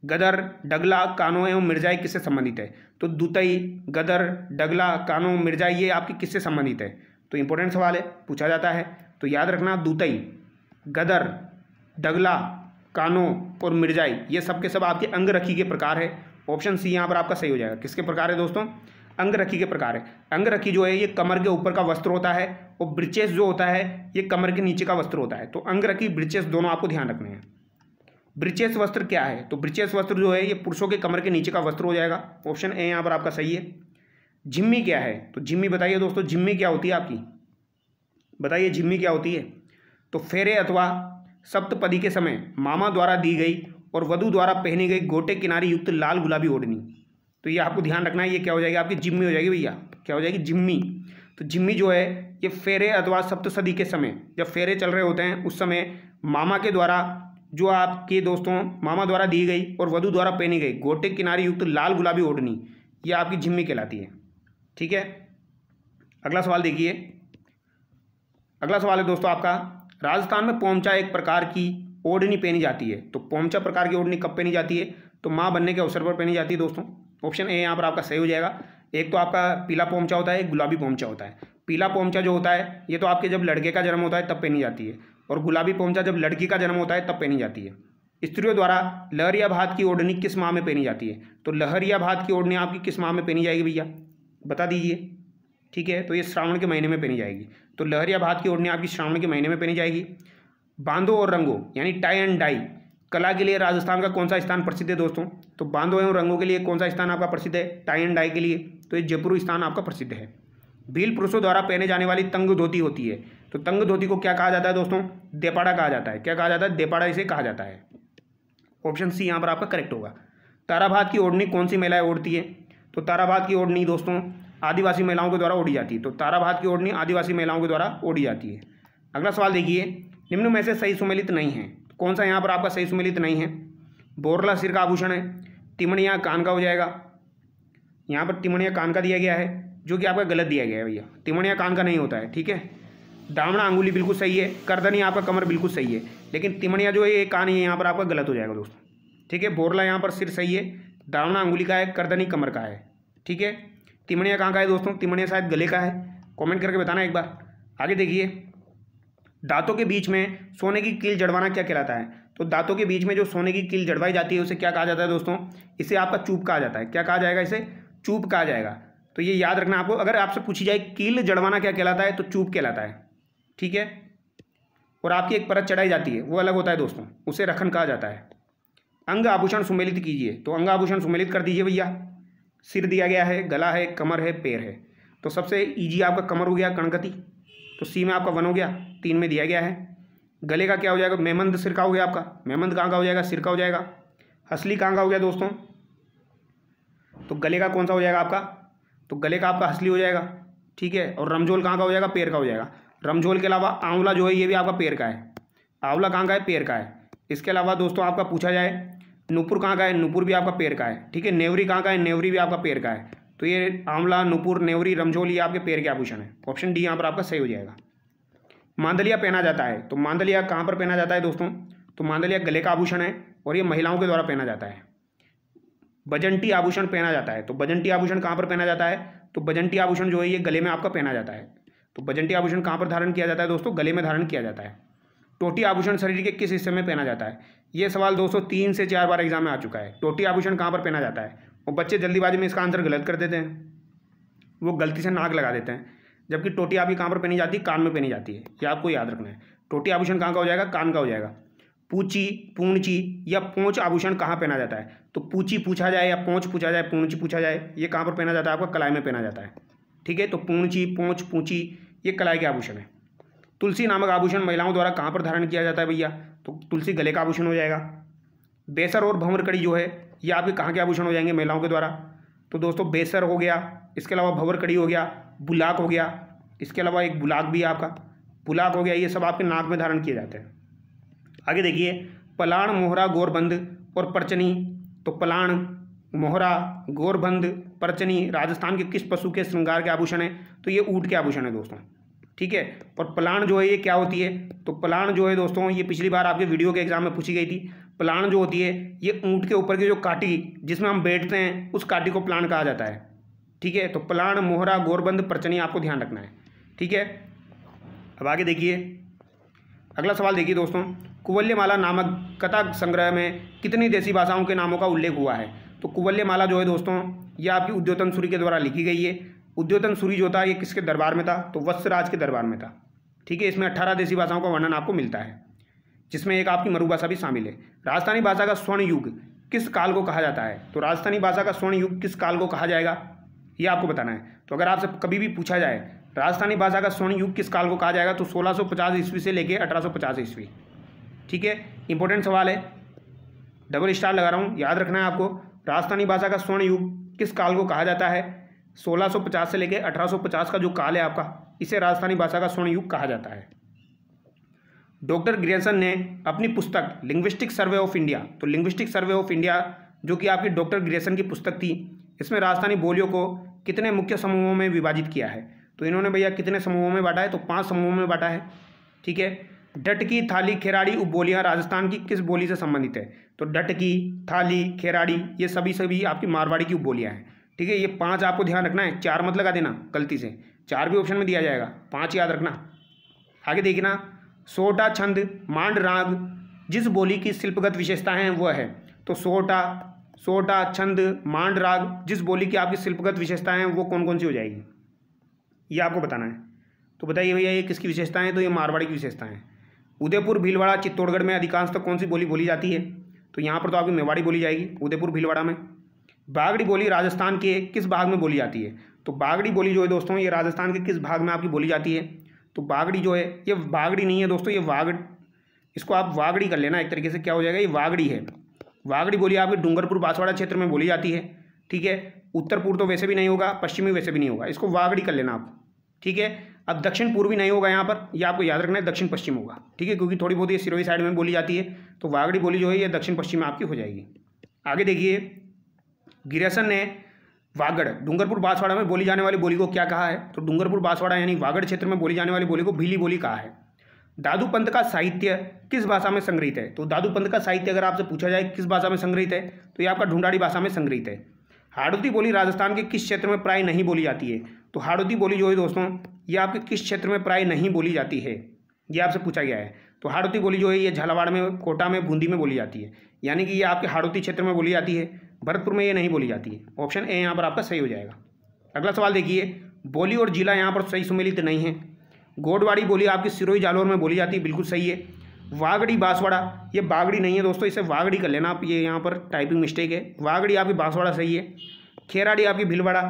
गदर, डगला, कानो एवं मिर्जाई किससे संबंधित है? तो दूतई, गदर, डगला, कानो, मिर्जाई ये आपकी किससे संबंधित है? तो इंपॉर्टेंट सवाल है, पूछा जाता है। तो याद रखना, दूतई, गदर, डगला, कानो और मिर्जाई ये सब के सब आपके अंगरखी के प्रकार है। ऑप्शन सी यहाँ पर आपका सही हो जाएगा। किसके प्रकार है दोस्तों? अंगरखी के प्रकार है। अंगरखी जो है ये कमर के ऊपर का वस्त्र होता है और ब्रीचेस जो होता है ये कमर के नीचे का वस्त्र होता है। तो अंगरखी, ब्रीचेस दोनों आपको ध्यान रखने हैं। ब्रीचेस वस्त्र क्या है? तो ब्रीचेस वस्त्र जो है ये पुरुषों के कमर के नीचे का वस्त्र हो जाएगा। ऑप्शन ए यहाँ पर आपका सही है। जिम्मी क्या है? तो जिम्मी बताइए दोस्तों, जिम्मी क्या होती है आपकी? बताइए जिम्मी क्या होती है? तो फेरे अथवा सप्तपदी के समय मामा द्वारा दी गई और वधु द्वारा पहनी गई गोटे किनारी युक्त लाल गुलाबी ओढ़नी। तो ये आपको ध्यान रखना है, ये क्या हो जाएगी? आपकी जिम्मी हो जाएगी भैया। क्या हो जाएगी? जिम्मी। तो जिम्मी जो है ये फेरे अथवा सप्तसदी के समय, जब फेरे चल रहे होते हैं उस समय मामा के द्वारा जो आपके दोस्तों मामा द्वारा दी गई और वधु द्वारा पहनी गई गोटे किनारी युक्त लाल गुलाबी ओढ़नी ये आपकी जिम्मी कहलाती है। ठीक है, अगला सवाल देखिए। अगला सवाल है दोस्तों आपका, राजस्थान में पोमचा एक प्रकार की ओढ़नी पहनी जाती है। तो पोमचा प्रकार की ओढ़नी कब पहनी जाती है? तो माँ बनने के अवसर पर पहनी जाती है दोस्तों। ऑप्शन ए यहाँ पर आपका सही हो जाएगा। एक तो आपका पीला पोमचा होता है, एक गुलाबी पोमचा होता है। पीला पोमचा जो होता है ये तो आपके जब लड़के का जन्म होता है तब पहनी जाती है, और गुलाबी पोमचा जब लड़की का जन्म होता है तब पहनी जाती है। स्त्रियों द्वारा लहरिया भात की ओढ़नी किस माह में पहनी जाती है? तो लहरिया भात की ओढ़नी आपकी किस माह में पहनी जाएगी भैया, बता दीजिए। ठीक है, तो ये श्रावण के महीने में पहनी जाएगी। तो लहरिया भात की ओढ़नी आपकी श्रावण के महीने में पहनी जाएगी। बांधो और रंगो यानी टाई एंड डाई कला के लिए राजस्थान का कौन सा स्थान प्रसिद्ध है दोस्तों? तो बांधो एवं रंगों के लिए कौन सा स्थान आपका प्रसिद्ध है? टाई एंड डाई के लिए तो ये जयपुर स्थान आपका प्रसिद्ध है। भील पुरुषों द्वारा पहने जाने वाली तंग धोती होती है, तो तंग धोती को क्या कहा जाता है दोस्तों? देपाड़ा कहा जाता है। क्या कहा जाता है? देपाड़ा इसे कहा जाता है। ऑप्शन सी यहाँ पर आपका करेक्ट होगा। ताराभात की ओढ़नी कौन सी महिलाएं ओढ़ती है? तो ताराभात की ओढ़नी दोस्तों आदिवासी महिलाओं के द्वारा ओढ़ी जाती है। तो ताराभात की ओढ़नी आदिवासी महिलाओं के द्वारा ओढ़ी जाती है। अगला सवाल देखिए, निम्न में से सही सुमेलित नहीं है। कौन सा यहाँ पर आपका सही सुमेलित नहीं है? बोरला सिर का आभूषण है, तिमणिया कान का हो जाएगा। यहाँ पर तिमणिया कान का दिया गया है, जो कि आपका गलत दिया गया है भैया, तिमणिया कान का नहीं होता है। ठीक है, दामना अंगुली बिल्कुल सही है, करदनी आपका कमर बिल्कुल सही है, लेकिन तिमणिया जो है ये कान है, यहाँ पर आपका गलत हो जाएगा दोस्तों। ठीक है, बोरला यहाँ पर सिर सही है, दामना अंगुली का है, करदनी कमर का है। ठीक है, तिमणिया कहाँ का है दोस्तों? तिमणिया शायद गले का है। कमेंट करके बताना एक बार। आगे देखिए, दांतों के बीच में सोने की कील जड़वाना क्या कहलाता है? तो दांतों के बीच में जो सोने की कील जड़वाई जाती है उसे क्या कहा जाता है दोस्तों? इसे आपका चूप कहा जाता है। क्या कहा जाएगा? इसे चूप कहा जाएगा। तो ये याद रखना आपको, अगर आपसे पूछी जाए कील जड़वाना क्या कहलाता है तो चूप कहलाता है। ठीक है, और आपकी एक परत चढ़ाई जाती है वो अलग होता है दोस्तों, उसे रखन कहा जाता है। अंग आभूषण सुमेलित कीजिए, तो अंग आभूषण सुमेलित कर दीजिए भैया। सिर दिया गया है, गला है, कमर है, पैर है। तो सबसे ईजी आपका कमर हो गया, कणकती, तो सी में आपका 1 हो गया, 3 में दिया गया है। गले का क्या हो जाएगा? मेमंद सिर का हो गया आपका। मेमंद कहाँ का हो जाएगा? सिर का हो जाएगा। हसली कहाँ का हो गया दोस्तों? तो गले का कौन सा हो जाएगा आपका? तो गले का आपका हसली हो जाएगा। ठीक है, और रमझोल कहाँ का हो जाएगा? पैर का हो जाएगा। रमझोल के अलावा आंवला जो है ये भी आपका पैर का है। आंवला कहाँ का है? पैर का है। इसके अलावा दोस्तों आपका पूछा जाए नुपुर कहाँ का है? नुपुर भी आपका पैर का है। ठीक है, नेवरी कहाँ का है? नेवरी भी आपका पैर का है। तो ये आंवला, नुपुर, नेवरी, रमझोल ये आपके पैर के आभूषण है। ऑप्शन डी यहाँ पर आपका सही हो जाएगा। मांदलिया पहना जाता है, तो मांदलिया कहाँ पर पहना जाता है दोस्तों? तो मांदलिया गले का आभूषण है और ये महिलाओं के द्वारा पहना जाता है। बजंटी आभूषण पहना जाता है, तो बजंटी आभूषण कहाँ पर पहना जाता है? तो बजंटी आभूषण जो है ये गले में आपका पहना जाता है। तो बजंटी आभूषण कहाँ पर धारण किया जाता है दोस्तों? गले में धारण किया जाता है। टोटी आभूषण शरीर के किस हिस्से में पहना जाता है? ये सवाल दोस्तों 3 से 4 बार एग्जाम में आ चुका है। टोटी आभूषण कहाँ पर पहना जाता है? और बच्चे जल्दीबाजी में इसका आंसर गलत कर देते हैं, वो गलती से नाक लगा देते हैं, जबकि टोटी आपकी कहाँ पर पहनी जाती है? कान में पहनी जाती है। ये आपको याद रखना है। टोटी आभूषण कहाँ का हो जाएगा? कान का हो जाएगा। पूंची, पूंची या पोंछ आभूषण कहाँ पहना जाता है? तो पूंची पूछा जाए या पोंछ पूछा जाए, पूंछ पूछा जाए, ये कहाँ पर पहना जाता है? आपका कलाई में पहना जाता है। ठीक है, तो पूंची, पोंछ, पूंची ये कलाई के आभूषण है। तुलसी नामक आभूषण महिलाओं द्वारा कहाँ पर धारण किया जाता है भैया? तो तुलसी गले का आभूषण हो जाएगा। बेसर और भंवर कड़ी जो है ये आपके कहाँ के आभूषण हो जाएंगे महिलाओं के द्वारा? तो दोस्तों बेसर हो गया, इसके अलावा भंवर कड़ी हो गया, बुलाक हो गया, इसके अलावा एक बुलाक भी है आपका, बुलाक हो गया, ये सब आपके नाक में धारण किए जाते हैं। आगे देखिए, पलाण, मोहरा, गोरबंद और परचनी। तो पलाण, मोहरा, गोरबंद, परचनी राजस्थान के किस पशु के श्रृंगार के आभूषण है? तो ये ऊँट के आभूषण है दोस्तों। ठीक है, और पलाण जो है ये क्या होती है? तो पलाण जो है दोस्तों ये पिछली बार आपके वीडियो के एग्जाम में पूछी गई थी। पलाण जो होती है ये ऊँट के ऊपर की जो काटी जिसमें हम बैठते हैं उस काटी को पलाण कहा जाता है। ठीक है, तो पलाण, मोहरा, गोरबंद, परचनी आपको ध्यान रखना है। ठीक है, अब आगे देखिए, अगला सवाल देखिए दोस्तों, कुवल्यमाला नामक कथा संग्रह में कितनी देसी भाषाओं के नामों का उल्लेख हुआ है? तो कुवल्यमाला जो है दोस्तों ये आपकी उद्योतन सूरी के द्वारा लिखी गई है। उद्योतन सूरी जो था ये किसके दरबार में था? तो वत्सराज के दरबार में था। ठीक है, इसमें 18 देसी भाषाओं का वर्णन आपको मिलता है, जिसमें एक आपकी मरु भाषा भी शामिल है। राजस्थानी भाषा का स्वर्ण युग किस काल को कहा जाता है? तो राजस्थानी भाषा का स्वर्ण युग किस काल को कहा जाएगा ये आपको बताना है। तो अगर आपसे कभी भी पूछा जाए राजस्थानी भाषा का स्वर्ण युग किस काल को कहा जाएगा तो 1650 ईस्वी से लेकर 1850 ईस्वी। ठीक है, इंपॉर्टेंट सवाल है, डबल स्टार लगा रहा हूँ, याद रखना है आपको। राजस्थानी भाषा का स्वर्ण युग किस काल को कहा जाता है? 1650 से लेकर 1850 का जो काल है आपका, इसे राजस्थानी भाषा का स्वर्ण युग कहा जाता है। डॉक्टर ग्रियर्सन ने अपनी पुस्तक लिंग्विस्टिक सर्वे ऑफ इंडिया, तो लिंग्विस्टिक सर्वे ऑफ इंडिया जो कि आपकी डॉक्टर ग्रियर्सन की पुस्तक थी, इसमें राजस्थानी बोलियों को कितने मुख्य समूहों में विभाजित किया है? तो इन्होंने भैया कितने समूहों में बांटा है? तो 5 समूहों में बांटा है। ठीक है, डटकी, थाली, खेराड़ी उपबोलियाँ राजस्थान की किस बोली से संबंधित है? तो डटकी, थाली, खेराड़ी ये सभी आपकी मारवाड़ी की उपबोलियाँ हैं। ठीक है, ये 5 आपको ध्यान रखना है, 4 मत लगा देना गलती से, 4 भी ऑप्शन में दिया जाएगा, 5 याद रखना। आगे देखना, सोटा छंद, मांड राग, जिस बोली की शिल्पगत विशेषताएं हैं वह है। तो सोटा, छंद, मांड राग, जिस बोली की आपकी शिल्पगत विशेषताएं हैं वो कौन कौन सी हो जाएगी, ये आपको बताना है। तो बताइए भैया ये किसकी विशेषताएं हैं, तो ये मारवाड़ी की विशेषताएं हैं। उदयपुर, भीलवाड़ा, चित्तौड़गढ़ में अधिकांशतः कौन सी बोली बोली जाती है, तो यहाँ पर तो आपकी मेवाड़ी बोली जाएगी उदयपुर भीलवाड़ा में। बागड़ी बोली राजस्थान के किस भाग में बोली जाती है, तो बागड़ी बोली जो है दोस्तों ये राजस्थान के किस भाग में आपकी बोली जाती है, तो बागड़ी जो है ये बागड़ी नहीं है दोस्तों, ये वागड़, इसको आप वागड़ी कर लेना एक तरीके से, क्या हो जाएगा, ये वागड़ी है। वागड़ी बोली आपकी डूंगरपुर बांसवाड़ा क्षेत्र में बोली जाती है, ठीक है। उत्तर पूर्व तो वैसे भी नहीं होगा, पश्चिमी वैसे भी नहीं होगा, इसको वागड़ी कर लेना आप, ठीक है। अब दक्षिण पूर्वी नहीं होगा यहाँ पर, ये आपको याद रखना है, दक्षिण पश्चिम होगा, ठीक है, क्योंकि थोड़ी बहुत ये सिरोही साइड में बोली जाती है, तो वागड़ी बोली जो है ये दक्षिण पश्चिम में आपकी हो जाएगी। आगे देखिए, गिरसन ने वागड़ डूंगरपुर बांसवाड़ा में बोली जाने वाली बोली को क्या कहा है, तो डूंगरपुर बांसवाड़ा यानी वागड़ क्षेत्र में बोली जाने वाली बोली को भीली बोली कहा है। दादू पंत का साहित्य किस भाषा में संग्रहित है, तो दादू पंत का साहित्य अगर आपसे पूछा जाए किस भाषा में संग्रहित है, तो ये आपका ढूंढाड़ी भाषा में संग्रहित है। हाड़ौती बोली राजस्थान के किस क्षेत्र में प्राय नहीं बोली जाती है, तो हाड़ौती बोली जो है दोस्तों ये आपके किस क्षेत्र में प्राय नहीं बोली जाती है, ये आपसे पूछा गया है। तो हाड़ौती बोली जो है ये झालावाड़ में, कोटा में, बूंदी में बोली जाती है, यानी कि ये आपके हाड़ौती क्षेत्र में बोली जाती है, भरतपुर में ये नहीं बोली जाती है। ऑप्शन ए यहाँ पर आपका सही हो जाएगा। अगला सवाल देखिए, बोली और जिला यहाँ पर सही सुमेलित नहीं है। गोडवाड़ी बोली आपकी सिरोही जालौर में बोली जाती है, बिल्कुल सही है। वागड़ी बांसवाड़ा, ये बागड़ी नहीं है दोस्तों, इसे वागड़ी कर लेना आप, ये यहाँ पर टाइपिंग मिस्टेक है। वागड़ी आपकी बांसवाड़ा सही है। खेराड़ी आपकी भीलवाड़ा,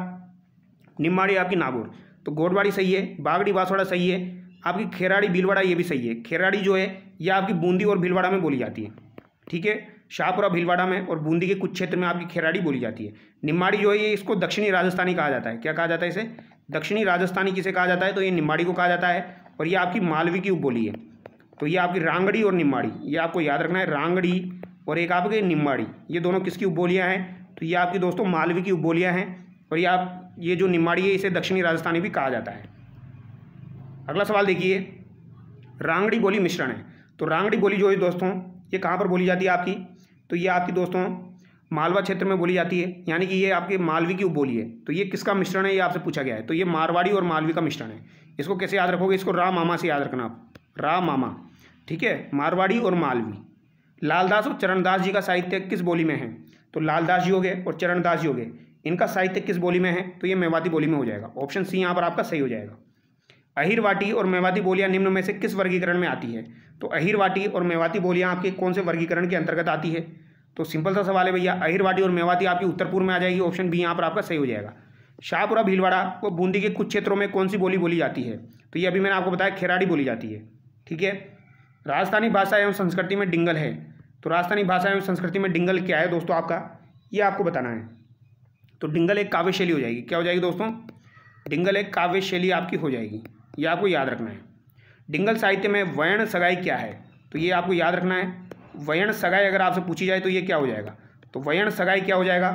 निम्माड़ी आपकी नागौर, तो गोडवाड़ी सही है, बागड़ी बांसवाड़ा सही है, आपकी खेराड़ी भीलवाड़ा ये भी सही है। खेराड़ी जो है ये आपकी बूंदी और भीलवाड़ा में बोली जाती है, ठीक है, शाहपुरा भीलवाड़ा में और बूंदी के कुछ क्षेत्र में आपकी खेराड़ी बोली जाती है। निम्माड़ी जो है ये इसको दक्षिणी राजस्थानी कहा जाता है, क्या कहा जाता है इसे, दक्षिणी राजस्थानी किसे कहा जाता है, तो ये निम्माड़ी को कहा जाता है, और ये आपकी मालवी की उपबोली है। तो ये आपकी रांगड़ी और निम्माड़ी, ये आपको याद रखना है, रांगड़ी और एक आपके निम्माड़ी, ये दोनों किसकी उपबोलियाँ हैं, तो ये आपकी दोस्तों मालवी की उपबोलियाँ हैं, और ये जो निम्माड़ी है इसे दक्षिणी राजस्थानी भी कहा जाता है। अगला सवाल देखिए, रांगड़ी बोली मिश्रण है, तो रांगड़ी बोली जो है दोस्तों ये कहाँ पर बोली जाती है आपकी, तो ये आपकी दोस्तों मालवा क्षेत्र में बोली जाती है, यानी कि ये आपके मालवी की उपबोली है। तो ये किसका मिश्रण है, ये आपसे पूछा गया है, तो ये मारवाड़ी और मालवी का मिश्रण है। इसको कैसे याद रखोगे, इसको रा मामा से याद रखना आप, रा मामा, ठीक है, मारवाड़ी और मालवी। लालदास और चरणदास जी का साहित्य किस बोली में है, तो लालदास जी हो गए और चरणदास जी हो गए, इनका साहित्य किस बोली में है, तो ये मेवाती बोली में हो जाएगा। ऑप्शन सी यहाँ पर आपका सही हो जाएगा। अहिरवाटी और मेवाती बोलियाँ निम्न में से किस वर्गीकरण में आती है, तो अहिरवाटी और मेवाती बोलियाँ आपके कौन से वर्गीकरण के अंतर्गत आती है, तो सिंपल सा सवाल है भैया, अहिरवाटी और मेवाती आपकी उत्तर पूर्व में आ जाएगी, ऑप्शन बी यहाँ पर आपका सही हो जाएगा। शाहपुरा भीलवाड़ा व बूंदी के कुछ क्षेत्रों में कौन सी बोली बोली जाती है, तो ये अभी मैंने आपको बताया खेराड़ी बोली जाती है, ठीक है। राजस्थानी भाषा एवं संस्कृति में डिंगल है, तो राजस्थानी भाषा एवं संस्कृति में डिंगल क्या है दोस्तों आपका, ये आपको बताना है। तो डिंगल एक काव्य शैली हो जाएगी, क्या हो जाएगी दोस्तों, डिंगल एक काव्य शैली आपकी हो जाएगी, ये आपको याद रखना है। डिंगल साहित्य में वर्ण सगाई क्या है, तो ये आपको याद रखना है। वर्ण सगाई अगर आपसे पूछी जाए तो ये क्या हो जाएगा, तो वर्ण सगाई क्या हो जाएगा,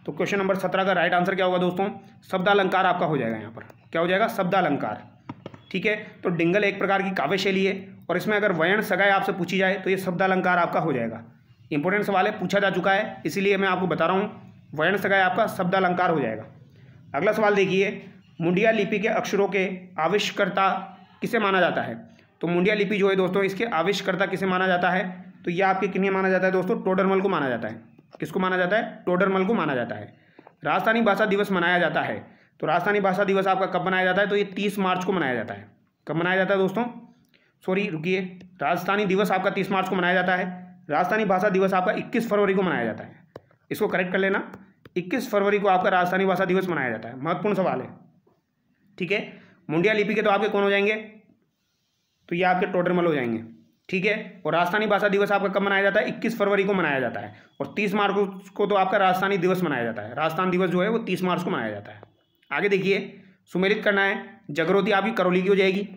तो क्वेश्चन नंबर 17 का राइट आंसर क्या होगा दोस्तों, शब्दालंकार आपका हो जाएगा, यहाँ पर क्या हो जाएगा, शब्दालंकार, ठीक है। तो डिंगल एक प्रकार की काव्य शैली है, और इसमें अगर वर्ण सगाई आपसे पूछी जाए तो ये शब्दालंकार आपका हो जाएगा। इंपॉर्टेंट सवाल है, पूछा जा चुका है, इसीलिए मैं आपको बता रहा हूँ, वर्ण सगाई आपका शब्दालंकार हो जाएगा। अगला सवाल देखिए, मुंडिया लिपि के अक्षरों के आविष्कर्ता किसे माना जाता है, तो मुंडिया लिपि जो है दोस्तों इसके आविष्कर्ता किसे माना जाता है, तो ये आपके किन्हें माना जाता है दोस्तों, टोडरमल को माना जाता है। किसको माना जाता है, टोडरमल को माना जाता है। राजस्थानी भाषा दिवस मनाया जाता है, तो राजस्थानी भाषा दिवस आपका कब मनाया जाता है, तो ये 30 मार्च को मनाया जाता है। कब मनाया जाता है दोस्तों, सॉरी रुकिए, राजस्थानी दिवस आपका 30 मार्च को मनाया जाता है। राजस्थानी भाषा दिवस आपका 21 फरवरी को मनाया जाता है, इसको करेक्ट कर लेना, 21 फरवरी को आपका राजस्थानी भाषा दिवस मनाया जाता है। महत्वपूर्ण सवाल है, ठीक है। मुंडिया लिपि के तो आपके कौन हो जाएंगे, तो ये आपके टोडरमल हो जाएंगे, ठीक है। और राजस्थानी भाषा दिवस आपका कब मनाया जाता है, 21 फरवरी को मनाया जाता है, और 30 मार्च को तो आपका राजस्थानी दिवस मनाया जाता है। राजस्थान दिवस जो है वो 30 मार्च को मनाया जाता है। आगे देखिए, सुमेलित करना है, जगरोती आपकी करौली की हो जाएगी,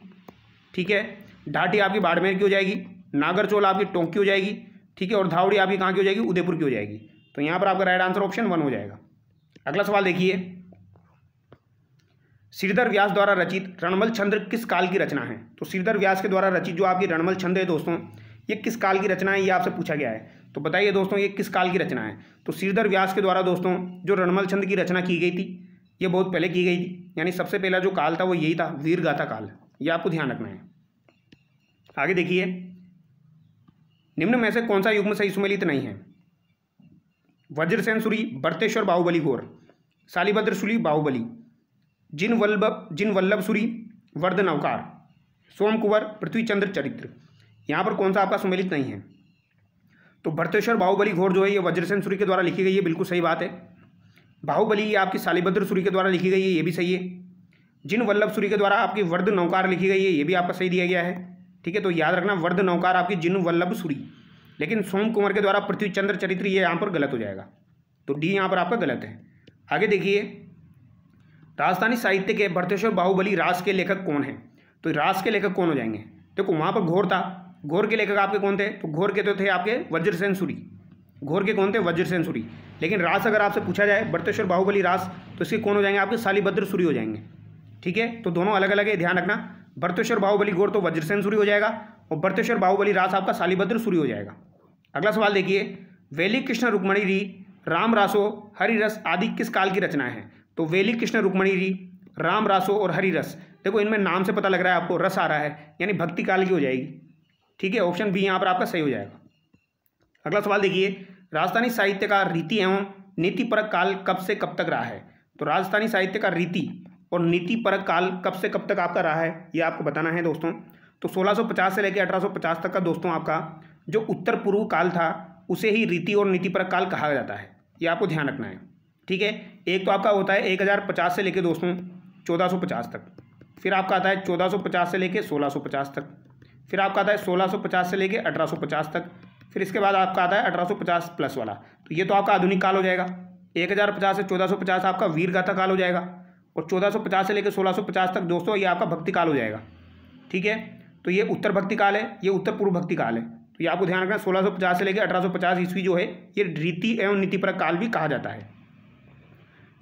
ठीक है। ढाटी आपकी बाड़मेर की हो जाएगी, नागरचोल आपकी टोंक की हो जाएगी, ठीक है, और धावड़ी आपकी कहाँ की हो जाएगी, उदयपुर की हो जाएगी। तो यहाँ पर आपका राइट आंसर ऑप्शन 1 हो जाएगा। अगला सवाल देखिए, श्रीधर व्यास द्वारा रचित रणमल छंद किस काल की रचना है, तो श्रीधर व्यास के द्वारा रचित जो आपकी रणमल छंद है दोस्तों ये किस काल की रचना है, ये आपसे पूछा गया है। तो बताइए दोस्तों ये किस काल की रचना है, तो श्रीधर व्यास के द्वारा दोस्तों जो रणमल छंद की रचना की गई थी ये बहुत पहले की गई थी, यानी सबसे पहला जो काल था वो यही था, वीरगाथा काल, ये आपको ध्यान रखना है। आगे देखिए, निम्न में से कौन सा युग्म सही सुमेलित नहीं है? वज्रसेन सूरी, भरतेश्वर बाहुबली घोर, शालिभद्र सूरी बाहुबली, जिन वल्लभ सूरी, वर्ध नवकार, सोम कुंवर, पृथ्वीचंद्र चरित्र। यहाँ पर कौन सा आपका सुमेलित नहीं है? तो भरतेश्वर बाहुबली घोर जो है ये वज्रसेन सूरी के द्वारा लिखी गई है, बिल्कुल सही बात है। बाहुबली ये आपकी शालिभद्र सूरी के द्वारा लिखी गई है, ये भी सही है। जिन वल्लभ सूरी के द्वारा आपकी वर्ध नवकार लिखी गई है, ये भी आपका सही दिया गया है। ठीक है, तो याद रखना वर्ध नवकार आपकी जिन वल्लभ सूरी, लेकिन सोम कुंवर के द्वारा पृथ्वीचंद्र चरित्र ये यहाँ पर गलत हो जाएगा, तो डी यहाँ पर आपका गलत है। आगे देखिए, राजस्थानी साहित्य के भरतेश्वर बाहुबली रास के लेखक कौन है? तो रास के लेखक कौन हो जाएंगे? देखो वहाँ पर घोर था, घोर के लेखक आपके कौन थे? तो घोर के तो थे आपके वज्रसेन सूरी, घोर के कौन थे? वज्रसेन सूरी। लेकिन रास अगर आपसे पूछा जाए भरतेश्वर बाहुबली रास, तो इसके कौन हो जाएंगे? आपके शालिभद्र सूरी हो जाएंगे। ठीक है, तो दोनों अलग अलग है, ध्यान रखना। भरतेश्वर बाहुबली घोर तो वज्रसेन सूरी हो जाएगा और भरतेश्वर बाहुबली रास आपका शालिभद्र सूरी हो जाएगा। अगला सवाल देखिए, वेली कृष्ण रुक्मणी री, राम रासो, हरिरस आदि किस काल की रचना है? तो वेली कृष्ण रुक्मणी री, राम रासो और हरिरस, देखो इनमें नाम से पता लग रहा है आपको रस आ रहा है, यानी भक्ति काल की हो जाएगी। ठीक है, ऑप्शन बी यहाँ पर आपका सही हो जाएगा। अगला सवाल देखिए, राजस्थानी साहित्य का रीति एवं नीतिपरक काल कब से कब तक रहा है? तो राजस्थानी साहित्य का रीति और नीतिपरक काल कब से कब तक आपका रहा है, ये आपको बताना है दोस्तों। तो 1650 से लेकर 1850 तक का दोस्तों आपका जो उत्तर पूर्व काल था उसे ही रीति और नीतिपरक काल कहा जाता है, ये आपको ध्यान रखना है। ठीक है, एक तो आपका होता है 1050 से लेकर दोस्तों 1450 तक, फिर आपका आता है 1450 से लेकर 1650 तक, फिर आपका आता है 1650 से लेकर 1850 तक, फिर इसके बाद आपका आता है 1850 प्लस वाला, तो ये तो आपका आधुनिक काल हो जाएगा। 1050 से 1450 आपका वीर गाथा काल हो जाएगा और 1450 से लेकर 1650 तक दोस्तों ये आपका भक्ति काल हो जाएगा। ठीक है, तो ये उत्तर भक्ति काल है, ये उत्तर पूर्व भक्ति काल है, तो ये आपको ध्यान रखना। 1650 से लेकर 1850 ईस्वी जो है ये रीति एवं नीतिपरक काल भी कहा जाता है।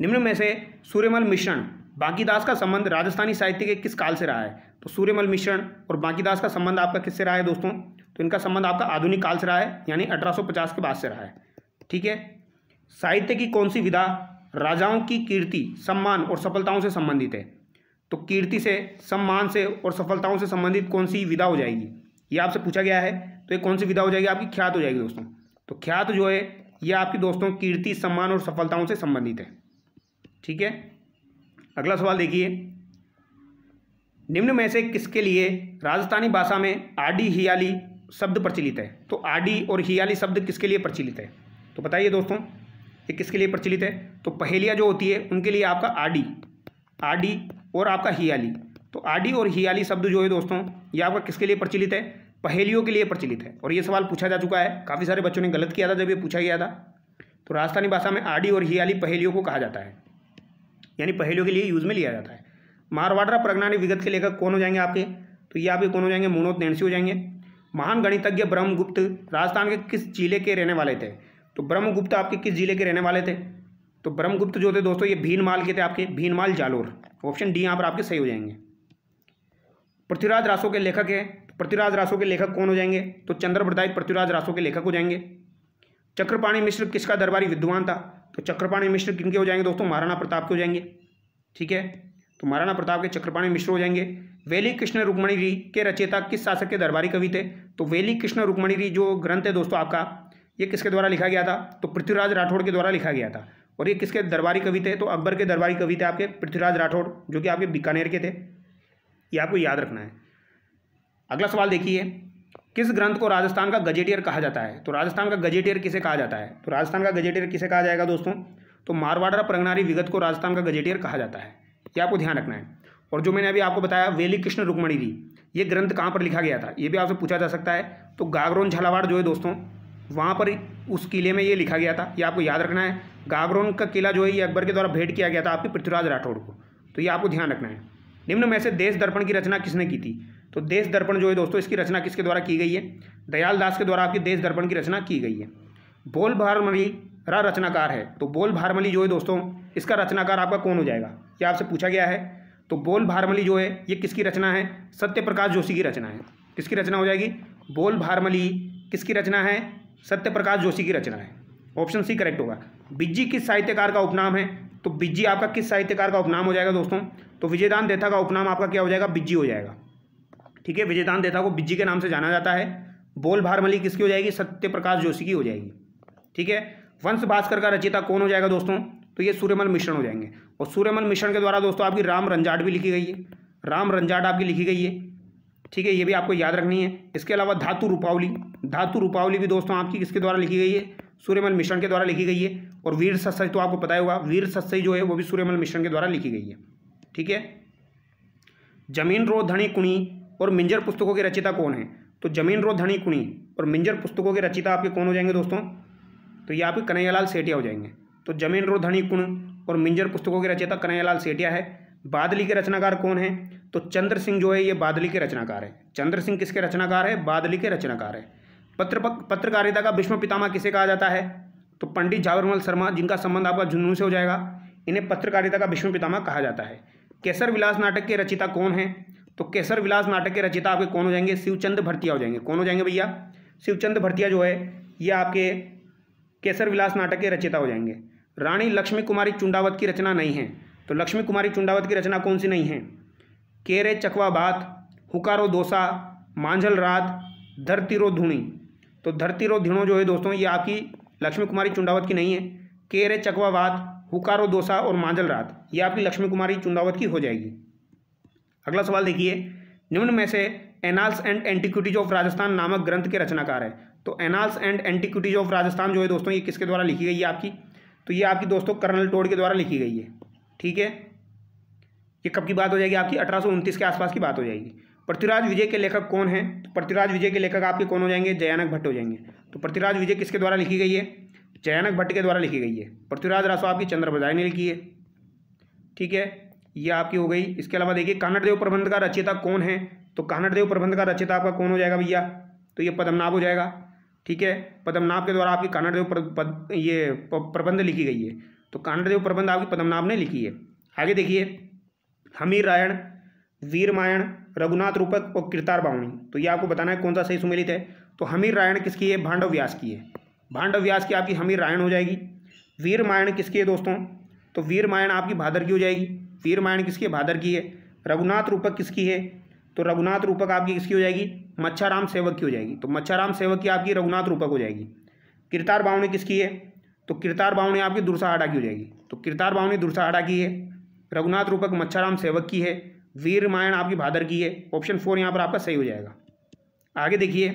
निम्न में से सूर्यमल मिश्रण बांकीदास का संबंध राजस्थानी साहित्य के किस काल से रहा है? तो सूर्यमल मिश्रण और बांकीदास का संबंध आपका किससे रहा है दोस्तों? तो इनका संबंध आपका आधुनिक काल से रहा है, यानी 1850 के बाद से रहा है। ठीक है, साहित्य की कौन सी विधा राजाओं की कीर्ति, सम्मान और सफलताओं से संबंधित है? तो कीर्ति से, सम्मान से और सफलताओं से संबंधित कौन सी विधा हो जाएगी, ये आपसे पूछा गया है। तो ये कौन सी विधा हो जाएगी? आपकी ख्यात हो जाएगी दोस्तों। तो ख्यात जो है ये आपकी दोस्तों कीर्ति, सम्मान और सफलताओं से संबंधित है। ठीक है, अगला सवाल देखिए, निम्न में से किसके लिए राजस्थानी भाषा में आडी हियाली शब्द प्रचलित है? तो आडी और हियाली शब्द किसके लिए प्रचलित है? तो बताइए दोस्तों ये किसके लिए प्रचलित है? तो पहेलियाँ जो होती है उनके लिए आपका आडी और आपका हियाली। तो आडी और हियाली शब्द जो है दोस्तों ये आपका किसके लिए प्रचलित है? पहेलियों के लिए प्रचलित है। और ये सवाल पूछा जा चुका है, काफ़ी सारे बच्चों ने गलत किया था जब ये पूछा गया था। तो राजस्थानी भाषा में आडी और हियाली पहेलियों को कहा जाता है, यानी पहेलियों के लिए यूज़ में लिया जाता है। मारवाड़ा प्रज्ञानी विगत के लेखक कौन हो जाएंगे आपके? तो ये आपके कौन हो जाएंगे? मुनोत नैणसी हो जाएंगे। महान गणितज्ञ ब्रह्मगुप्त राजस्थान के किस जिले के रहने वाले थे? तो ब्रह्मगुप्त आपके किस जिले के रहने वाले थे? तो ब्रह्मगुप्त जो थे दोस्तों ये भीनमाल के थे, आपके भीनमाल जालोर। ऑप्शन डी यहाँ पर आपके सही हो जाएंगे। पृथ्वीराज रासो के लेखक है, पृथ्वीराज रासो के लेखक कौन हो जाएंगे? तो चंद्रप्रदाय पृथ्वीराज रासो के लेखक हो जाएंगे। चक्रपाणी मिश्र किसका दरबारी विद्वान था? तो चक्रपाणी मिश्र किनके हो जाएंगे दोस्तों? महाराणा प्रताप के हो जाएंगे। ठीक है, तो महाराणा प्रताप के चक्रपाणी मिश्र हो जाएंगे। वेली कृष्ण रुक्मणी री के रचयिता किस शासक के दरबारी कवि थे? तो वेली कृष्ण रुक्मणी री जो ग्रंथ है दोस्तों आपका ये किसके द्वारा लिखा गया था? तो पृथ्वीराज राठौड़ के द्वारा लिखा गया था। और ये किसके दरबारी कवि थे? तो अकबर के दरबारी कवि थे आपके पृथ्वीराज राठौड़, जो कि आपके बीकानेर के थे। ये आपको याद रखना है। अगला सवाल देखिए, किस ग्रंथ को राजस्थान का गजेटियर कहा जाता है? तो राजस्थान का गजेटियर किसे कहा जाता है? तो राजस्थान का गजेटियर किसे कहा जाएगा दोस्तों? तो मारवाड़ा प्रज्ञानी विगत को राजस्थान का गजेटियर कहा जाता है, ये आपको ध्यान रखना है। और जो मैंने अभी आपको बताया वेली कृष्ण रुक्मणी री, ये ग्रंथ कहाँ पर लिखा गया था ये भी आपसे पूछा जा सकता है। तो गागरोन झालावाड़ जो है दोस्तों वहाँ पर उस किले में ये लिखा गया था, ये आपको याद रखना है। गागरोन का किला जो है ये अकबर के द्वारा भेंट किया गया था आपके पृथ्वीराज राठौड़ को, तो ये आपको ध्यान रखना है। निम्न में से देश दर्पण की रचना किसने की थी? तो देश दर्पण जो है दोस्तों इसकी रचना किसके द्वारा की गई है? दयाल दास के द्वारा आपकी देश दर्पण की रचना की गई है। बोल भारमली रा रचनाकार है, तो बोल भारमली जो है दोस्तों इसका रचनाकार आपका कौन हो जाएगा? ये आपसे पूछा गया है। तो बोल भारमली जो है ये किसकी रचना है? सत्यप्रकाश जोशी की रचना है। किसकी रचना हो जाएगी? बोल भारमली किसकी रचना है? सत्यप्रकाश जोशी की रचना है। ऑप्शन सी करेक्ट होगा। बिज्जी किस साहित्यकार का उपनाम है? तो बिज्जी आपका किस साहित्यकार का उपनाम हो जाएगा दोस्तों? तो विजयदान देथा का उपनाम आपका क्या हो जाएगा? बिज्जी हो जाएगा। ठीक है, विजयदान देथा को बिज्जी के नाम से जाना जाता है बोल भारमली किसकी हो जाएगी? सत्य प्रकाश जोशी की हो जाएगी। ठीक है। वंश भास्कर का रचयिता कौन हो जाएगा दोस्तों? तो ये सूर्यमल मिश्रण हो जाएंगे। और सूर्यमल मिश्रण के द्वारा दोस्तों आपकी राम रंजाट भी लिखी गई है, राम रंजाट आपकी लिखी गई है। ठीक है, ये भी आपको याद रखनी है। इसके अलावा धातु रूपावली, धातु रूपावली भी दोस्तों आपकी किसके द्वारा लिखी गई है? सूर्यमल मिश्रण के द्वारा लिखी गई है। और वीर सत्सई तो आपको पता ही होगा, वीर सत्सई जो है वो भी सूर्यमल मिश्रण के द्वारा लिखी गई है। ठीक है। जमीन रो धनी कुणी और मिंजर पुस्तकों के रचयिता कौन है? तो जमीन रो धनी कुणी और मिंजर पुस्तकों के रचयिता आपके कौन हो जाएंगे दोस्तों? तो ये आपके कन्हैयालाल सेठिया हो जाएंगे। तो जमीन रो धनी कुण और मिंजर पुस्तकों के रचयिता कन्हैयालाल सेठिया है। बादली के रचनाकार कौन है? तो चंद्र सिंह जो है ये बादली के रचनाकार है। चंद्र सिंह किसके रचनाकार है? बादली के रचनाकार है। पत्रकारिता का भीष्म पितामह किसे कहा जाता है? तो पंडित झावरमल शर्मा, जिनका संबंध आपका झुंझुनू से हो जाएगा, इन्हें पत्रकारिता का भीष्म पितामह कहा जाता है। केसर विलास नाटक के रचयिता कौन है? तो केसर विलास नाटक के रचयिता आपके कौन हो जाएंगे? शिवचंद भरतिया हो जाएंगे। कौन हो जाएंगे भैया? शिवचंद भरतिया जो है ये आपके केसर विलास नाटक के रचयिता हो जाएंगे। रानी लक्ष्मी कुमारी चुंडावत की रचना नहीं है। तो लक्ष्मी कुमारी चुंडावत की रचना कौन सी नहीं है? केरे चकवा बात, हुकारो दोसा, मांझल रात, धरती रो धुणी। तो धरती रो धिणो जो है दोस्तों ये आपकी लक्ष्मी कुमारी चुंडावत की नहीं है। केरे चकवा बात, हुकारो दोसा और मांझल रात ये आपकी लक्ष्मी कुमारी चुंडावत की हो जाएगी। अगला सवाल देखिए, निम्न में से annals and antiquities of Rajasthan नामक ग्रंथ के रचनाकार है। तो annals and antiquities of Rajasthan जो है दोस्तों ये किसके द्वारा लिखी गई है आपकी? तो ये आपकी दोस्तों कर्नल टोड के द्वारा लिखी गई है। ठीक है। ये कब की बात हो जाएगी आपकी? 1829 के आसपास की बात हो जाएगी। पृथ्वीराज विजय के लेखक कौन है? तो पृथ्वीराज विजय के लेखक आपके कौन हो जाएंगे? जयानक भट्ट हो जाएंगे। तो पृथ्वीराज विजय किसके द्वारा लिखी गई है? जयानक भट्ट के द्वारा लिखी गई है। पृथ्वीराज रासो आपकी चंद्रप्रदाय ने लिखी है। ठीक है, ये आपकी हो गई। इसके अलावा देखिए कानड़देव प्रबंध का रचयिता कौन है? तो कानड़देव प्रबंध का रचयिता आपका कौन हो जाएगा भैया? तो ये पद्मनाभ हो जाएगा। ठीक है, पद्मनाभ के द्वारा आपकी कानड़देव प्रबंध लिखी गई है। तो कानड़देव प्रबंध आपकी पद्मनाभ ने लिखी है। आगे देखिए, हमीर रायण, वीरमायण, रघुनाथ रूपक और कीर्तार बावणी। तो ये आपको बताना है कौन सा सही सुमेलित है। तो हमीर रायण किसकी है? भांडव व्यास की है। भांडव व्यास की आपकी हमीर रायण हो जाएगी। वीरमायण किसकी है दोस्तों? तो वीरमायण आपकी भादर की हो जाएगी। वीरमायण किसकी है? भादर की है। रघुनाथ रूपक किसकी है? तो रघुनाथ रूपक आपकी किसकी हो जाएगी? मच्छाराम सेवक की हो जाएगी। तो मच्छाराम सेवक की आपकी रघुनाथ रूपक हो जाएगी। कीर्तार बावणी किसकी है? तो कीर्तार बावणी आपकी दुरसाहाड़ा की हो जाएगी। तो कीर्तार बावणी दुरसाहाड़ा की है। रघुनाथ रूपक मच्छाराम सेवक की है। वीरमायण आपकी भादर की है। ऑप्शन 4 यहाँ पर आपका सही हो जाएगा। आगे देखिए,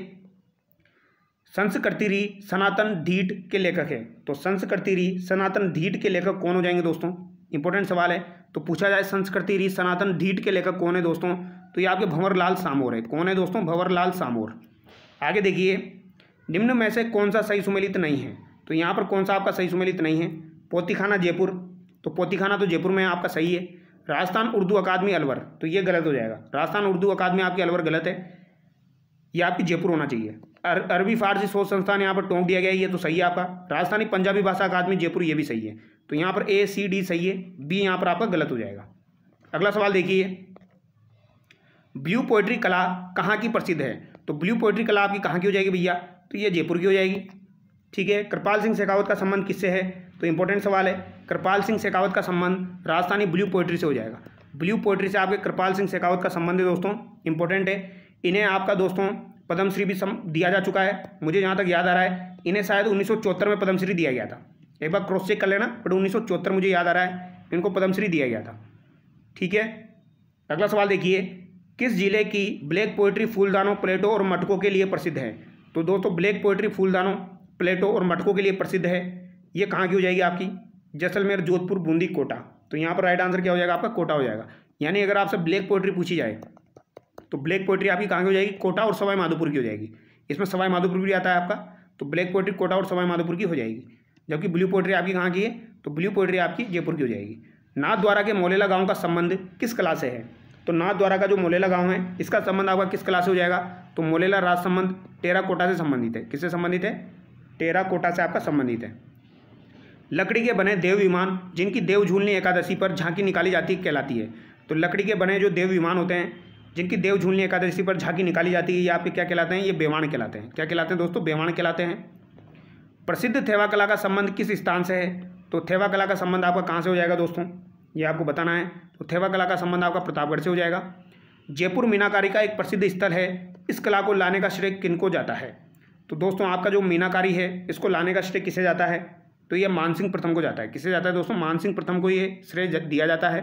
संस्कृतिरी सनातन ढीठ के लेखक है। तो संस्कृतिरी सनातन ढीठ के लेखक कौन हो जाएंगे दोस्तों? इंपॉर्टेंट सवाल है। तो पूछा जाए संस्कृतिरी सनातन ढीठ के लेखक कौन है दोस्तों? तो ये आपके भंवरलाल सामोर है। कौन है दोस्तों? भंवरलाल सामोर। आगे देखिए, निम्न में से कौन सा सही सुमेलित नहीं है? तो यहाँ पर कौन सा आपका सही सुमेलित नहीं है? पोतीखाना जयपुर। तो पोतीखाना तो जयपुर में आपका सही है। राजस्थान उर्दू अकादमी अलवर, तो ये गलत हो जाएगा। राजस्थान उर्दू अकादमी आपकी अलवर गलत है, ये आपकी जयपुर होना चाहिए। अरबी फारसी शोध संस्थान यहाँ पर टोंक दिया गया है, ये तो सही है आपका। राजस्थानी पंजाबी भाषा अकादमी जयपुर, ये भी सही है। तो यहाँ पर A C D सही है, B यहाँ पर आपका गलत हो जाएगा। अगला सवाल देखिए, ब्लू पोएट्री कला कहाँ की प्रसिद्ध है? तो ब्लू पोएट्री कला आपकी कहाँ की हो जाएगी भैया? तो ये जयपुर की हो जाएगी। ठीक है, कृपाल सिंह शेखावत का संबंध किससे है? तो इंपॉर्टेंट सवाल है। कृपाल सिंह शेखावत का संबंध राजस्थानी ब्लू पोएट्री से हो जाएगा। ब्लू पोएट्री से आपके कृपाल सिंह शेखावत का संबंध है दोस्तों, इंपॉर्टेंट है। इन्हें आपका दोस्तों पद्मश्री भी दिया जा चुका है, मुझे जहाँ तक याद आ रहा है। इन्हें शायद 1974 में पद्मश्री दिया गया था, एक बार क्रॉस चेक कर लेना, बट 1974 मुझे याद आ रहा है इनको पद्मश्री दिया गया था। ठीक है, अगला सवाल देखिए, किस जिले की ब्लैक पोएट्री फूलदानों, प्लेटों और मटकों के लिए प्रसिद्ध है? तो दोस्तों ब्लैक पोएट्री फूलदानों, प्लेटों और मटकों के लिए प्रसिद्ध है। ये कहाँ की हो जाएगी आपकी? जैसलमेर, जोधपुर, बूंदी, कोटा। तो यहाँ पर राइट आंसर क्या हो जाएगा आपका? कोटा हो जाएगा। यानी अगर आपसे ब्लैक पोएट्री पूछी जाए तो ब्लैक पोएट्री आपकी कहाँ की हो जाएगी? कोटा और सवाई माधोपुर की हो जाएगी। इसमें सवाई माधोपुर भी आता है आपका, तो ब्लैक पोएट्री कोटा और सवाई माधोपुर की हो जाएगी। जबकि ब्लू पोएट्री आपकी कहाँ की है? तो ब्लू पोएट्री आपकी जयपुर की हो जाएगी। नाथद्वारा के मोलेला गाँव का संबंध किस कला से है? तो नाथद्वारा का जो मोलेला गाँव है इसका संबंध आपका किस कला से हो जाएगा? तो मोलेला राज संबंध टेराकोटा से संबंधित है। किससे संबंधित है? टेराकोटा से आपका संबंधित है। लकड़ी के बने देव विमान जिनकी देव झूलनी एकादशी पर झांकी निकाली जाती कहलाती है। तो लकड़ी के बने जो देव विमान होते हैं जिनकी देव झूलनी एकादशी पर झांकी निकाली जाती है, ये आपके क्या कहलाते हैं? ये बेवाण कहलाते हैं। क्या कहलाते हैं दोस्तों? बेवाण कहलाते हैं। प्रसिद्ध थेवा कला का संबंध किस स्थान से है? तो थेवा कला का संबंध आपका कहाँ से हो जाएगा दोस्तों? ये आपको बताना है। तो थेवा कला का संबंध आपका प्रतापगढ़ से हो जाएगा। जयपुर मीनाकारी का एक प्रसिद्ध स्थल है, इस कला को लाने का श्रेय किनको जाता है? तो दोस्तों आपका जो मीनाकारी है इसको लाने का श्रेय किसे जाता है? तो ये मानसिंह प्रथम को जाता है। किसे जाता है दोस्तों? मानसिंह प्रथम को ये श्रेय दिया जाता है।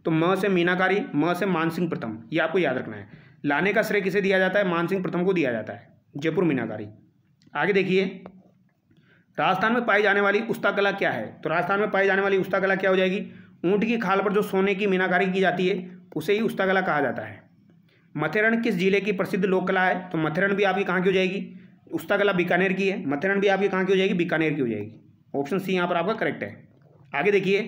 तो म से मीनाकारी, म से मानसिंह प्रथम, ये आपको याद रखना है। लाने का श्रेय किसे दिया जाता है? मानसिंह प्रथम को दिया जाता है, जयपुर मीनाकारी। आगे देखिए, राजस्थान में पाई जाने वाली उस्ता कला क्या है? तो राजस्थान में पाई जाने वाली उस्ता कला क्या हो जाएगी? ऊँट की खाल पर जो सोने की मीनाकारी की जाती है उसे ही उस्ता कला कहा जाता है। मथेरण किस जिले की प्रसिद्ध लोक कला है? तो मथेरण भी आपकी कहाँ की हो जाएगी? उस्ता कला बीकानेर की है। मथेरण भी आपकी कहाँ की हो जाएगी? बीकानेर की हो जाएगी। ऑप्शन सी यहाँ पर आपका करेक्ट है। आगे देखिए,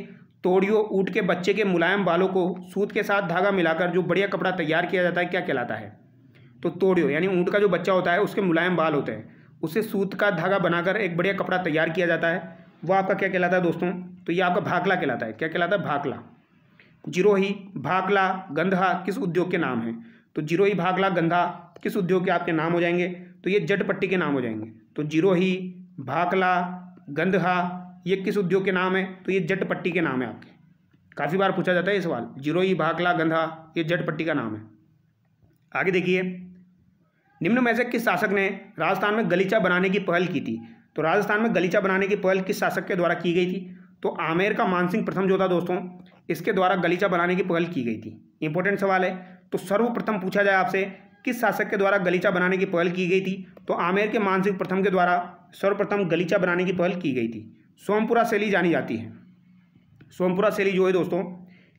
तोड़ियो ऊँट के बच्चे के मुलायम बालों को सूत के साथ धागा मिलाकर जो बढ़िया कपड़ा तैयार किया जाता है क्या कहलाता है? तो तोड़ियो यानी ऊँट का जो बच्चा होता है उसके मुलायम बाल होते हैं, उससे सूत का धागा बनाकर एक बढ़िया कपड़ा तैयार किया जाता है, वो आपका क्या कहलाता है दोस्तों? तो ये आपका भाकला कहलाता है। क्या कहलाता है? भाकला। जिरोही, भाकला, गंधा किस उद्योग के नाम हैं? तो जिरोही, भाकला, गंधा किस उद्योग के आपके नाम हो जाएंगे? तो ये जट पट्टी के नाम हो जाएंगे। तो जिरोही, भाकला, गंधा ये किस उद्योग के नाम है? तो ये जट पट्टी के नाम है आपके। काफ़ी बार पूछा जाता है ये सवाल। जिरोही, भाकला, गंधा ये जट पट्टी का नाम है। आगे देखिए, निम्न में से किस शासक ने राजस्थान में गलीचा बनाने की पहल की थी? तो राजस्थान में गलीचा बनाने की पहल किस शासक के द्वारा की गई थी? तो आमेर का मानसिंह प्रथम जो था दोस्तों, इसके द्वारा गलीचा बनाने की पहल की गई थी। इंपॉर्टेंट सवाल है। तो सर्वप्रथम पूछा जाए आपसे किस शासक के द्वारा गलीचा बनाने की पहल की गई थी? तो आमेर के मानसिंह प्रथम के द्वारा सर्वप्रथम गलीचा बनाने की पहल की गई थी। सोमपुरा शैली जानी जाती है। सोमपुरा शैली जो है दोस्तों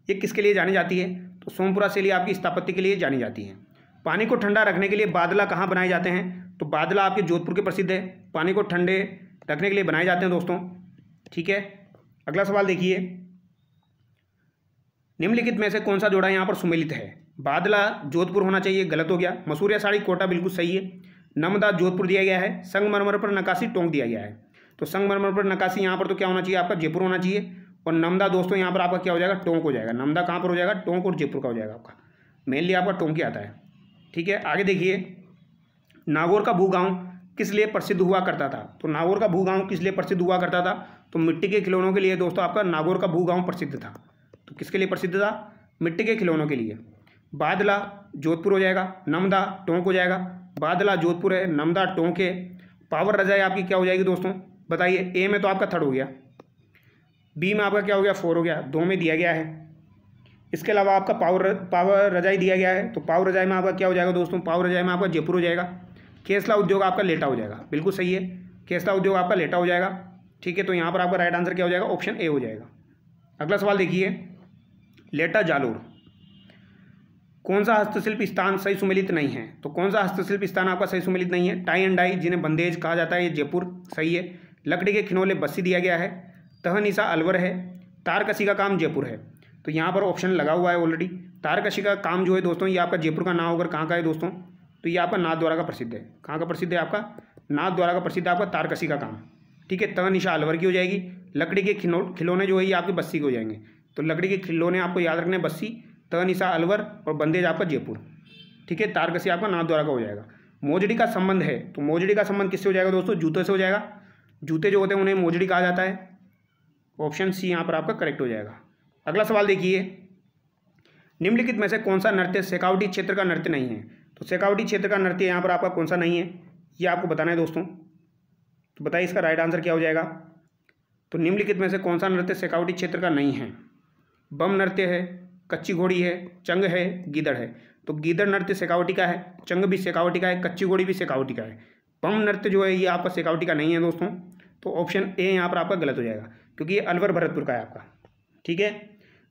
ये किसके लिए जानी जाती है? तो सोमपुरा शैली आपकी स्थापत्य के लिए जानी जाती है। पानी को ठंडा रखने के लिए बादला कहाँ बनाए जाते हैं? तो बादला आपके जोधपुर के प्रसिद्ध है। पानी को ठंडे रखने के लिए बनाए जाते हैं दोस्तों। ठीक है, अगला सवाल देखिए, निम्नलिखित में से कौन सा जोड़ा यहाँ पर सुमेलित है? बादला जोधपुर होना चाहिए, गलत हो गया। मसूरिया साड़ी कोटा बिल्कुल सही है। नमदा जोधपुर दिया गया है। संगमरमर पर नक्काशी टोंक दिया गया है। तो संगमरमर पर नक्काशी यहाँ पर तो क्या होना चाहिए आपका? जयपुर होना चाहिए। और नमदा दोस्तों यहाँ पर आपका क्या हो जाएगा? टोंक हो जाएगा। नमदा कहाँ पर हो जाएगा? टोंक और जयपुर का हो जाएगा आपका। मेनली आपका टोंक ही आता है। ठीक है, आगे देखिए, नागौर का भूगांव किस लिए प्रसिद्ध हुआ करता था? तो नागौर का भूगांव किस लिए प्रसिद्ध हुआ करता था? तो मिट्टी के खिलौनों के लिए दोस्तों आपका नागौर का भूगांव प्रसिद्ध था। तो किसके लिए प्रसिद्ध था? मिट्टी के खिलौनों के लिए। बादला जोधपुर हो जाएगा, नमदा टोंक हो जाएगा। बादला जोधपुर है, नमदा टोंक है। पावर रजाई आपकी क्या हो जाएगी दोस्तों? बताइए। ए में तो आपका 3rd हो गया, बी में आपका क्या हो गया? 4 हो गया, 2 में दिया गया है। इसके अलावा आपका पावर रजाई दिया गया है। तो पावर रजाई में आपका क्या हो जाएगा दोस्तों? पावर रजाई में आपका जयपुर हो जाएगा। केसला उद्योग आपका लेटा हो जाएगा। बिल्कुल सही है, केसला उद्योग आपका लेटा हो जाएगा। ठीक है, तो यहाँ पर आपका राइट आंसर क्या हो जाएगा? ऑप्शन ए हो जाएगा। अगला सवाल देखिए, लेटा जालोर कौन सा हस्तशिल्प स्थान सही सुमेलित नहीं है? तो कौन सा हस्तशिल्प स्थान आपका सही सुमेलित नहीं है? टाई एंड डाई जिन्हें बंदेज कहा जाता है, ये जयपुर सही है। लकड़ी के खिनौले बस्सी दिया गया है। तहनीसा अलवर है। तारकसी का काम जयपुर है। तो यहाँ पर ऑप्शन लगा हुआ है ऑलरेडी। तारकसी का काम जो है दोस्तों ये आपका जयपुर का ना होकर कहाँ का है दोस्तों? तो ये आपका नाथद्वारा का प्रसिद्ध है। कहाँ का प्रसिद्ध है? आपका नाथद्वारा का प्रसिद्ध है आपका तारकसी का काम। ठीक है, तहनीसा अलवर की हो जाएगी। लकड़ी के खिलौने जो है ये आपके बस्सी के हो जाएंगे। तो लकड़ी के खिलौने आपको याद रखने बस्सी, तहनीसा अलवर और बंदेज आपका जयपुर। ठीक है, तारकसी आपका नाथद्वारा का हो जाएगा। मोजड़ी का संबंध है, तो मोजड़ी का संबंध किससे हो जाएगा दोस्तों? जूते से हो जाएगा। जूते जो होते हैं उन्हें मोजड़ी कहा जाता है। ऑप्शन सी यहाँ पर आपका करेक्ट हो जाएगा। अगला सवाल देखिए, निम्नलिखित में से कौन सा नृत्य शेखावटी क्षेत्र का नृत्य नहीं है? तो शेखावटी क्षेत्र का नृत्य यहाँ पर आपका कौन सा नहीं है ये आपको बताना है दोस्तों। तो बताइए इसका राइट आंसर क्या हो जाएगा? तो निम्नलिखित में से कौन सा नृत्य शेखावटी क्षेत्र का नहीं है? बम नृत्य है, कच्ची घोड़ी है, चंग है, गीदड़ है। तो गीदड़ नृत्य शेखावटी का है, चंग भी शेखावटी का है, कच्ची घोड़ी भी शेखावटी का है। बम नृत्य जो है ये आपका शेखावटी का नहीं है दोस्तों। तो ऑप्शन ए यहाँ पर आपका गलत हो जाएगा क्योंकि ये अलवर भरतपुर का है आपका। ठीक है,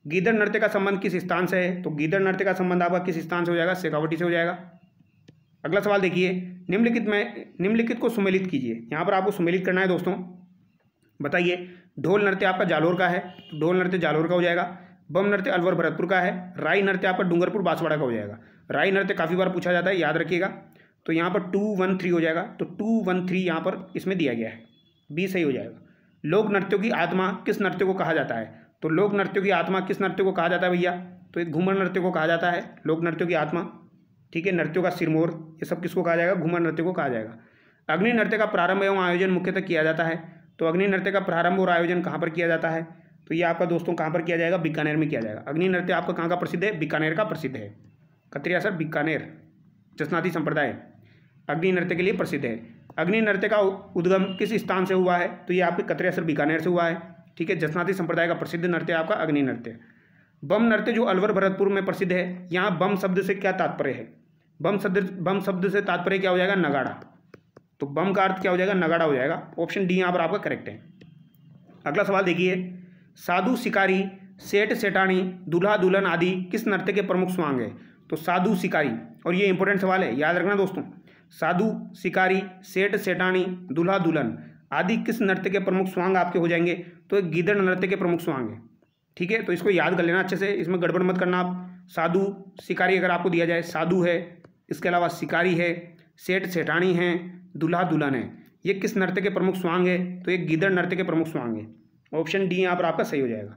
गीदड़ नृत्य का संबंध किस स्थान से है? तो गीदड़ नृत्य का संबंध आपका किस स्थान से हो जाएगा? शेखावटी से हो जाएगा। अगला सवाल देखिए, निम्नलिखित को सुमेलित कीजिए। यहाँ पर आपको सुमेलित करना है दोस्तों। बताइए, ढोल नृत्य आपका जालोर का है, तो ढोल नृत्य जालोर का हो जाएगा। बम नृत्य अलवर भरतपुर का है। राई नृत्य आपका डूंगरपुर बांसवाड़ा का हो जाएगा। राई नृत्य काफ़ी बार पूछा जाता है, याद रखिएगा। तो यहाँ पर 213 हो जाएगा। तो 213 यहाँ पर इसमें दिया गया है, बी सही हो जाएगा। लोक नृत्यों की आत्मा किस नृत्य को कहा जाता है? तो लोक नृत्यों की आत्मा किस नृत्य को कहा जाता है भैया? तो एक घूमर नृत्य को कहा जाता है लोक नृत्यों की आत्मा। ठीक है, नृत्यों का सिरमौर ये सब किसको कहा जाएगा? घूमर नृत्य को कहा जाएगा। अग्नि नृत्य का प्रारंभ एवं आयोजन मुख्यतः किया जाता है। तो अग्नि नृत्य का प्रारंभ और आयोजन कहाँ पर किया जाता है? तो ये आपका दोस्तों कहाँ पर किया जाएगा? बीकानेर में किया जाएगा। अग्नि नृत्य आपका कहाँ का प्रसिद्ध है? बीकानेर का प्रसिद्ध है। कतरिया सर बीकानेर। जसनाती संप्रदाय अग्नि नृत्य के लिए प्रसिद्ध है। अग्नि नृत्य का उद्गम किस स्थान से हुआ है? तो ये आपके कतरे असर बीकानेर से हुआ है। ठीक है, जसनाती संप्रदाय का प्रसिद्ध नृत्य आपका अग्नि नृत्य। बम नृत्य जो अलवर भरतपुर में प्रसिद्ध है, यहाँ बम शब्द से क्या तात्पर्य है? बम शब्द से तात्पर्य क्या हो जाएगा? नगाड़ा। तो बम का अर्थ क्या हो जाएगा? नगाड़ा हो जाएगा। ऑप्शन डी यहाँ पर आपका करेक्ट है। अगला सवाल देखिए, साधु शिकारी, सेठ सेठानी, दूल्हा दुल्हन आदि किस नृत्य के प्रमुख स्वांग है? तो साधु शिकारी, और ये इंपॉर्टेंट सवाल है, याद रखना दोस्तों, साधु शिकारी, सेठ सेठानी, दूल्हा दुल्हन आदि किस नृत्य के प्रमुख स्वांग आपके हो जाएंगे? तो एक गिद्दड़ नृत्य के प्रमुख स्वांग है। ठीक है, तो इसको याद कर लेना अच्छे से, इसमें गड़बड़ मत करना आप। साधु शिकारी अगर आपको दिया जाए, साधु है, इसके अलावा शिकारी है, सेठ सेठानी है, दूल्हा दुल्हन है, ये किस नृत्य के प्रमुख स्वांग है? तो एक गिद्दड़ नृत्य के प्रमुख स्वांग है। ऑप्शन डी यहाँ पर आपका सही हो जाएगा।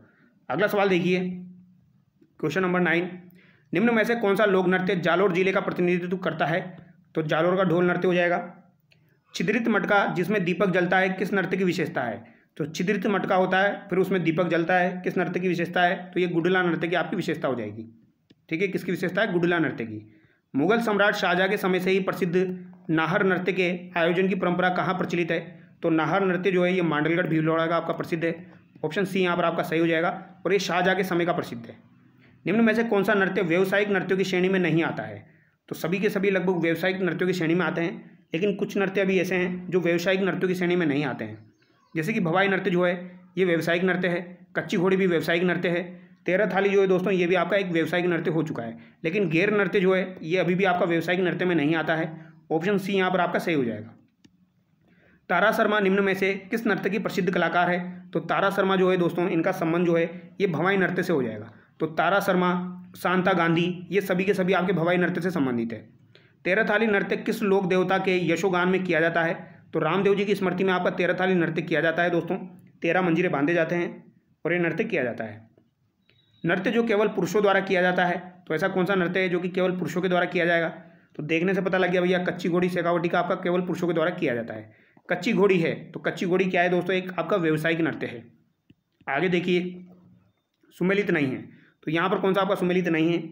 अगला सवाल देखिए, क्वेश्चन नंबर 9, निम्न में से कौन सा लोक नृत्य जालोर जिले का प्रतिनिधित्व करता है? तो जालोर का ढोल नृत्य हो जाएगा। छिद्रित मटका जिसमें दीपक जलता है किस नृत्य की विशेषता है? तो छिद्रित मटका होता है, फिर उसमें दीपक जलता है, किस नृत्य की विशेषता है? तो ये गुडला नृत्य की आपकी विशेषता हो जाएगी। ठीक है, किसकी विशेषता है? गुडला नृत्य की। मुगल सम्राट शाहजहां के समय से ही प्रसिद्ध नाहर नृत्य के आयोजन की परंपरा कहाँ प्रचलित है? तो नाहर नृत्य जो है ये मांडलगढ़ भीलवाड़ा का आपका प्रसिद्ध है। ऑप्शन सी यहाँ पर आपका सही हो जाएगा, और ये शाहजहां के समय का प्रसिद्ध है। निम्न में से कौन सा नृत्य व्यावसायिक नृत्यों की श्रेणी में नहीं आता है? तो सभी के सभी लगभग व्यावसायिक नृत्यों की श्रेणी में आते हैं, लेकिन कुछ नृत्य अभी ऐसे हैं जो व्यावसायिक नृत्यों की श्रेणी में नहीं आते हैं। जैसे कि भवाई नृत्य जो है ये व्यावसायिक नृत्य है, कच्ची घोड़ी भी व्यावसायिक नृत्य है, तेरह थाली जो है दोस्तों ये भी आपका एक व्यावसायिक नृत्य हो चुका है, लेकिन गैर नृत्य जो है ये अभी भी आपका व्यावसायिक नृत्य में नहीं आता है। ऑप्शन सी यहाँ पर आपका सही हो जाएगा। तारा शर्मा निम्न में से किस नृत्य की प्रसिद्ध कलाकार है? तो तारा शर्मा जो है दोस्तों इनका संबंध जो है ये भवाई नृत्य से हो जाएगा। तो तारा शर्मा, शांता गांधी, ये सभी के सभी आपके भवाई नृत्य से संबंधित है। तेरह थाली नृत्य किस लोक देवता के यशोगान में किया जाता है? तो रामदेव जी की स्मृति में आपका तेरह थाली नृत्य किया जाता है दोस्तों। 13 मंजीरे बांधे जाते हैं और ये नृत्य किया जाता है। नृत्य जो केवल पुरुषों द्वारा किया जाता है, तो ऐसा कौन सा नृत्य है जो कि केवल पुरुषों के द्वारा किया जाएगा? तो देखने से पता लग गया भैया, कच्ची घोड़ी शेखावटी का आपका केवल पुरुषों के द्वारा किया जाता है। कच्ची घोड़ी है, तो कच्ची घोड़ी क्या है दोस्तों? एक आपका व्यावसायिक नृत्य है। आगे देखिए, सुमेलित नहीं है, तो यहाँ पर कौन सा आपका सुमेलित नहीं है?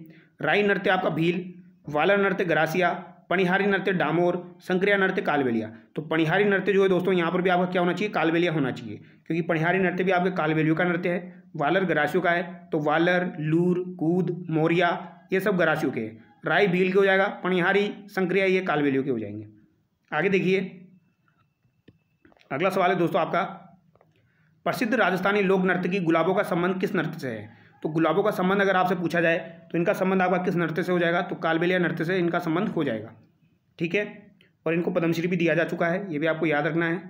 राई नृत्य आपका भील, वालर नृत्य गरासिया, पणिहारी नृत्य डामोर, संक्रिया नृत्य कालबेलिया। तो पणिहारी नृत्य जो है दोस्तों यहाँ पर भी आपका क्या होना चाहिए? कालबेलिया होना चाहिए, क्योंकि पणिहारी नृत्य भी आपके कालबेलियों का नृत्य है। वालर गरासियों का है, तो वालर, लूर, कूद, मोरिया ये सब गरासियों के हैं। राई भील के हो जाएगा, पणिहारी संक्रिया ये कालबेलियों के हो जाएंगे। आगे देखिए, अगला सवाल है दोस्तों आपका, प्रसिद्ध राजस्थानी लोक नृत्य की गुलाबों का संबंध किस नृत्य से है? तो गुलाबों का संबंध अगर आपसे पूछा जाए तो इनका संबंध आपका किस नृत्य से हो जाएगा? तो कालबेलिया नृत्य से इनका संबंध हो जाएगा। ठीक है, और इनको पद्मश्री भी दिया जा चुका है, ये भी आपको याद रखना है।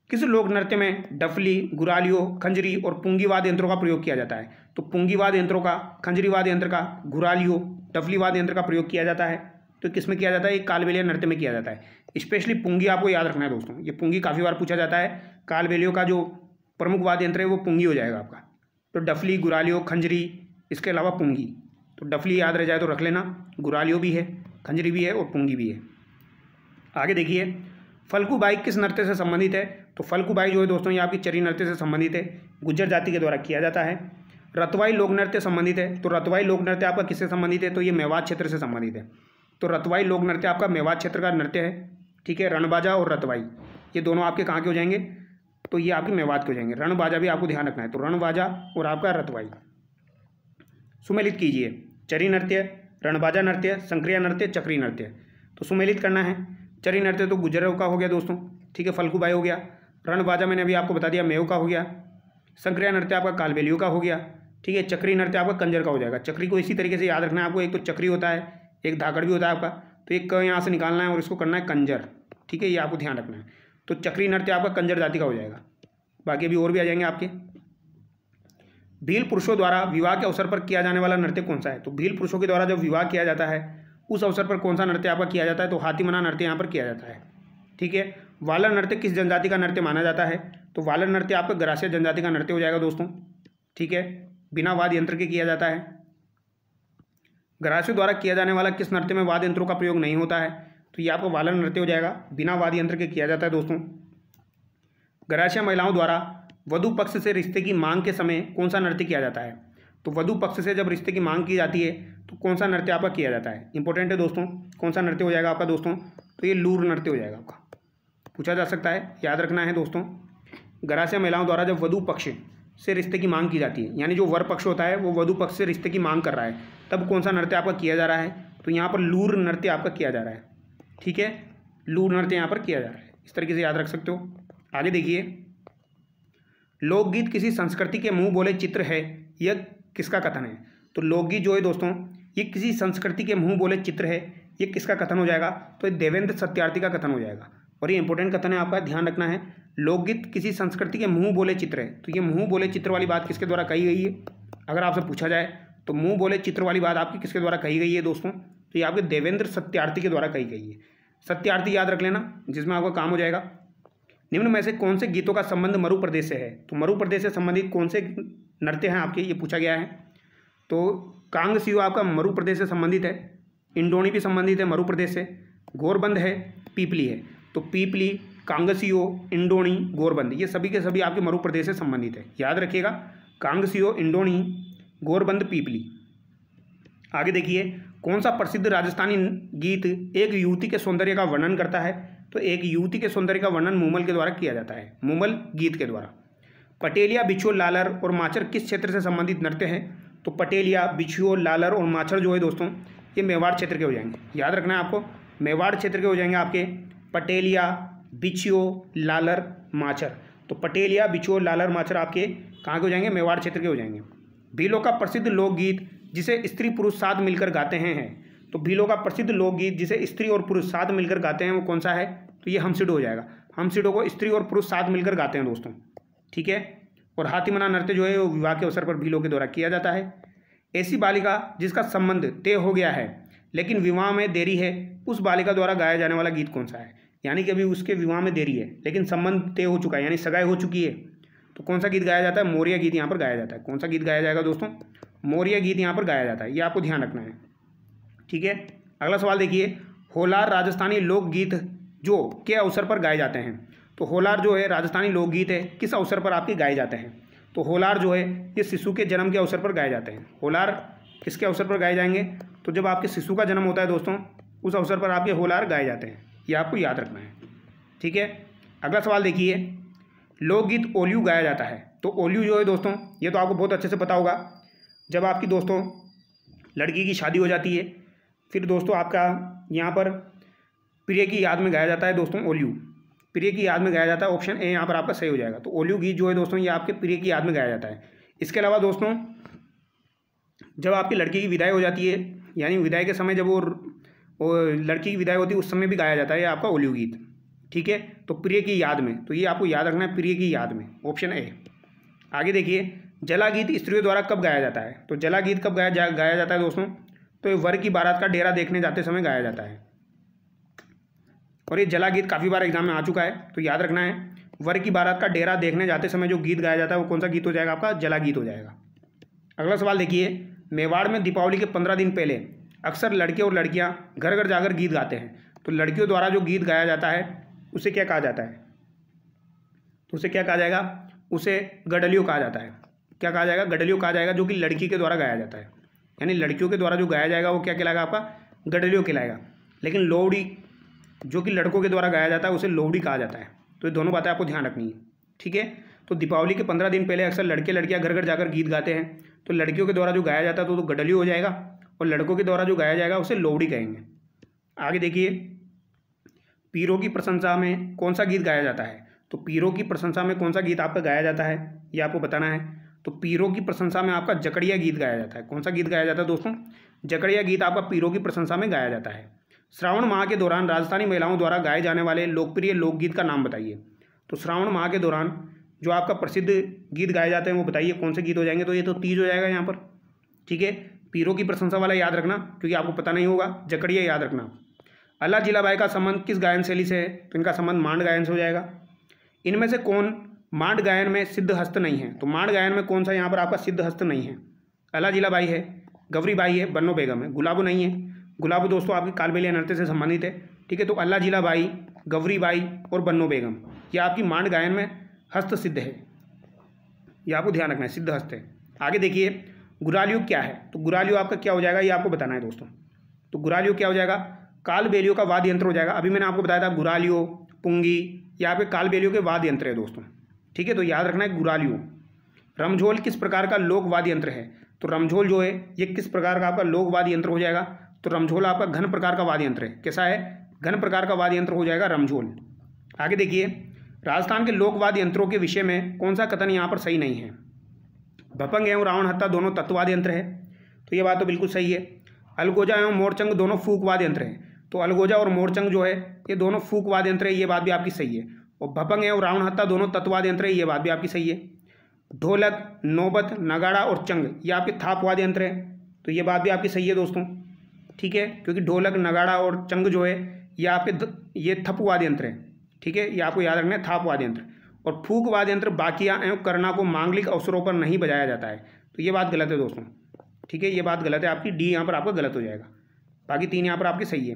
किस लोक नृत्य में डफली, गुरालियों, खंजरी और पुंगीवाद यंत्रों का प्रयोग किया जाता है? तो पुंगीवाद यंत्रों का, खंजरीवाद यंत्र का, गुरालियों, डफलीवाद यंत्र का प्रयोग किया जाता है। तो किस में किया जाता है? एक कालबेलिया नृत्य में किया जाता है। स्पेशली पुंगी आपको याद रखना है दोस्तों, ये पुंगी काफ़ी बार पूछा जाता है। कालबेलियों का जो प्रमुख वाद्य यंत्र है वो पुंगी हो जाएगा आपका। तो डफली, गुरालियों, खंजरी, इसके अलावा पुंगी। तो डफली याद रह जाए तो रख लेना, गुरालियों भी है, खंजरी भी है और पुंगी भी है। आगे देखिए, फल्गुबाई किस नृत्य से संबंधित है? तो फल्गुबाई जो है दोस्तों ये आपकी चरी नृत्य से संबंधित है, गुज्जर जाति के द्वारा किया जाता है। रतवाई लोक नृत्य संबंधित है, तो रतवाई लोक नृत्य आपका किससे संबंधित है? तो ये मेवात क्षेत्र से संबंधित है। तो रतवाई लोक नृत्य आपका मेवात क्षेत्र का नृत्य है। ठीक है, रणबाजा और रतवाई ये दोनों आपके कहाँ के हो जाएंगे? तो ये आपके मेवात के हो जाएंगे। रणबाजा भी आपको ध्यान रखना है, तो रणबाजा और आपका रतवाई। सुमेलित कीजिए, चरी नृत्य, रणबाजा नृत्य, संक्रिया नृत्य, चक्री नृत्य। तो सुमेलित करना है। चरी नृत्य तो गुजरों का हो गया दोस्तों, ठीक है, फल्गुबाई हो गया। रणबाजा मैंने अभी आपको बता दिया मेव का हो गया। संक्रिया नृत्य आपका कालबेलियों का हो गया। ठीक है, चक्री नृत्य आपका कंजर का हो जाएगा। चक्री को इसी तरीके से याद रखना है आपको, एक तो चक्री होता है, एक धाकड़ भी होता है आपका, तो एक यहाँ से निकालना है और इसको करना है कंजर। ठीक है, ये आपको ध्यान रखना है। तो चक्री नृत्य आपका कंजर जाति का हो जाएगा। बाकी अभी और भी आ जाएंगे आपके। भील पुरुषों द्वारा विवाह के अवसर पर किया जाने वाला नृत्य कौन सा है? तो भील पुरुषों के द्वारा जब विवाह किया जाता है उस अवसर पर कौन सा नृत्य आपका किया जाता है? तो हाथीमना नृत्य यहाँ पर किया जाता है। ठीक है, वालर नृत्य किस जनजाति का नृत्य माना जाता है? तो वालर नृत्य आपका गरासिया जनजाति का नृत्य हो जाएगा दोस्तों। ठीक है, बिना वाद्य यंत्र के किया जाता है। गरासियों द्वारा किया जाने वाला किस नृत्य में वाद्य यंत्रों का प्रयोग नहीं होता है? तो ये आपका वालर नृत्य हो जाएगा, बिना वाद्य यंत्र के किया जाता है दोस्तों। गरासिया महिलाओं द्वारा वधु पक्ष से रिश्ते की मांग के समय कौन सा नृत्य किया जाता है? तो वधु पक्ष से जब रिश्ते की मांग की जाती है तो कौन सा नृत्य आपका किया जाता है? इंपॉर्टेंट है दोस्तों, कौन सा नृत्य हो जाएगा आपका दोस्तों? तो ये लूर नृत्य हो जाएगा आपका, पूछा जा सकता है, याद रखना है दोस्तों। गरासिया महिलाओं द्वारा जब वधु पक्ष से रिश्ते की मांग की जाती है, यानी जो वर पक्ष होता है वो वधु पक्ष से रिश्ते की मांग कर रहा है, तब कौन सा नृत्य आपका किया जा रहा है? तो यहाँ पर लूर नृत्य आपका किया जा रहा है, ठीक है, लूर नृत्य यहाँ पर किया जा रहा है। इस तरीके से याद रख सकते हो। आगे देखिए, लोकगीत किसी संस्कृति के मुंह बोले चित्र है, यह किसका कथन है? तो लोकगीत जो है दोस्तों ये किसी संस्कृति के मुंह बोले चित्र है, ये किसका कथन हो जाएगा? तो ये देवेंद्र सत्यार्थी का कथन हो जाएगा। और ये इंपॉर्टेंट कथन है, आपका ध्यान रखना है। लोकगीत किसी संस्कृति के मुंह बोले चित्र है, तो ये मुंह बोले चित्र वाली बात किसके द्वारा कही गई है? अगर आपसे पूछा जाए तो मुंह बोले चित्र वाली बात आपकी किसके द्वारा कही गई है दोस्तों? तो ये आपके देवेंद्र सत्यार्थी के द्वारा कही गई है। सत्यार्थी याद रख लेना, जिसमें आपका काम हो जाएगा। निम्न में से कौन से गीतों का संबंध मरु प्रदेश से है? तो मरु प्रदेश से संबंधित कौन से नृत्य हैं आपके, ये पूछा गया है। तो कांगसियो आपका मरु प्रदेश से संबंधित है, इंडोनी भी संबंधित है मरु प्रदेश से, गोरबंद है, पीपली है। तो पीपली, कांगसियो, इंडोनी, गोरबंद, ये सभी के सभी आपके मरु प्रदेश से संबंधित है, याद रखिएगा। कांगसियो, इंडोनी, गोरबंद, पीपली। आगे देखिए, कौन सा प्रसिद्ध राजस्थानी गीत एक युवती के सौंदर्य का वर्णन करता है? तो एक युवती के सौंदर्य का वर्णन मुमल के द्वारा किया जाता है, मुमल गीत के द्वारा। पटेलिया, बिछुओ, लालर और माचर किस क्षेत्र से संबंधित नृत्य है? तो पटेलिया, बिछुओ, लालर और माचर जो है दोस्तों ये मेवाड़ क्षेत्र के हो जाएंगे, याद रखना है आपको, मेवाड़ क्षेत्र के हो जाएंगे आपके पटेलिया, बिछुओ, लालर, माचर। तो पटेलिया, बिछुओ, लालर, माचर आपके कहाँ के हो जाएंगे? मेवाड़ क्षेत्र के हो जाएंगे। भीलों का प्रसिद्ध लोकगीत जिसे स्त्री पुरुष साथ मिलकर गाते हैं तो भीलों का प्रसिद्ध लोकगीत जिसे स्त्री और पुरुष साथ मिलकर गाते हैं वो कौन सा है? तो ये हमसिडो हो जाएगा। हमसिडो को स्त्री और पुरुष साथ मिलकर गाते हैं दोस्तों, ठीक है। और हाथीमना नृत्य जो है वो विवाह के अवसर पर भीलों के द्वारा किया जाता है। ऐसी बालिका जिसका संबंध तय हो गया है लेकिन विवाह में देरी है, उस बालिका द्वारा गाया जाने वाला गीत कौन सा है? यानी कि अभी उसके विवाह में देरी है लेकिन संबंध तय हो चुका है, यानी सगाई हो चुकी है, तो कौन सा गीत गाया जाता है? मोरिया गीत यहाँ पर गाया जाता है। कौन सा गीत गाया जाएगा दोस्तों? मोरिया गीत यहाँ पर गाया जाता है, ये आपको ध्यान रखना है, ठीक है। अगला सवाल देखिए, होलार राजस्थानी लोकगीत जो के अवसर पर गाए जाते हैं? तो होलार जो है राजस्थानी लोकगीत है, किस अवसर पर आपके गाए जाते हैं? तो होलार जो है ये शिशु के जन्म के अवसर पर गाए जाते हैं। होलार किसके अवसर पर गाए जाएंगे? तो जब आपके शिशु का जन्म होता है दोस्तों उस अवसर पर आपके होलार गाए जाते हैं, ये आपको याद रखना है, ठीक है। अगला सवाल देखिए, लोकगीत ओलियू गाया जाता है। तो ओलियू जो है दोस्तों ये तो आपको बहुत अच्छे से पता होगा, जब आपकी दोस्तों लड़की की शादी हो जाती है फिर दोस्तों आपका यहाँ पर प्रिय की याद में गाया जाता है दोस्तों ओलियू, प्रिय की याद में गाया जाता है। ऑप्शन ए यहाँ पर आपका सही हो जाएगा। तो ओलियू गीत जो है दोस्तों ये आपके प्रिय की याद में गाया जाता है। इसके अलावा दोस्तों जब आपकी लड़की की विदाई हो जाती है, यानी विदाई के समय जब वो लड़की की विदाई होती है उस समय भी गाया जाता है ये आपका ओलियू गीत, ठीक है। तो प्रिय की याद में, तो ये आपको याद रखना है, प्रिय की याद में, ऑप्शन ए। आगे देखिए, जला गीत स्त्रियों द्वारा कब गाया जाता है? तो जला गीत कब गाया जाता है दोस्तों? तो ये वर की बारात का डेरा देखने जाते समय गाया जाता है। और ये जला गीत काफ़ी बार एग्जाम में आ चुका है, तो याद रखना है, वर की बारात का डेरा देखने जाते समय जो गीत गाया जाता है वो कौन सा गीत हो जाएगा? आपका जला गीत हो जाएगा। अगला सवाल देखिए, मेवाड़ में दीपावली के 15 दिन पहले अक्सर लड़के और लड़कियां घर घर जाकर गीत गाते हैं। तो लड़कियों द्वारा जो गीत गाया जाता है उसे क्या कहा जाता है? तो उसे क्या कहा जाएगा? उसे गडलियो कहा जाता है। क्या कहा जाएगा? गडलियो कहा जाएगा, जो कि लड़की के द्वारा गाया जाता है, यानी लड़कियों के द्वारा जो गाया जाएगा वो क्या कहलाएगा? आपका गडलियो कहलाएगा। लेकिन लोहड़ी जो कि लड़कों के द्वारा गाया जाता है उसे लोहड़ी कहा जाता है। तो ये दोनों बातें आपको ध्यान रखनी है, ठीक है। तो दीपावली के 15 दिन पहले अक्सर लड़के लड़कियां घर घर जाकर गीत गाते हैं, तो लड़कियों के द्वारा जो गाया जाता है तो गडलियो हो जाएगा, और लड़कों के द्वारा जो गाया जाएगा उसे लोहड़ी कहेंगे। आगे देखिए, पीरों की प्रशंसा में कौन सा गीत गाया जाता है? तो पीरों की प्रशंसा में कौन सा गीत आपका गाया जाता है ये आपको बताना है। तो पीरों की प्रशंसा में आपका जकड़िया गीत गाया जाता है। कौन सा गीत गाया जाता है दोस्तों? जकड़िया गीत आपका पीरों की प्रशंसा में गाया जाता है। श्रावण माह के दौरान राजस्थानी महिलाओं द्वारा गाए जाने वाले लोकप्रिय लोकगीत का नाम बताइए। तो श्रावण माह के दौरान जो आपका प्रसिद्ध गीत गाए जाते हैं वो बताइए कौन से गीत हो जाएंगे? तो ये तो तीज हो जाएगा यहाँ पर, ठीक है। पीरों की प्रशंसा वाला याद रखना क्योंकि आपको पता नहीं होगा, जकड़िया याद रखना। अल्लाह जिलाबाई का संबंध किस गायन शैली से है? तो इनका संबंध मांड गायन से हो जाएगा। इनमें से कौन मांड गायन में सिद्ध हस्त नहीं है? तो मांड गायन में कौन सा यहाँ पर आपका सिद्ध हस्त नहीं है? अल्लाह जिलाबाई है, गवरी बाई है, बन्नो बेगम है, गुलाबो नहीं है। गुलाबो दोस्तों आपकी कालबेलिया नृत्य से संबंधित है, ठीक है। तो अल्लाह जिलाबाई, गवरी बाई और बन्नो बेगम ये आपकी मांड गायन में हस्त सिद्ध है, ये आपको ध्यान रखना है, सिद्ध हस्त है। आगे देखिए, गुराल युग क्या है? तो गुराल युग आपका क्या हो जाएगा, ये आपको बताना है दोस्तों। तो गुराल युग क्या हो जाएगा? कालबेलियों का वाद्य यंत्र हो जाएगा। अभी मैंने आपको बताया था गुराल युग, पुंगी, यहाँ पे कालबेलियों के वाद्य यंत्र है दोस्तों। ठीक है, तो याद रखना है गुराल युग। रमझोल किस प्रकार का लोक वाद्य यंत्र है? तो रमझोल जो है ये किस प्रकार का आपका लोक वाद्य यंत्र हो जाएगा? तो रमझोल आपका घन प्रकार का वाद्य यंत्र है। कैसा है? घन प्रकार का वाद्य यंत्र हो जाएगा रमझोल। आगे देखिए, राजस्थान के लोक वाद्य यंत्रों के विषय में कौन सा कथन यहाँ पर सही नहीं है? भपंग एवं रावण हत्ता दोनों तत्ववाद यंत्र है, तो ये बात तो बिल्कुल सही है। अलगोजा एवं मोरचंग दोनों फूकवाद यंत्र हैं, तो अलगोजा और मोरचंग जो है ये दोनों फूकवाद यंत्र है, ये बात भी आपकी सही है। और भपंग एवं रावण हत्ता दोनों तत्ववाद यंत्र है, ये बात भी आपकी सही है। ढोलक, नौबत, नगाड़ा और चंग ये आपके थापवाद यंत्र है, तो ये बात भी आपकी सही है दोस्तों। ठीक है, क्योंकि ढोलक, नगाड़ा और चंग जो है ये आपके ये थपवाद यंत्र है। ठीक है, ये आपको याद रखना है, थापवाद यंत्र। और फूकवाद यंत्र बाकिया एवं करना को मांगलिक अवसरों पर नहीं बजाया जाता है, तो ये बात गलत है दोस्तों। ठीक है, ये बात गलत है आपकी, डी यहाँ पर आपका गलत हो जाएगा। बाकी तीन यहाँ पर आपके सही है।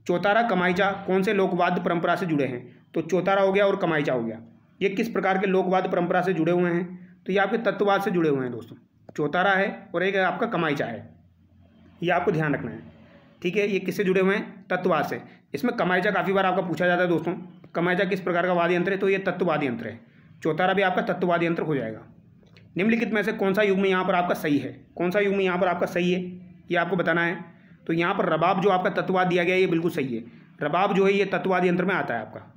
चौतारा, कमाईचा कौन से लोकवाद्य परंपरा से जुड़े हैं? तो चौतारा हो गया और कमाईचा हो गया, ये किस प्रकार के लोकवाद्य परंपरा से जुड़े हुए हैं? तो ये आपके तत्ववाद से जुड़े हुए हैं दोस्तों। चौतारा है और एक आपका कमाईचा है, ये आपको ध्यान रखना है। ठीक है, ये किससे जुड़े हुए हैं? तत्ववाद से। इसमें कमाईचा काफ़ी बार आपका पूछा जाता है दोस्तों, कमाईचा किस प्रकार का वाद्य यंत्र है? तो ये तत्ववाद यंत्र है। चौतारा भी आपका तत्ववाद यंत्र हो जाएगा। निम्नलिखित में से कौन सा युग्म यहाँ पर आपका सही है? कौन सा युग्म यहाँ पर आपका सही है, ये आपको बताना है। तो यहाँ पर रबाब जो आपका तत्ववाद दिया गया है ये बिल्कुल सही है। रबाब जो है ये तत्ववाद यंत्र में आता है आपका।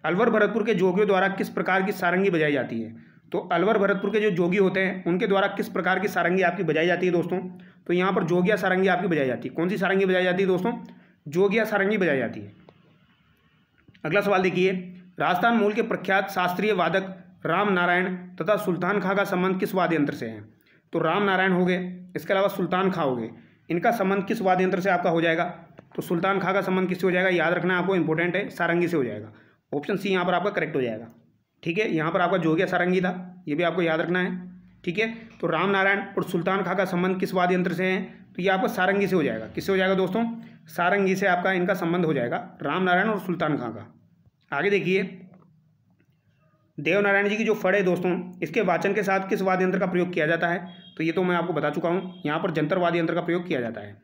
अलवर भरतपुर के जोगियों द्वारा किस प्रकार की सारंगी बजाई जाती है? तो अलवर भरतपुर के जो जोगी होते हैं उनके द्वारा किस प्रकार की सारंगी आपकी बजाई जाती है दोस्तों? तो यहाँ पर जोगिया सारंगी आपकी बजाई जाती है। कौन सी सारंगी बजाई जाती है दोस्तों? जोगिया सारंगी बजाई जाती है। अगला सवाल देखिए, राजस्थान मूल के प्रख्यात शास्त्रीय वादक राम नारायण तथा सुल्तान खां का संबंध किस वाद्य यंत्र से है? तो राम नारायण हो गए, इसके अलावा सुल्तान खां हो गए, इनका संबंध किस वाद्य यंत्र से आपका हो जाएगा? तो सुल्तान खां का संबंध किससे हो जाएगा? याद रखना आपको, इंपॉर्टेंट है, सारंगी से हो जाएगा। ऑप्शन सी यहाँ पर आपका करेक्ट हो जाएगा। ठीक है, यहाँ पर आपका जोगिया सारंगी था, ये भी आपको याद रखना है। ठीक है, तो राम नारायण और सुल्तान खां का संबंध किस वाद्य यंत्र से है? तो ये आपका सारंगी से हो जाएगा। किससे हो जाएगा दोस्तों? सारंगी से आपका इनका संबंध हो जाएगा, राम नारायण और सुल्तान खां का। आगे देखिए, देवनारायण जी की जो फड़ है दोस्तों, इसके वाचन के साथ किस वाद्य यंत्र का प्रयोग किया जाता है? तो ये तो मैं आपको बता चुका हूँ, यहाँ पर जंतर वाद्य यंत्र का प्रयोग किया जाता है।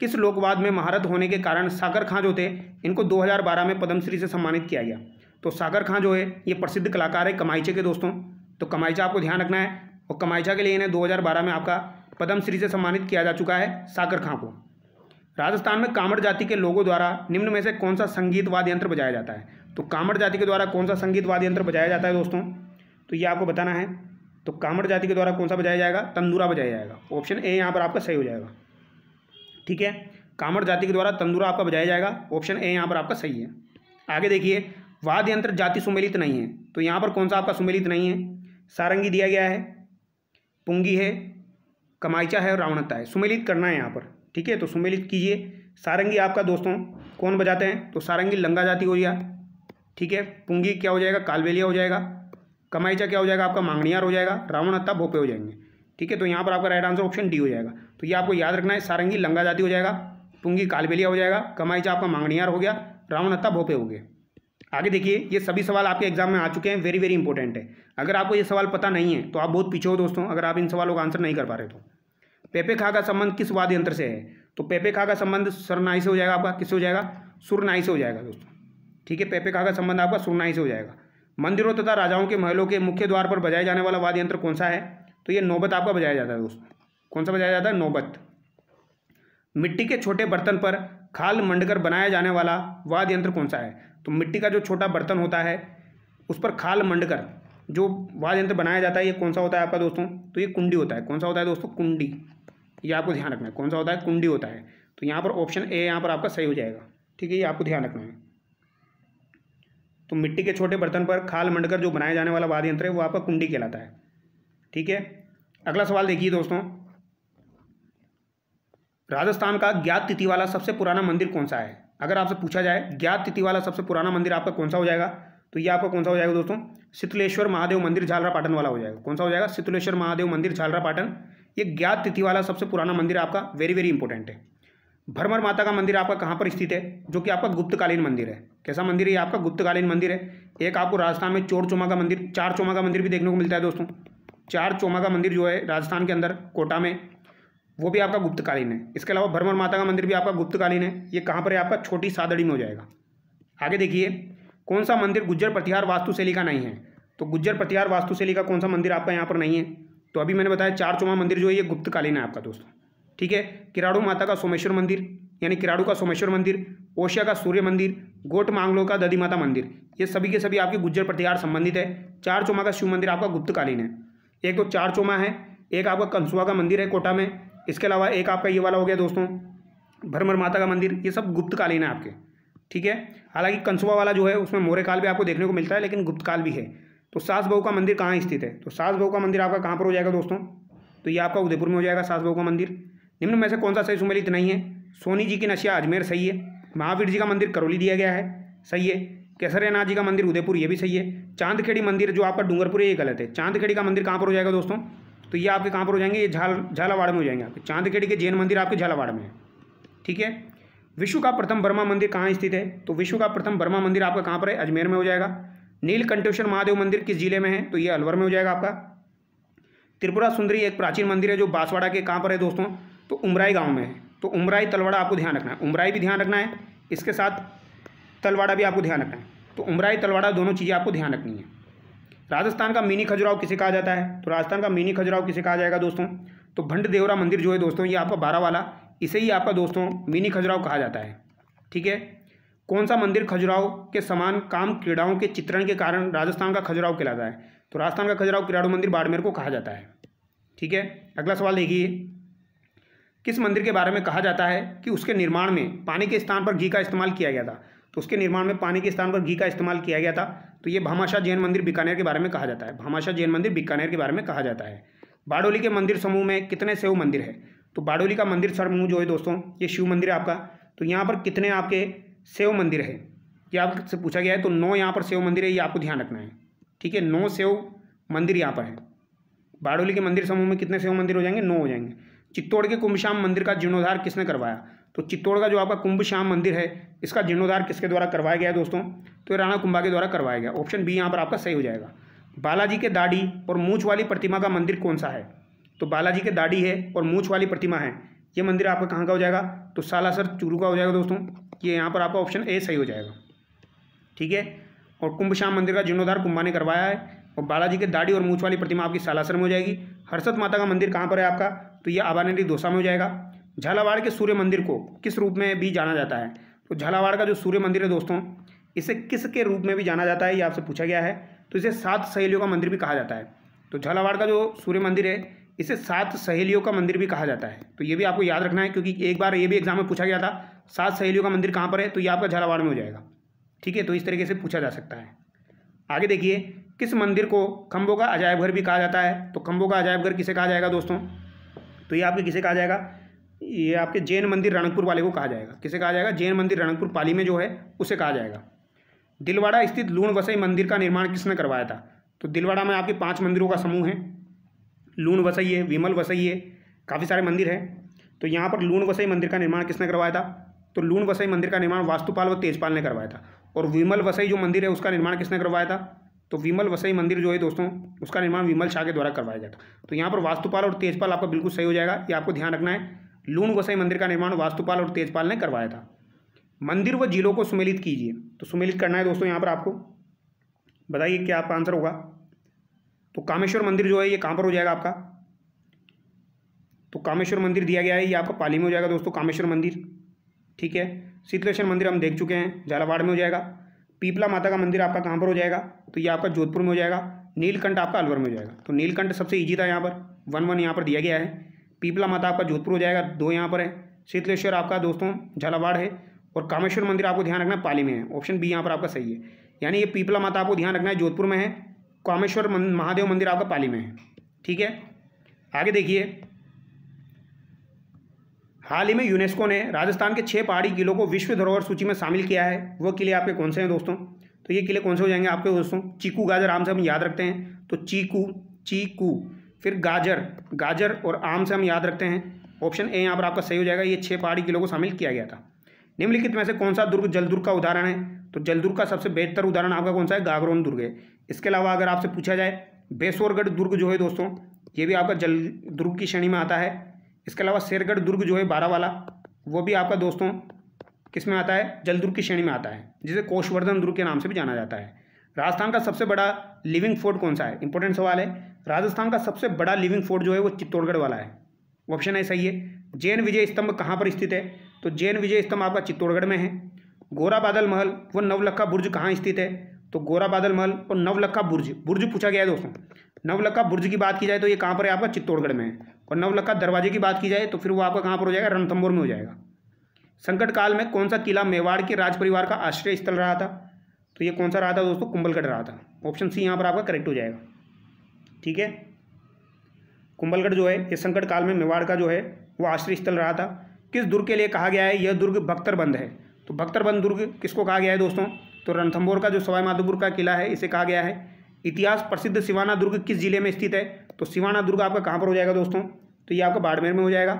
किस लोकवाद में महारत होने के कारण सागर खां जो थे इनको 2012 में पद्मश्री से सम्मानित किया गया? तो सागर खां जो है ये प्रसिद्ध कलाकार है कमाईचे के दोस्तों, तो कमाईचा आपको ध्यान रखना है। और कमाईचा के लिए इन्हें 2012 में आपका पद्मश्री से सम्मानित किया जा चुका है सागर खां को। राजस्थान में कामड़ जाति के लोगों द्वारा निम्न में से कौन सा संगीत वाद्य यंत्र बजाया जाता है? तो कामड़ जाति के द्वारा कौन सा संगीत वाद्य यंत्र बजाया जाता है दोस्तों? तो ये आपको बताना है। तो कामड़ जाति के द्वारा कौन सा बजाया जाएगा? तंदूरा बजाया जाएगा। ऑप्शन ए यहाँ पर आपका सही हो जाएगा। ठीक है, कामड़ जाति के द्वारा तंदूरा आपका बजाया जाएगा, ऑप्शन ए यहाँ पर आपका सही है। आगे देखिए, वाद्य यंत्र जाति सुमेलित नहीं है, तो यहाँ पर कौन सा आपका सुमेलित नहीं है? सारंगी दिया गया है, पुंगी है, कमाईचा है और रावणत्ता है। सुमेलित करना है यहाँ पर। ठीक है, तो सुमेलित कीजिए। सारंगी आपका दोस्तों कौन बजाते हैं? तो सारंगी लंगा जाति हो गया। ठीक है, पुंगी क्या हो जाएगा? कालबेलिया हो जाएगा। कमाईचा क्या हो जाएगा? आपका मांगणियार हो जाएगा। रावणत्ता भोपे हो जाएंगे। ठीक है, तो यहाँ पर आपका राइट आंसर ऑप्शन डी हो जाएगा। तो ये आपको याद रखना है, सारंगी लंगा जाति हो जाएगा, पुंगी कालबेलिया हो जाएगा, कमाईचा आपका मांगणियार हो गया, रावणत्ता भोपे हो गए। आगे देखिए, ये सभी सवाल आपके एग्जाम में आ चुके हैं, वेरी वेरी इंपॉर्टेंट है। अगर आपको ये सवाल पता नहीं है तो आप बहुत पीछे हो दोस्तों, अगर आप इन सवालों का आंसर नहीं कर पा रहे तो। पेपे खा का संबंध किस वाद्य यंत्र से है? तो पेपे खा का संबंध सरनाई से हो जाएगा आपका। किससे हो जाएगा? सुरनाई से हो जाएगा दोस्तों। ठीक है, पेपे खा का संबंध आपका सुरनाई से हो जाएगा। मंदिरों तथा राजाओं के महलों के मुख्य द्वार पर बजाए जाने वाला वाद्य यंत्र कौन सा है? तो ये नौबत आपका बजाया जाता है दोस्तों। कौन सा बजाया जाता है? नौबत। मिट्टी के छोटे बर्तन पर खाल मंडकर बनाया जाने वाला वाद्य यंत्र कौन सा है? तो मिट्टी का जो छोटा बर्तन होता है उस पर खाल मंडकर जो वाद्य यंत्र बनाया जाता है, ये कौन सा होता है आपका दोस्तों? तो ये कुंडी होता है। कौन सा होता है दोस्तों? कुंडी। ये आपको ध्यान रखना है, कौन सा होता है? कुंडी होता है। तो यहाँ पर ऑप्शन ए यहाँ पर आपका सही हो जाएगा। ठीक है, ये आपको ध्यान रखना है। तो मिट्टी के छोटे बर्तन पर खाल मंडकर जो बनाया जाने वाला वाद्य यंत्र है वो आपका कुंडी कहलाता है। ठीक है, अगला सवाल देखिए दोस्तों, राजस्थान का ज्ञात तिथि वाला सबसे पुराना मंदिर कौन सा है? अगर आपसे पूछा जाए ज्ञात तिथि वाला सबसे पुराना मंदिर आपका कौन सा हो जाएगा? तो ये आपका कौन सा हो जाएगा दोस्तों? शीतलेश्वर महादेव मंदिर झालरापाटन वाला हो जाएगा। कौन सा हो जाएगा? शीतलेश्वर महादेव मंदिर झालरापाटन। ये ज्ञात तिथि वाला सबसे पुराना मंदिर आपका वेरी वेरी इंपॉर्टेंट है। भरमर माता का मंदिर आपका कहाँ पर स्थित है? जो कि आपका गुप्तकालीन मंदिर है। कैसा मंदिर है? आपका गुप्तकालीन मंदिर है। एक आपको राजस्थान में चोरचोमा का मंदिर, चार चोमा का मंदिर भी देखने को मिलता है दोस्तों। चार चोमा का मंदिर जो है राजस्थान के अंदर कोटा में, वो भी आपका गुप्तकालीन है। इसके अलावा भरमर माता का मंदिर भी आपका गुप्तकालीन है। ये कहाँ पर है? आपका छोटी सादड़ी में हो जाएगा। आगे देखिए, कौन सा मंदिर गुज्जर प्रतिहार वास्तुशैली का नहीं है? तो गुज्जर प्रतिहार वास्तुशैली का कौन सा मंदिर आपका यहाँ पर नहीं है? तो अभी मैंने बताया चारचौमा मंदिर जो है ये गुप्तकालीन है आपका दोस्तों। ठीक है, किराड़ू माता का सोमेश्वर मंदिर यानी किराड़ू का सोमेश्वर मंदिर, ओशिया का सूर्य मंदिर, गोट मांगलो का दधी माता मंदिर, ये सभी के सभी आपके गुज्जर प्रतिहार संबंधित है। चारचौमा का शिव मंदिर आपका गुप्तकालीन है। एक तो चारचौमा है, एक आपका कंसुआ का मंदिर है कोटा में, इसके अलावा एक आपका ये वाला हो गया दोस्तों भरमर माता का मंदिर, ये सब गुप्तकालीन है आपके। ठीक है, हालांकि कंसुआ वाला जो है उसमें मौर्य काल भी आपको देखने को मिलता है, लेकिन गुप्तकाल भी है। तो सास बहू का मंदिर कहाँ स्थित है? तो सास बहू का मंदिर आपका कहाँ पर हो जाएगा दोस्तों? तो ये आपका उदयपुर में हो जाएगा सास बहू का मंदिर। निम्न में से कौन सा सही सुमेलित नहीं है? सोनी जी की नशिया अजमेर सही है, महावीर जी का मंदिर करौली दिया गया है, सही है। केसरियानाथ जी का मंदिर उदयपुर, ये भी सही है। चांदखेड़ी मंदिर जो आपका डूंगरपुर है ये गलत है। चांदखेड़ी का मंदिर कहाँ पर हो जाएगा दोस्तों? तो ये आपके कहाँ पर हो जाएंगे? ये झालावाड़ में हो जाएंगे आपके। चांदखेड़ी के जैन मंदिर आपके झालावाड़ में है। ठीक है, विश्व का प्रथम बर्मा मंदिर कहाँ स्थित है? तो विश्व का प्रथम बर्मा मंदिर आपका कहाँ पर है? अजमेर में हो जाएगा। नीलकंठेश्वर महादेव मंदिर किस जिले में है? तो ये अलवर में हो जाएगा आपका। त्रिपुरा सुंदरी एक प्राचीन मंदिर है जो बांसवाड़ा के कहाँ पर है दोस्तों? तो उमराई गांव में है। तो उमराई तलवाड़ा आपको ध्यान रखना है, उमराई भी ध्यान रखना है, इसके साथ तलवाड़ा भी आपको ध्यान रखना है। तो उमराई तलवाड़ा दोनों चीज़ें आपको ध्यान रखनी है। राजस्थान का मिनी खजुराहो किसे कहा जाता है? तो राजस्थान का मिनी खजुराहो किसे कहा जाएगा दोस्तों? तो भंड देवरा मंदिर जो है दोस्तों ये आपका 12 वाला, इसे ही आपका दोस्तों मिनी खजुराहो कहा जाता है। ठीक है, कौन सा मंदिर खजुराहो के समान काम क्रीड़ाओं के चित्रण के कारण राजस्थान का खजुराहो कहलाता है? तो राजस्थान का खजुराहो क्रीड़ाऊ मंदिर बाड़मेर को कहा जाता है। ठीक है, अगला सवाल देखिए, किस मंदिर के बारे में कहा जाता है कि उसके निर्माण में पानी के स्थान पर घी का इस्तेमाल किया गया था? तो उसके निर्माण में पानी के स्थान पर घी का इस्तेमाल किया गया था। तो ये भामाशाह जैन मंदिर बीकानेर के बारे में कहा जाता है। भामाशाह जैन मंदिर बीकानेर के बारे में कहा जाता है। बारडोली के मंदिर समूह में कितने शिव मंदिर है? तो बारडोली का मंदिर समूह जो है दोस्तों ये शिव मंदिर है आपका। तो यहाँ पर कितने आपके शिव मंदिर है ये आपसे पूछा गया है। तो 9 यहाँ पर शिव मंदिर है, ये आपको ध्यान रखना है। ठीक है, 9 शिव मंदिर यहाँ पर है। बारडोली के मंदिर समूह में कितने शिव मंदिर हो जाएंगे? 9 हो जाएंगे। चित्तौड़ के कुंभश्याम मंदिर का जीर्णोद्धार किसने करवाया? तो चित्तौड़ का जो आपका कुंभश्याम मंदिर है इसका जीर्णोद्धार किसके द्वारा करवाया गया है दोस्तों? तो ये राणा कुंभा के द्वारा करवाया गया। ऑप्शन बी यहाँ पर आपका सही हो जाएगा। बालाजी के दाढ़ी और मूंछ वाली प्रतिमा का मंदिर कौन सा है? तो बालाजी के दाढ़ी है और मूंछ वाली प्रतिमा है, ये मंदिर आपका कहाँ का हो जाएगा? तो सालासर चूरू का हो जाएगा दोस्तों। ये यहाँ पर आपका ऑप्शन ए सही हो जाएगा। ठीक है, और कुंभश्याम मंदिर का जीर्णोद्धार कुंभा ने करवाया है और बालाजी के दाढ़ी और मूंछ वाली प्रतिमा आपकी सालासर में हो जाएगी। हर्षद माता का मंदिर कहाँ पर है आपका? तो ये आबानेरी दौसा में हो जाएगा। झालावाड़ के सूर्य मंदिर को किस रूप में भी जाना जाता है? तो झालावाड़ का जो सूर्य मंदिर है दोस्तों इसे किसके रूप में भी जाना जाता है ये आपसे पूछा गया है। तो इसे 7 सहेलियों का मंदिर भी कहा जाता है। तो झालावाड़ का जो सूर्य मंदिर है इसे 7 सहेलियों का मंदिर भी कहा जाता है। तो ये भी आपको याद रखना है क्योंकि एक बार ये भी एग्जाम में पूछा गया था 7 सहेलियों का मंदिर कहाँ पर है? तो ये आपका झालावाड़ में हो जाएगा। ठीक है, तो इस तरीके से पूछा जा सकता है। आगे देखिए, किस मंदिर को खंभों का अजायब घर भी कहा जाता है? तो खंभों का अजायब घर किसे कहा जाएगा दोस्तों? तो ये आपके किसे कहा जाएगा? ये आपके जैन मंदिर रणकपुर वाले को कहा जाएगा। किसे कहा जाएगा? जैन मंदिर रणकपुर पाली में जो है उसे कहा जाएगा। दिलवाड़ा स्थित लूण वसई मंदिर का निर्माण किसने करवाया था? तो दिलवाड़ा में आपके 5 मंदिरों का समूह है। लूण वसई है, विमल वसई है, काफ़ी सारे मंदिर हैं। तो यहाँ पर लूण वसई मंदिर का निर्माण किसने करवाया था? तो लूण वसई मंदिर का निर्माण वास्तुपाल व तेजपाल ने करवाया था। और विमल वसई जो मंदिर है उसका निर्माण किसने करवाया था? तो विमल वसई मंदिर जो है दोस्तों उसका निर्माण विमल शाह के द्वारा करवाया गया था। तो यहाँ पर वास्तुपाल और तेजपाल आपका बिल्कुल सही हो जाएगा, ये आपको ध्यान रखना है। लूण वसई मंदिर का निर्माण वास्तुपाल और तेजपाल ने करवाया था। मंदिर व जिलों को सुमेलित कीजिए। तो सुमेलित करना है दोस्तों, यहाँ पर आपको बताइए क्या आपका आंसर होगा। तो कामेश्वर मंदिर जो है ये कहाँ पर हो जाएगा आपका? तो कामेश्वर मंदिर दिया गया है, ये आपका पाली में हो जाएगा दोस्तों कामेश्वर मंदिर। ठीक है, शीतलेश्वर मंदिर हम देख चुके हैं, झालावाड़ में हो जाएगा। पीपला माता का मंदिर आपका कहाँ पर हो जाएगा? तो ये आपका जोधपुर में हो जाएगा। नीलकंठ आपका अलवर में हो जाएगा। तो नीलकंठ सबसे ईजी था, यहाँ पर 1-1 यहाँ पर दिया गया है। पीपला माता आपका जोधपुर हो जाएगा, 2 यहाँ पर है। शीतलेश्वर आपका दोस्तों झालावाड़ है और कामेश्वर मंदिर आपको ध्यान रखना है पाली में है। ऑप्शन बी यहाँ पर आपका सही है, यानी ये पीपला माता आपको ध्यान रखना है जोधपुर में है, कामेश्वर महादेव मंदिर आपका पाली में है। ठीक है, आगे देखिए, हाल ही में यूनेस्को ने राजस्थान के 6 पहाड़ी किलों को विश्व धरोहर सूची में शामिल किया है। वो किले आपके कौन से हैं दोस्तों? तो ये किले कौन से हो जाएंगे आपके दोस्तों? चीकू गाजर आम से हम याद रखते हैं, तो चीकू फिर गाजर और आम से हम याद रखते हैं। ऑप्शन ए यहाँ पर आपका सही हो जाएगा, ये 6 पहाड़ी किलों को शामिल किया गया था। निम्नलिखित में से कौन सा दुर्ग जलदुर्ग का उदाहरण है? तो जलदुर्ग का सबसे बेहतर उदाहरण आपका कौन सा है? गागरोन दुर्ग है। इसके अलावा अगर आपसे पूछा जाए बेसोरगढ़ दुर्ग जो है दोस्तों ये भी आपका जलदुर्ग की श्रेणी में आता है। इसके अलावा शेरगढ़ दुर्ग जो है 12 वाला, वो भी आपका दोस्तों किस में आता है, जल दुर्ग की श्रेणी में आता है, जिसे कोषवर्धन दुर्ग के नाम से भी जाना जाता है। राजस्थान का सबसे बड़ा लिविंग फोर्ट कौन सा है, इंपॉर्टेंट सवाल है। राजस्थान का सबसे बड़ा लिविंग फोर्ट जो है वो चित्तौड़गढ़ वाला है, ऑप्शन है सही है। जैन विजय स्तंभ कहाँ पर स्थित है, तो जैन विजय स्तंभ आपका चित्तौड़गढ़ में है। गोरा बादल महल व नवलखा बुर्ज कहाँ स्थित है, तो गोरा बादल महल और नवलखा बुर्ज, बुर्ज पूछा गया है दोस्तों। नवलखा बुर्ज की बात की जाए तो ये कहाँ पर है, आपका चित्तौड़गढ़ में है। और नवलखा दरवाजे की बात की जाए तो फिर वो आपका कहाँ पर हो जाएगा, रणथंभौर में हो जाएगा। संकट काल में कौन सा किला मेवाड़ के राज परिवार का आश्रय स्थल रहा था, तो ये कौन सा रहा था दोस्तों, कुंभलगढ़ रहा था। ऑप्शन सी यहाँ पर आपका करेक्ट हो जाएगा। ठीक है, कुंभलगढ़ जो है ये संकट काल में मेवाड़ का जो है वो आश्रय स्थल रहा था। किस दुर्ग के लिए कहा गया है, यह दुर्ग बख्तरबंद है, तो बख्तरबंद दुर्ग किसको कहा गया है दोस्तों, तो रणथंभौर का जो सवाई माधोपुर का किला है इसे कहा गया है। इतिहास प्रसिद्ध सिवाना दुर्ग किस जिले में स्थित है, तो सिवाना दुर्ग आपका कहाँ पर हो जाएगा दोस्तों, तो ये आपका बाड़मेर में हो जाएगा।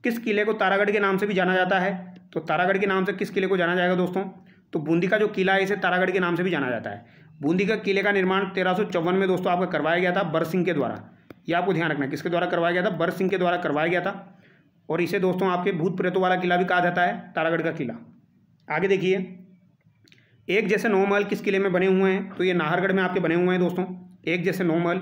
किस किले को तारागढ़ के नाम से भी जाना जाता है, तो तारागढ़ के नाम से किस किले को जाना जाएगा दोस्तों, तो बूंदी का जो किला है इसे तारागढ़ के नाम से भी जाना जाता है। बूंदी का किले का निर्माण 1354 में दोस्तों आपका करवाया गया था बर सिंह के द्वारा। ये आपको ध्यान रखना है, किसके द्वारा करवाया गया था, बर सिंह के द्वारा करवाया गया था। और इसे दोस्तों आपके भूत प्रेतों वाला किला भी कहा जाता है, तारागढ़ का किला। आगे देखिए, एक जैसे 9 महल किस किले में बने हुए हैं, तो ये नाहरगढ़ में आपके बने हुए हैं दोस्तों। एक जैसे 9 महल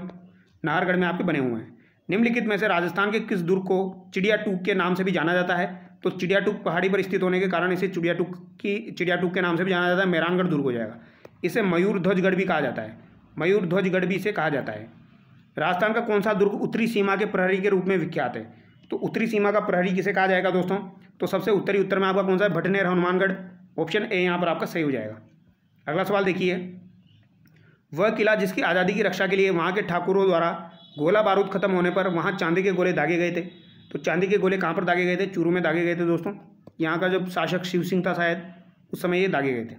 नाहरगढ़ में आपके बने हुए हैं। निम्नलिखित में से राजस्थान के किस दुर्ग को चिड़िया टूक के नाम से भी जाना जाता है, तो चिड़िया टूक पहाड़ी पर स्थित होने के कारण इसे चिड़िया टूक के नाम से भी जाना जाता है, मेहरानगढ़ दुर्ग हो जाएगा। इसे मयूर ध्वजगढ़ भी कहा जाता है, मयूर ध्वजगढ़ भी इसे कहा जाता है। राजस्थान का कौन सा दुर्ग उत्तरी सीमा के प्रहरी के रूप में विख्यात है, तो उत्तरी सीमा का प्रहरी किसे कहा जाएगा दोस्तों, तो सबसे उत्तरी उत्तर में आपका कौन सा है, भटनेर हनुमानगढ़। ऑप्शन ए यहाँ पर आपका सही हो जाएगा। अगला सवाल देखिए, वह किला जिसकी आज़ादी की रक्षा के लिए वहाँ के ठाकुरों द्वारा गोला बारूद खत्म होने पर वहाँ चांदी के गोले दागे गए थे, तो चांदी के गोले कहाँ पर दागे गए थे, चूरू में दागे गए थे दोस्तों। यहाँ का जब शासक शिव सिंह था शायद, उस समय ये दागे गए थे।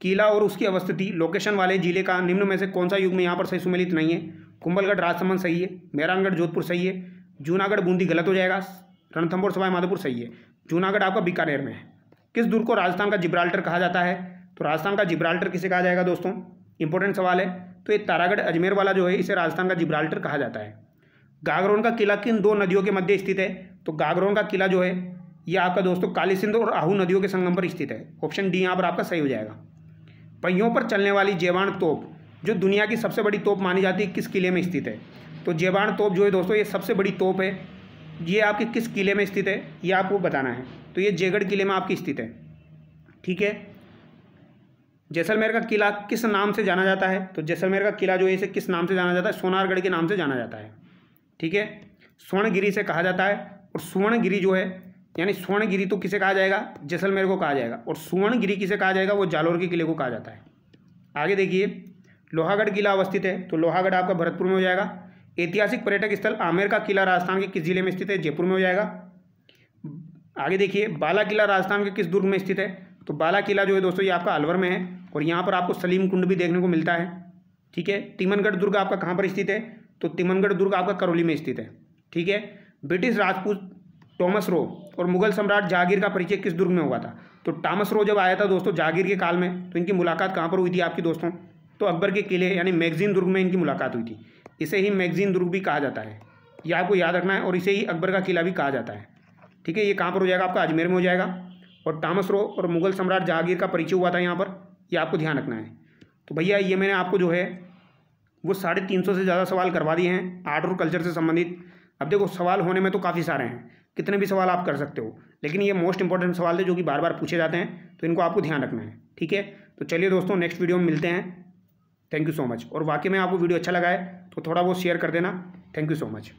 किला और उसकी अवस्थिति लोकेशन वाले जिले का निम्न में से कौन सा युग में यहाँ पर सही सुमेलित नहीं है, कुंभलगढ़ राजसमंद सही है, मेहरानगढ़ जोधपुर सही है, जूनागढ़ बूंदी गलत हो जाएगा, रणथंभौर सवाई माधोपुर सही है, जूनागढ़ आपका बीकानेर में है। किस दुर्ग को राजस्थान का जिब्राल्टर कहा जाता है, तो राजस्थान का जिब्राल्टर किसे कहा जाएगा दोस्तों, इंपॉर्टेंट सवाल है। तो ये तारागढ़ अजमेर वाला जो है इसे राजस्थान का जिब्राल्टर कहा जाता है। गागरोन का किला किन 2 नदियों के मध्य स्थित है, तो गागरोन का किला जो है ये आपका दोस्तों काली सिंध और आहू नदियों के संगम पर स्थित है। ऑप्शन डी यहाँ पर आपका सही हो जाएगा। पहियों पर चलने वाली जेबाण तोप जो दुनिया की सबसे बड़ी तोप मानी जाती है किस किले में स्थित है, तो जेबाण तोप जो है दोस्तों ये सबसे बड़ी तोप है, ये आपके किस किले में स्थित है ये आपको बताना है। तो ये जयगढ़ किले में आपकी स्थित है। ठीक है, जैसलमेर का किला किस नाम से जाना जाता है, तो जैसलमेर का किला जो है इसे किस नाम से जाना जाता है, सोनारगढ़ के नाम से जाना जाता है। ठीक है, स्वर्णगिरी से कहा जाता है, और सुवर्णगिरी जो है यानी स्वर्णगिरी तो किसे कहा जाएगा, जैसलमेर को कहा जाएगा, और सुवर्णगिरी किसे कहा जाएगा, वो जालोर के किले को कहा जाता है। आगे देखिए, लोहागढ़ किला अवस्थित है, तो लोहागढ़ आपका भरतपुर में हो जाएगा। ऐतिहासिक पर्यटक स्थल आमेर का किला राजस्थान के किस जिले में स्थित है, जयपुर में हो जाएगा। आगे देखिए, बाला किला राजस्थान के किस दुर्ग में स्थित है, तो बाला किला जो है दोस्तों ये आपका अलवर में है, और यहाँ पर आपको सलीम कुंड भी देखने को मिलता है। ठीक है, तिमनगढ़ दुर्ग आपका कहाँ पर स्थित है, तो तिमनगढ़ दुर्ग आपका करौली में स्थित है। ठीक है, ब्रिटिश राजपूत टॉमस रो और मुगल सम्राट जहांगीर का परिचय किस दुर्ग में हुआ था, तो टॉमस रो जब आया था दोस्तों जहांगीर के काल में, तो इनकी मुलाकात कहाँ पर हुई थी आपकी दोस्तों, तो अकबर के किले यानी मैगजीन दुर्ग में इनकी मुलाकात हुई थी। इसे ही मैगजीन दुर्ग भी कहा जाता है, ये आपको याद रखना है, और इसे ही अकबर का किला भी कहा जाता है। ठीक है, ये कहाँ पर हो जाएगा, आपका अजमेर में हो जाएगा। और टॉमस रो और मुगल सम्राट जहांगीर का परिचय हुआ था यहाँ पर, ये आपको ध्यान रखना है। तो भैया ये मैंने आपको जो है वो 350 से ज़्यादा सवाल करवा दिए हैं आर्ट और कल्चर से संबंधित। अब देखो सवाल होने में तो काफ़ी सारे हैं, कितने भी सवाल आप कर सकते हो, लेकिन ये मोस्ट इंपॉर्टेंट सवाल थे जो कि बार बार पूछे जाते हैं, तो इनको आपको ध्यान रखना है। ठीक है, तो चलिए दोस्तों नेक्स्ट वीडियो में मिलते हैं। Thank you so much. और वाकई में आपको वीडियो अच्छा लगा है तो थोड़ा बहुत शेयर कर देना। Thank you so much.